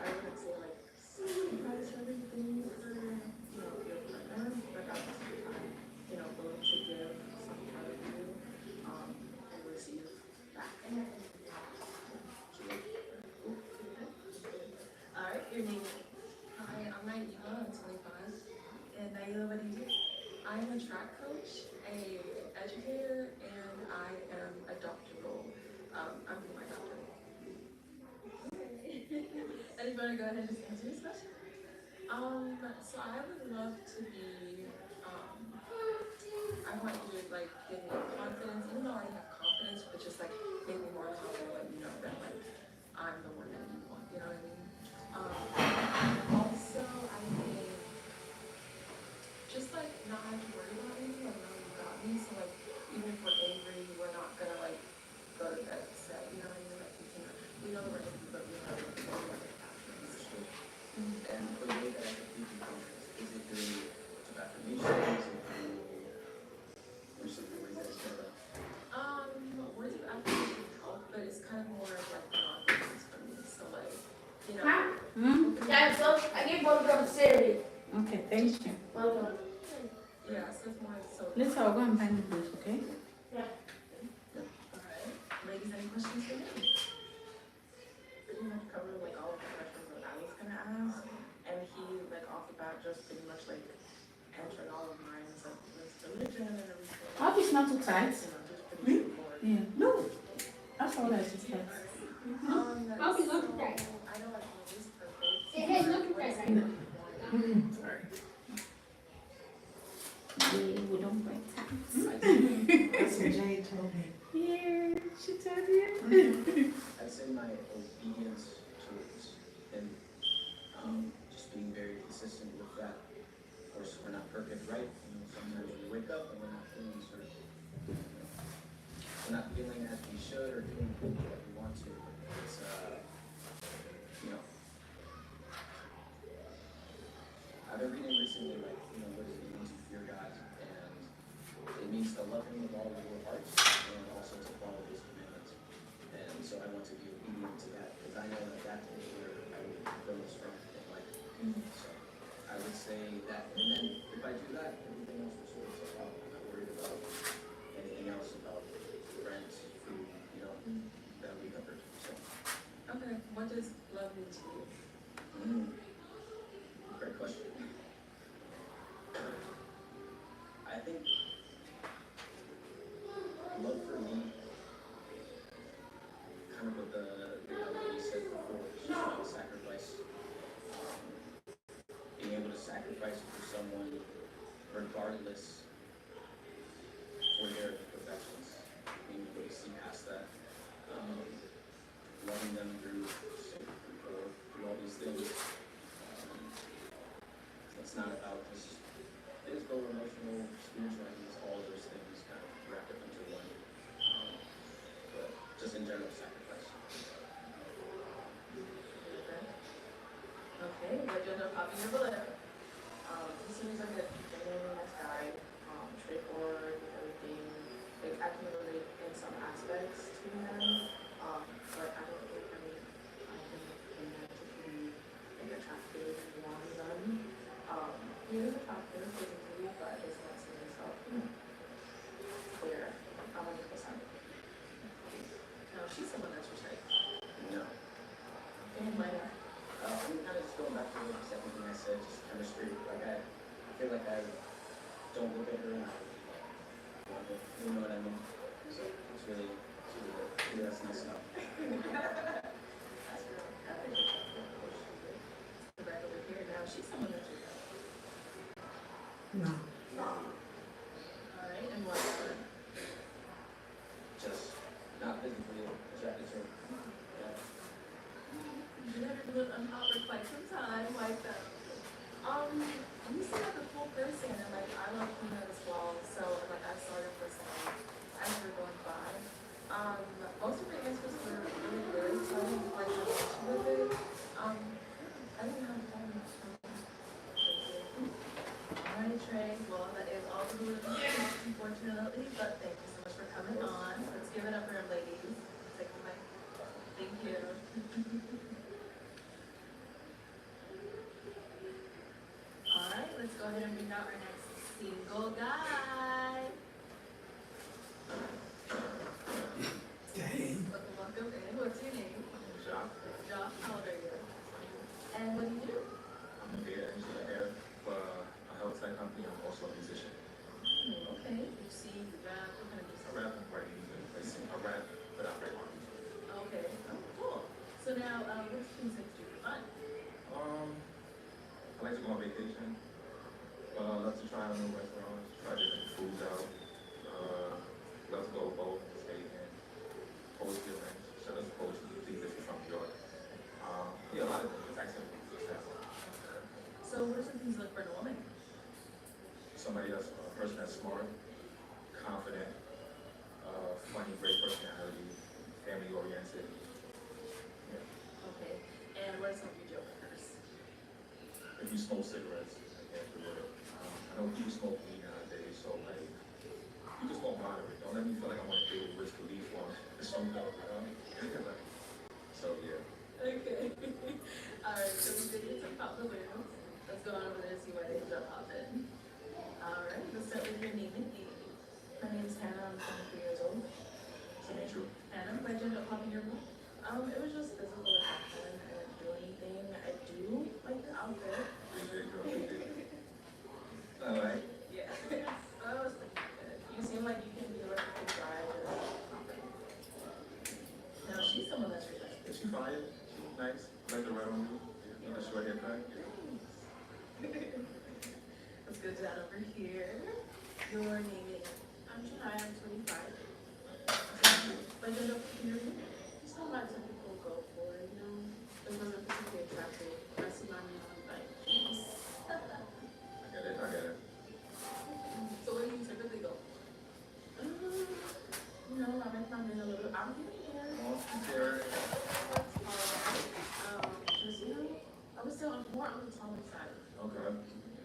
I wouldn't say like sacrifice everything for, your partner, but at the same time, willing to give some part of you, and receive back. Alright, your name. Hi, I'm Naila, I'm 25. And Naila, what do you do? I'm a track coach, a educator, and I am a doctoral. I'm my doctor. Anybody go ahead and just answer this question? So I would love to be, I want you to like give me confidence, even though I already have confidence, but just like make me more confident, let me know that like I'm the one that you want, you know what I mean? Also, I think just like not have to worry about anything, like know you got me. So like even if we're angry, we're not gonna like go to bed upset, you know what I mean? Like we know we're angry, but we know like we're like And the way that I can give you confidence, is it through affirmations, is it through, or something like that, words of affirmation help, but it's kind of more of like confidence for me. So like, Yeah, so I give both of them cereal. Okay, thank you. Welcome. yeah, so it's more so. Let's go and find the place, okay? Yeah. Alright. Ladies, any questions for me? Pretty much covered like all of the questions that I was gonna ask, and he like off the bat just pretty much like answered all of mine, like with religion and everything. I hope it's not too tight. Just pretty straightforward. Yeah. No. That's all I just said. I'll be looking at it. I know like love is perfect. It has looking at it. Sorry. Yeah, we don't break times. That's what Jane told me. Yeah, she told you. I'd say my obedience towards him, just being very consistent with that. Of course, we're not perfect, right? Sometimes we wake up and we're not feeling sort of, we're not feeling as we should or doing things that we want to. It's, I've been reading recently, like, what does it mean to fear God? And it means to love Him with all of your heart and also to follow His commandments. And so I want to be obedient to that because I know that that is where I will feel the strength in life. So I would say that, and then if I do that, everything else will sort itself out. I'm not worried about anything else about rent, food, that we covered. So. Okay, what does love mean to you? Great question. I think love for me, kind of what the reality said before, is just about sacrifice. Being able to sacrifice for someone regardless for their imperfections. Being able to see past that. Loving them through all these things. It's not about just physical, emotional, spiritual, I think it's all of those things kind of wrapped up into one. But just in general, sacrifice. Okay, legend of Papi Neverland. He seems like a genuinely nice guy, straightforward with everything. Like I can relate in some aspects to him, but I don't think I think romantically like attractive long run. He is attractive physically, but I just don't see myself clear 100%. No, she's someone that's your type. No. And like, I'm kind of going back to the second thing I said, just chemistry. Like I feel like I don't look at her and I love her. You know what I mean? So it's really that's nice enough. Right over here now. She's someone that you No. know. Alright, and what about her? Just not physically attracted to her. Yeah. You haven't been hot for quite some time, like that. You seem like a cool person, and like I love Peanut as well. So like I saw your personality as you were going by. Most of your answers were really good, so I didn't like the much with it. I didn't have time. Alright, Trey. Well, that is all the way unfortunately, but thank you so much for coming on. Let's give it up for our ladies. Take a mic. Thank you. Alright, let's go ahead and bring out our next single guy. Dang. Welcome in. What's your name? Josh. Josh, how old are you? And what do you do? I'm a data engineer for a health tech company. I'm also a musician. Okay. You sing, you rap, what kind of music? I rap and write music. I sing, I rap, but I write music. Okay. Oh, cool. So now, which things that you do for fun? I like to go on vacation. Love to try out new restaurants, try different foods out. Love to go both, skating, poetry events, shout out to poetry, please if you're from New York. Yeah, a lot of things, activities, just that. So what are some things you look for in a woman? Somebody that's a person that's smart, confident, funny, great personality, family oriented. Yeah. Okay. And what are some of your deal breakers? If you smoke cigarettes, I can't do it. I know people smoke weed nowadays, so like, you can smoke moderate. Don't let me feel like I want to pay Wiz Khalifa or something. So yeah. Okay. Alright, so we did get some pop balloons. Let's go on over there and see where they end up popping. Alright, let's start with your name and age. My name is Hannah, I'm 23 years old. True. Hannah, why'd you end up popping your balloon? It was just physical attraction. I didn't do anything. I do like your outfit. Appreciate you. All right. Yeah. So I was thinking good. You seem like you can do it, you can drive. Now she's someone that's respected. Is she fire? She's nice. Like the red on you. Yeah. A short haircut. Let's go down over here. Your name is? I'm Janai, I'm 25. But you know, it's not like some people go for, you know, it wasn't particularly attractive. That's what I mean, like, I get it. so where do you typically go? You know, I might find in a little, I'm here. Oh, Jerry. Just, you know, I was still more on the taller side. Okay.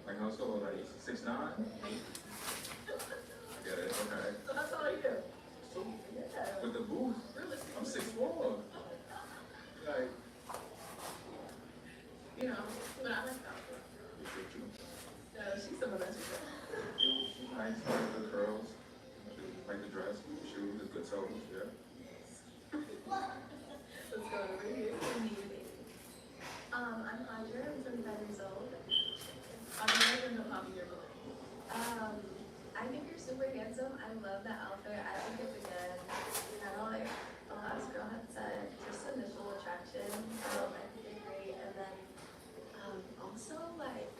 Like how so? Like 6'9"? I get it. Okay. So that's all I do. So, Yeah. with the booth, I'm 6'4". Like, You know, but I like that. appreciate you. She's someone that's respected. She's nice, like the curls, like the dress, shoes, good toes, yeah. Let's go over here. Your name is? I'm Audra, I'm 25 years old. I'm never know how you're going. I think you're super handsome. I love that outfit. I think it's again, kind of like the last girl had said, just initial attraction. I think you're great. And then also like,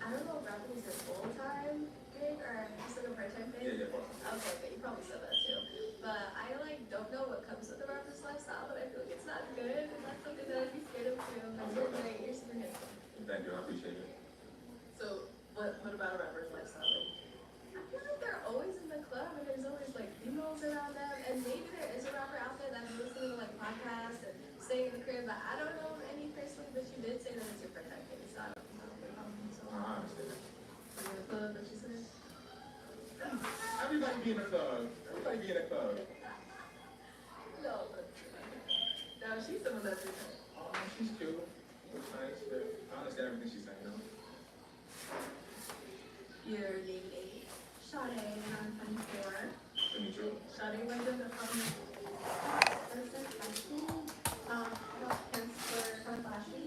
I don't know if rapping is your full-time gig or just like a part-time thing. Yeah. Okay, but you probably said that too. But I like don't know what comes with the rapper's lifestyle, but I feel like it's not good. And that's something that I'd be scared of too. But you're great. You're super handsome. Thank you, I appreciate it. So, what about a rapper's lifestyle? I feel like they're always in the club and there's always like females around them, and maybe there is a rapper out there that's listening to like podcasts and staying in the crib, but I don't know any personally, but you did say that it's your part-time thing, so I don't know. So, I understand. in the club, that you said? Everybody be in the club. Everybody be in the club. No, but now she's someone that's different. Oh, she's cute. Looks nice. I understand everything she's saying, though. Your name and age? Sade, and I'm 24. To meet you. Shawty, why don't you come? First and fashion, I got pants for flashy.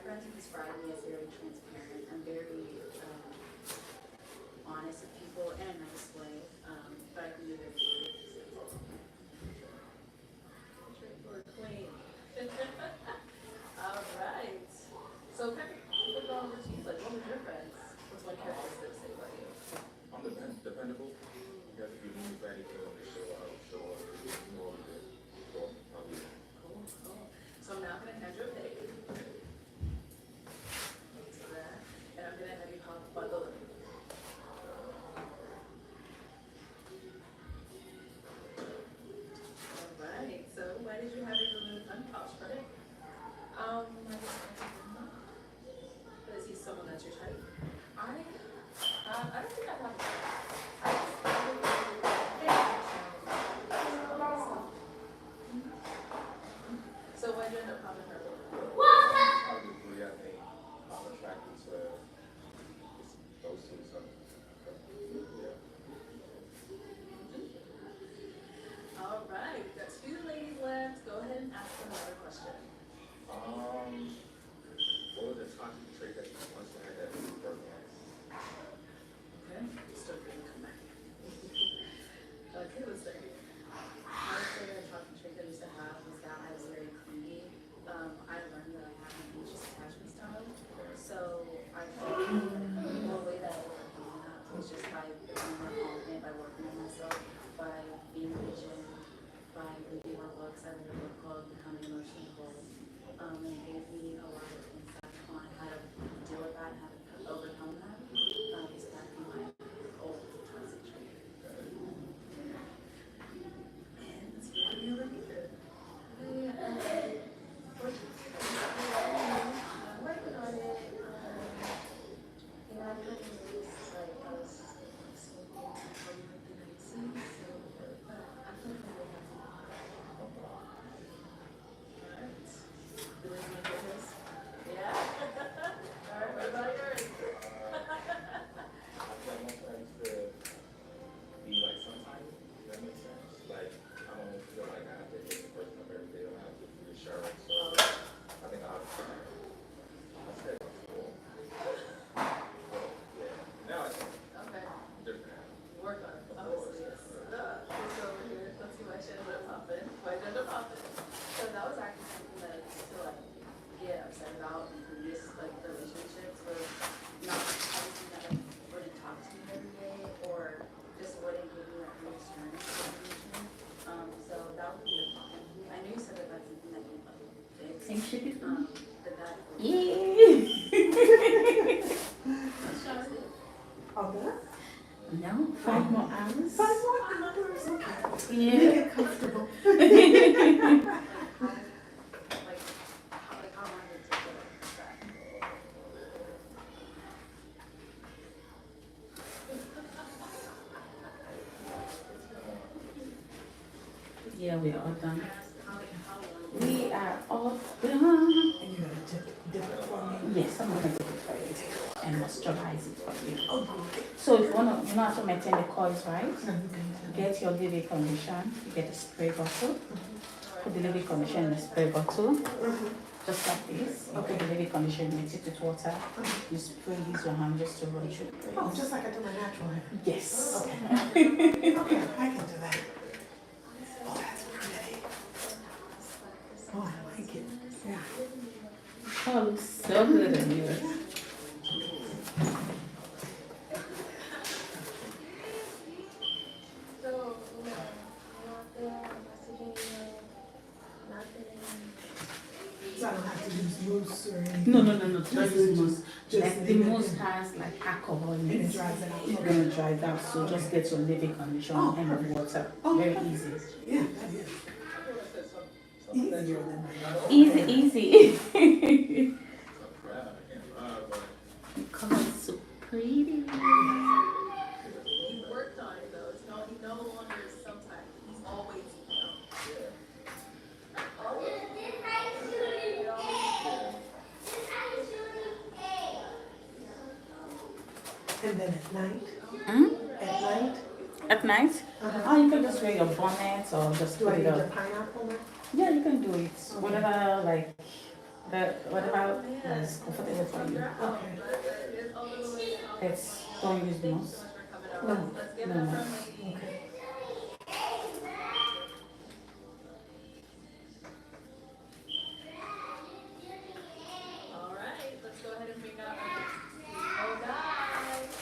friends would describe me as very transparent. I'm very honest with people in a nice way, but I can be very Straightforward queen. All right. So kind of keep it going with you. Like, what was your friends? What's one characteristic say about you? I'm dependable. You have to be really ready for them to show up, you know what it is. So, I'll be there. Cool, cool. So now I'm gonna hand you a page. To that. And I'm gonna have you call bundle. Alright, so why did you have your balloon unpolished, brother? Is he someone that's your type? I don't think I have. So why'd you end up popping her balloon? Obviously, I think I'm attracted to those two, so, yeah. All right, we've got 2 ladies left. Go ahead and ask another question. What was the toxic trait that you once had that you broke on? Okay, still didn't come back. Okay, let's start here. I would say the toxic trait that I used to have was that I was very clingy. I learned that I have an anxious attachment style. So I think the way that I overcame that was just by becoming more confident, by working on myself, by being patient, by reading more books. I read a book called Becoming Emotionally Whole. And it gave me a lot of insight on how to deal with that and how to overcome that. So that can be my old toxic trait. And let's see what you over here. I'm working on it. I couldn't release, like, I was smoking all like the 19, so, but I think I will have Alright. Do we need to do this? Yeah? Alright, what about yours? I feel like most times to be like sometimes, if that makes sense. Like, I don't feel like I have to hit the person up every day, I don't have to be reassurance, so I think I said it before. But, yeah, now I think Okay. different. Work on it. Obviously, yes. Let's go over here. Let's see why she ended up popping. Why did you end up popping? So that was actually something that I used to like get upset about in previous like relationships was not obviously that like wouldn't talk to me every day or just wouldn't give me that reassurance information. So that would be a problem. I know you said that that's something that you like fix. Thank you. But that Yeah. All that? No, 5 more hours. 5 more hours, okay. Yeah. Make it comfortable. like how long did it take to like that? Yeah, we are all done. How long? We are all done. And you're gonna dip it for me? Yes, I'm gonna do it for you and moisturize it for you. Oh, good. So if you wanna, you know how to maintain the coils, right? No, you can Get your Livy condition. You get a spray bottle. Put the Livy condition in the spray bottle, just like this. You put the Livy condition, mix it with water. You spray, use your hand just to run through. Oh, just like I do my natural hair. Yes. Okay. Okay, I can do that. Oh, that's pretty. Oh, I like it. Yeah. Oh, looks so good on you. So, nothing, messaging, nothing. So I don't have to use mousse or anything? No, don't use mousse. Just Like the leave it mousse in. has like alcohol in And it. it dries it out. It's gonna dry it out, so just get your Livy condition and water. Very easy. Yeah, that is. Easier than my Easy. Yeah, Color so pretty. He worked on it though. It's no, he no longer is sometimes. He's always, And then at night? Hmm? At night? At night? Oh, you can just wear your bonnet or just Do put I it need the up. pineapple? Yeah, you can do it. Whatever, like, What about is comfortable for you? Okay. It's all the way out. It's don't use Thank you mouse. so much for coming out. No. Let's give No, it a no. from lady. Okay. All right, let's go ahead and bring out our oh guys.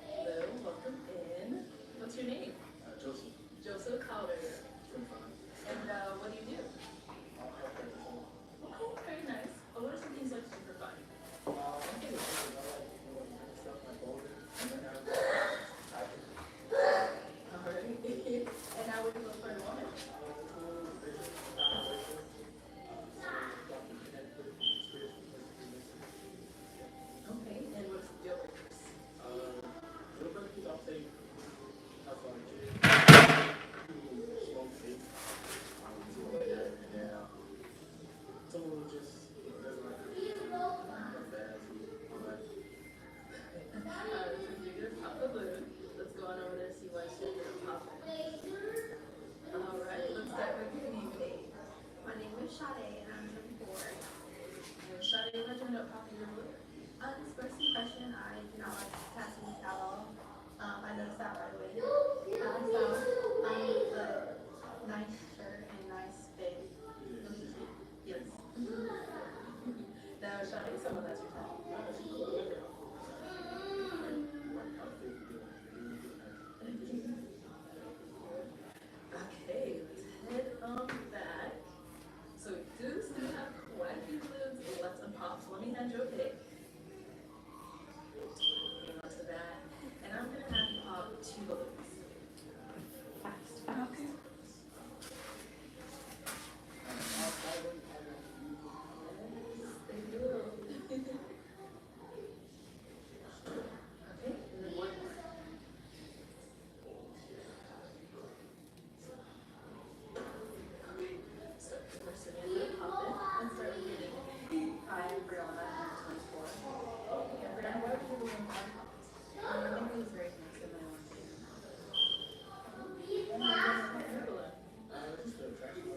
Hello, welcome in. What's your name? Joseph. Joseph, how old are you? 25. And what do you do? Okay, very nice. What are some things like to do for fun? Alright. And now what do you look for in a woman? Okay, and what's the deal breakers? Someone who just doesn't like So you're gonna pop the balloon. Let's go on over there and see why she's gonna pop it. Alright, let's start with your name and age. My name is Sade and I'm 24. And Shadi, why'd you end up popping your balloon? This first impression, I do not like tattoos at all. I noticed that right away. I need a nice shirt and nice fit. Yes. Now, Shadi, someone that's your type. Okay, let's head on back. So we do still have quite a few balloons left unpopped. So let me hand you a pick. Hang on to that. And I'm gonna have you pop 2 balloons. Okay. They will. Okay, and then one more. Okay, so we're sitting in the pop it and start reading. Hi, I'm Brianna, I'm 24. Okay, Brianna, why would you balloon unpopped? I think it was very handsome and I wanted to. And why did you pop your balloon?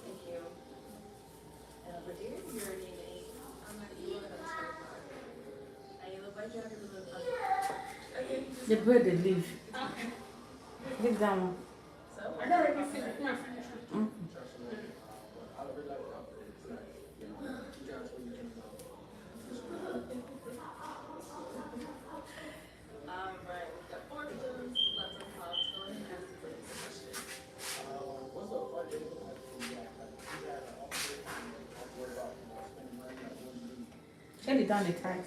Thank you. And over here, your name and age. I'm not you live in a story park. Ayla, why'd you have your balloon unpopped? Okay, just The bird they leave. Leave that one. so. I know you finish. Mm. Alright, we've got 4 balloons left unpopped. Go ahead and ask the first question. what's the fun day like for you guys? Like, you guys are all good and like, what about spending money? Like, what do you do? Get it down the tight.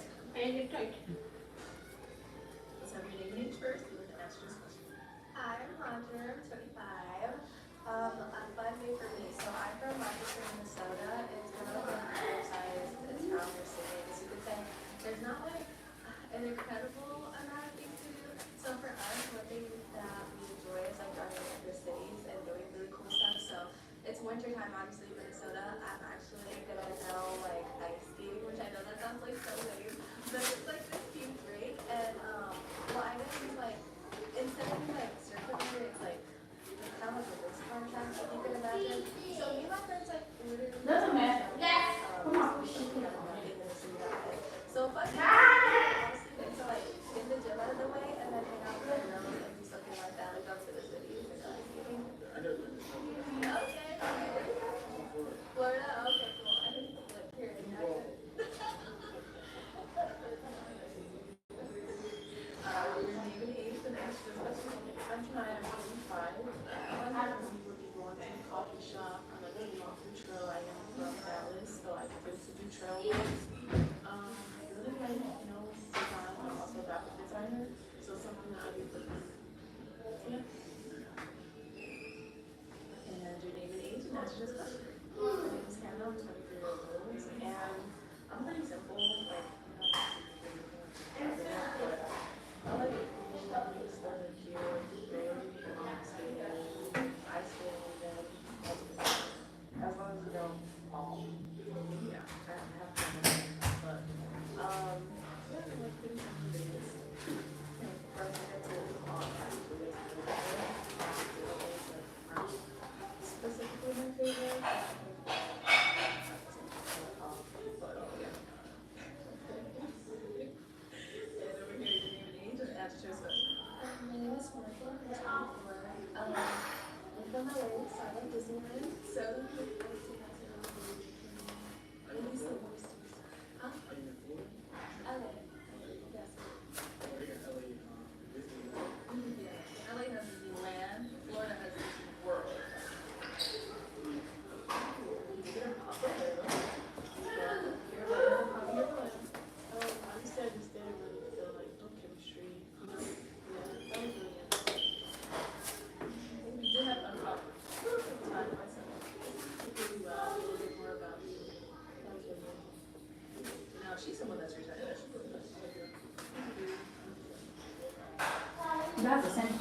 Let's have your name and age first, and then ask this question. Hi, I'm Roger, I'm 25. I'm 5'8" for me, so I'm from Rochester, Minnesota. It's kind of like an undersized town or city, I guess you could say. There's not like an incredible amount of things to do. So for us, one thing that we enjoy is like driving to other cities and doing really cool stuff. So it's winter time, obviously, Minnesota. I'm actually gonna go like ice skating, which I know that sounds like so lame, but it's like this huge break. And well, I guess it's like instead of like circular, it's like kind of like a race car track, if you can imagine. So me and my friends like literally Doesn't matter. so fun. Honestly, get to like get the gym out of the way and then hang out with my girls and do something like that, like go to the cities and go ice skating. Okay. Florida, okay, cool. I think like here in Texas. Your name and age, then ask this question. I'm Janaya, I'm 25. I would be going to a coffee shop. I'm a little off the trail. I am from Dallas, so I get to do trail works. I really like, design. I'm also a graphic designer, so something that I do for fun. Yeah. And your name and age, and that's just question. My name is Hannah, I'm 23 years old, and I'm pretty simple, like, I like it started here, very skating, ice skating, and as long as you don't fall. Yeah, I have fun with it. But, yeah, like pretty simple days. First I get to all kinds of days.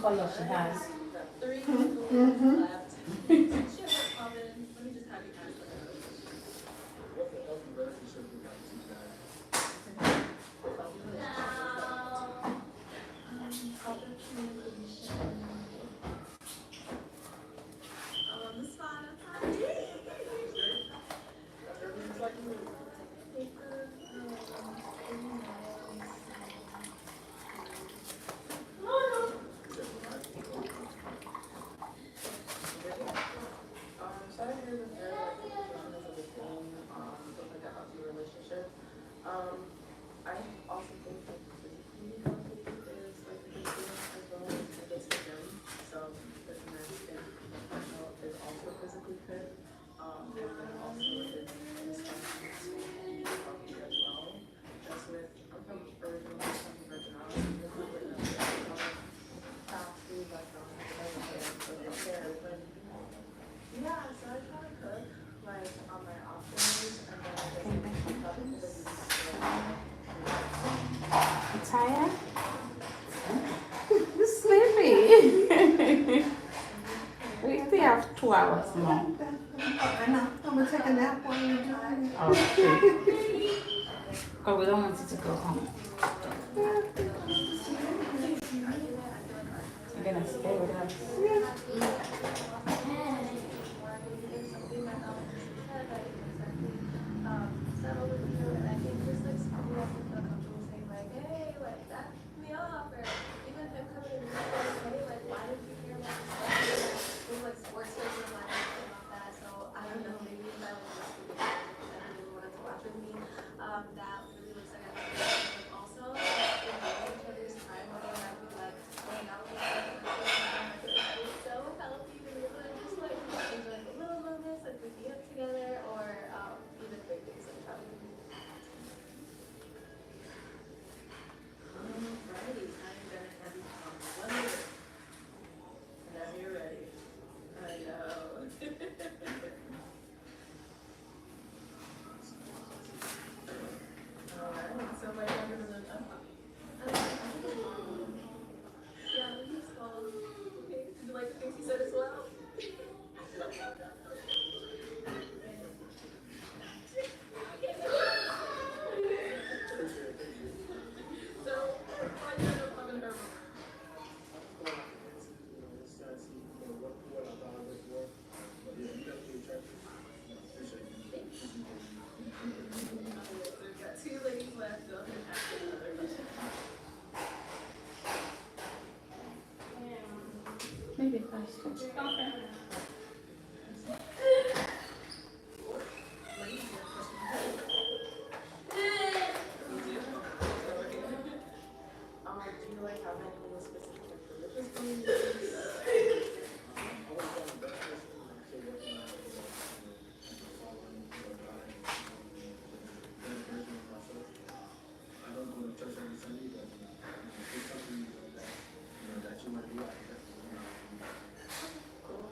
color she has. Three people left. She has a comment. Let me just have you ask them. What's the healthy relationship with like two guys? Proper communication. On the spot, I'm sorry. Everything's like you. Paper, emails. So I agree with her, like, communication is a big thing, with like a healthy relationship. I also think that physically healthy is like a big thing as well as I guess the gym. So the man can, is also physically fit. And then also is respecting to be healthy as well. Just with, I'm from originally from Virgin Islands, with fast food, like, yeah, so I try to cook like on my off days and then I just like You tired? You sleepy? We still have 2 hours more. I know, I'm gonna take a nap while you're doing it. Okay. Because we don't want you to go home. You're gonna stay with us. Settle with you, and I think just like somebody else feel comfortable saying like, hey, like that pissed me off, or even him coming to me and saying, hey, like why did you hear about this stuff? It was like sports person like about that, so I don't know, maybe that was just really and I really wanted to watch with me. That really looks like I have a also like enjoying each other's time, whether that be like going out with each other, it's so healthy to be able to just like enjoy the little moments, like waking up together, or even big things like traveling. Alrighty, I'm gonna have you on 1 minute. Whenever you're ready. I know. Alright, so right now you're gonna yeah, he's called. Okay, did you like the things he said as well? So, right now you're talking to her. We've got 2 ladies left. Go ahead and ask another question. Maybe first. Okay. Ladies, you have a question? You do? do you like have any specific like religious beliefs? I don't go to church every Sunday, but it's something that you might be like. Cool.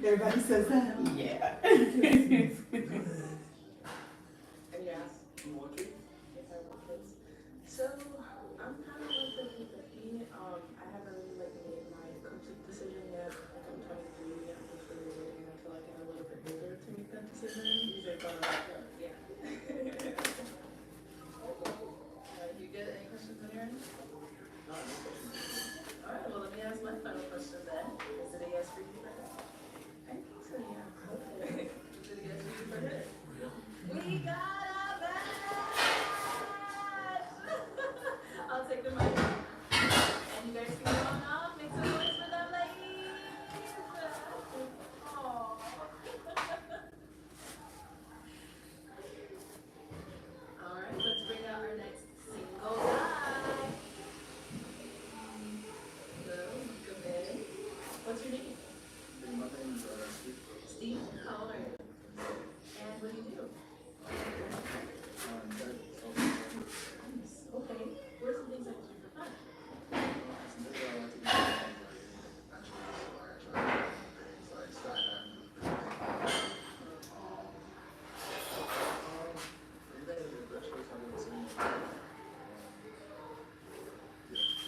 Everybody says that. Yeah. It just seems good. And you asked You want kids? if I want kids. So I'm kind of like 50-50. I haven't really like made my complete decision yet. Like I'm 23. I'm just really waiting until I get a little bit older to make that decision. You say thought about that. Yeah. You get any questions on your end? No, no question. All right, well, let me ask my final question then. Is it a yes for you for her? I think so, yeah. Is it a yes for you for her? We got a match! I'll take the mic. And you guys can go on off. Make some noise for them ladies. Aw. All right, let's bring out our next single guy. Hello, come in. What's your name? My name is Steve. Steve. How old are you? And what do you do? Nice. Okay. What are some things that you do for fun?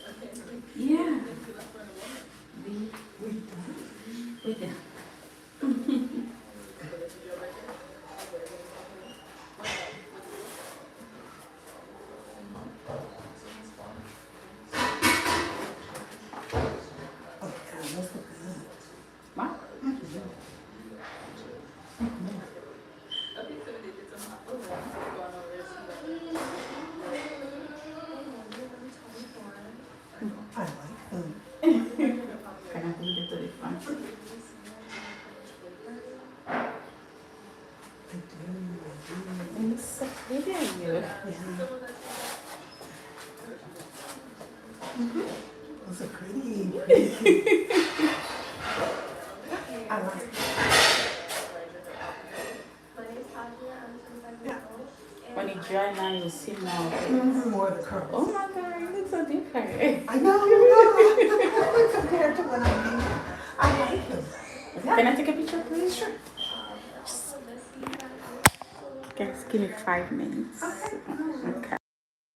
Okay. Yeah. Things you like for a woman. We do. So this is your record? What else? What do you do? Oh, God, that's so good. What? Okay, so we did some hot food. Going over this. I like food. Can I bring it to the front? I do. It's so pretty of you. Those are pretty. I like it. My name is Tadia. I'm 25 years old. When you dry now, you see more of it. More of the curls. Oh my God, you look so different. I know. Compared to when I made them. I like them. Can I take a picture, please? Sure. Guys, give me 5 minutes. Okay.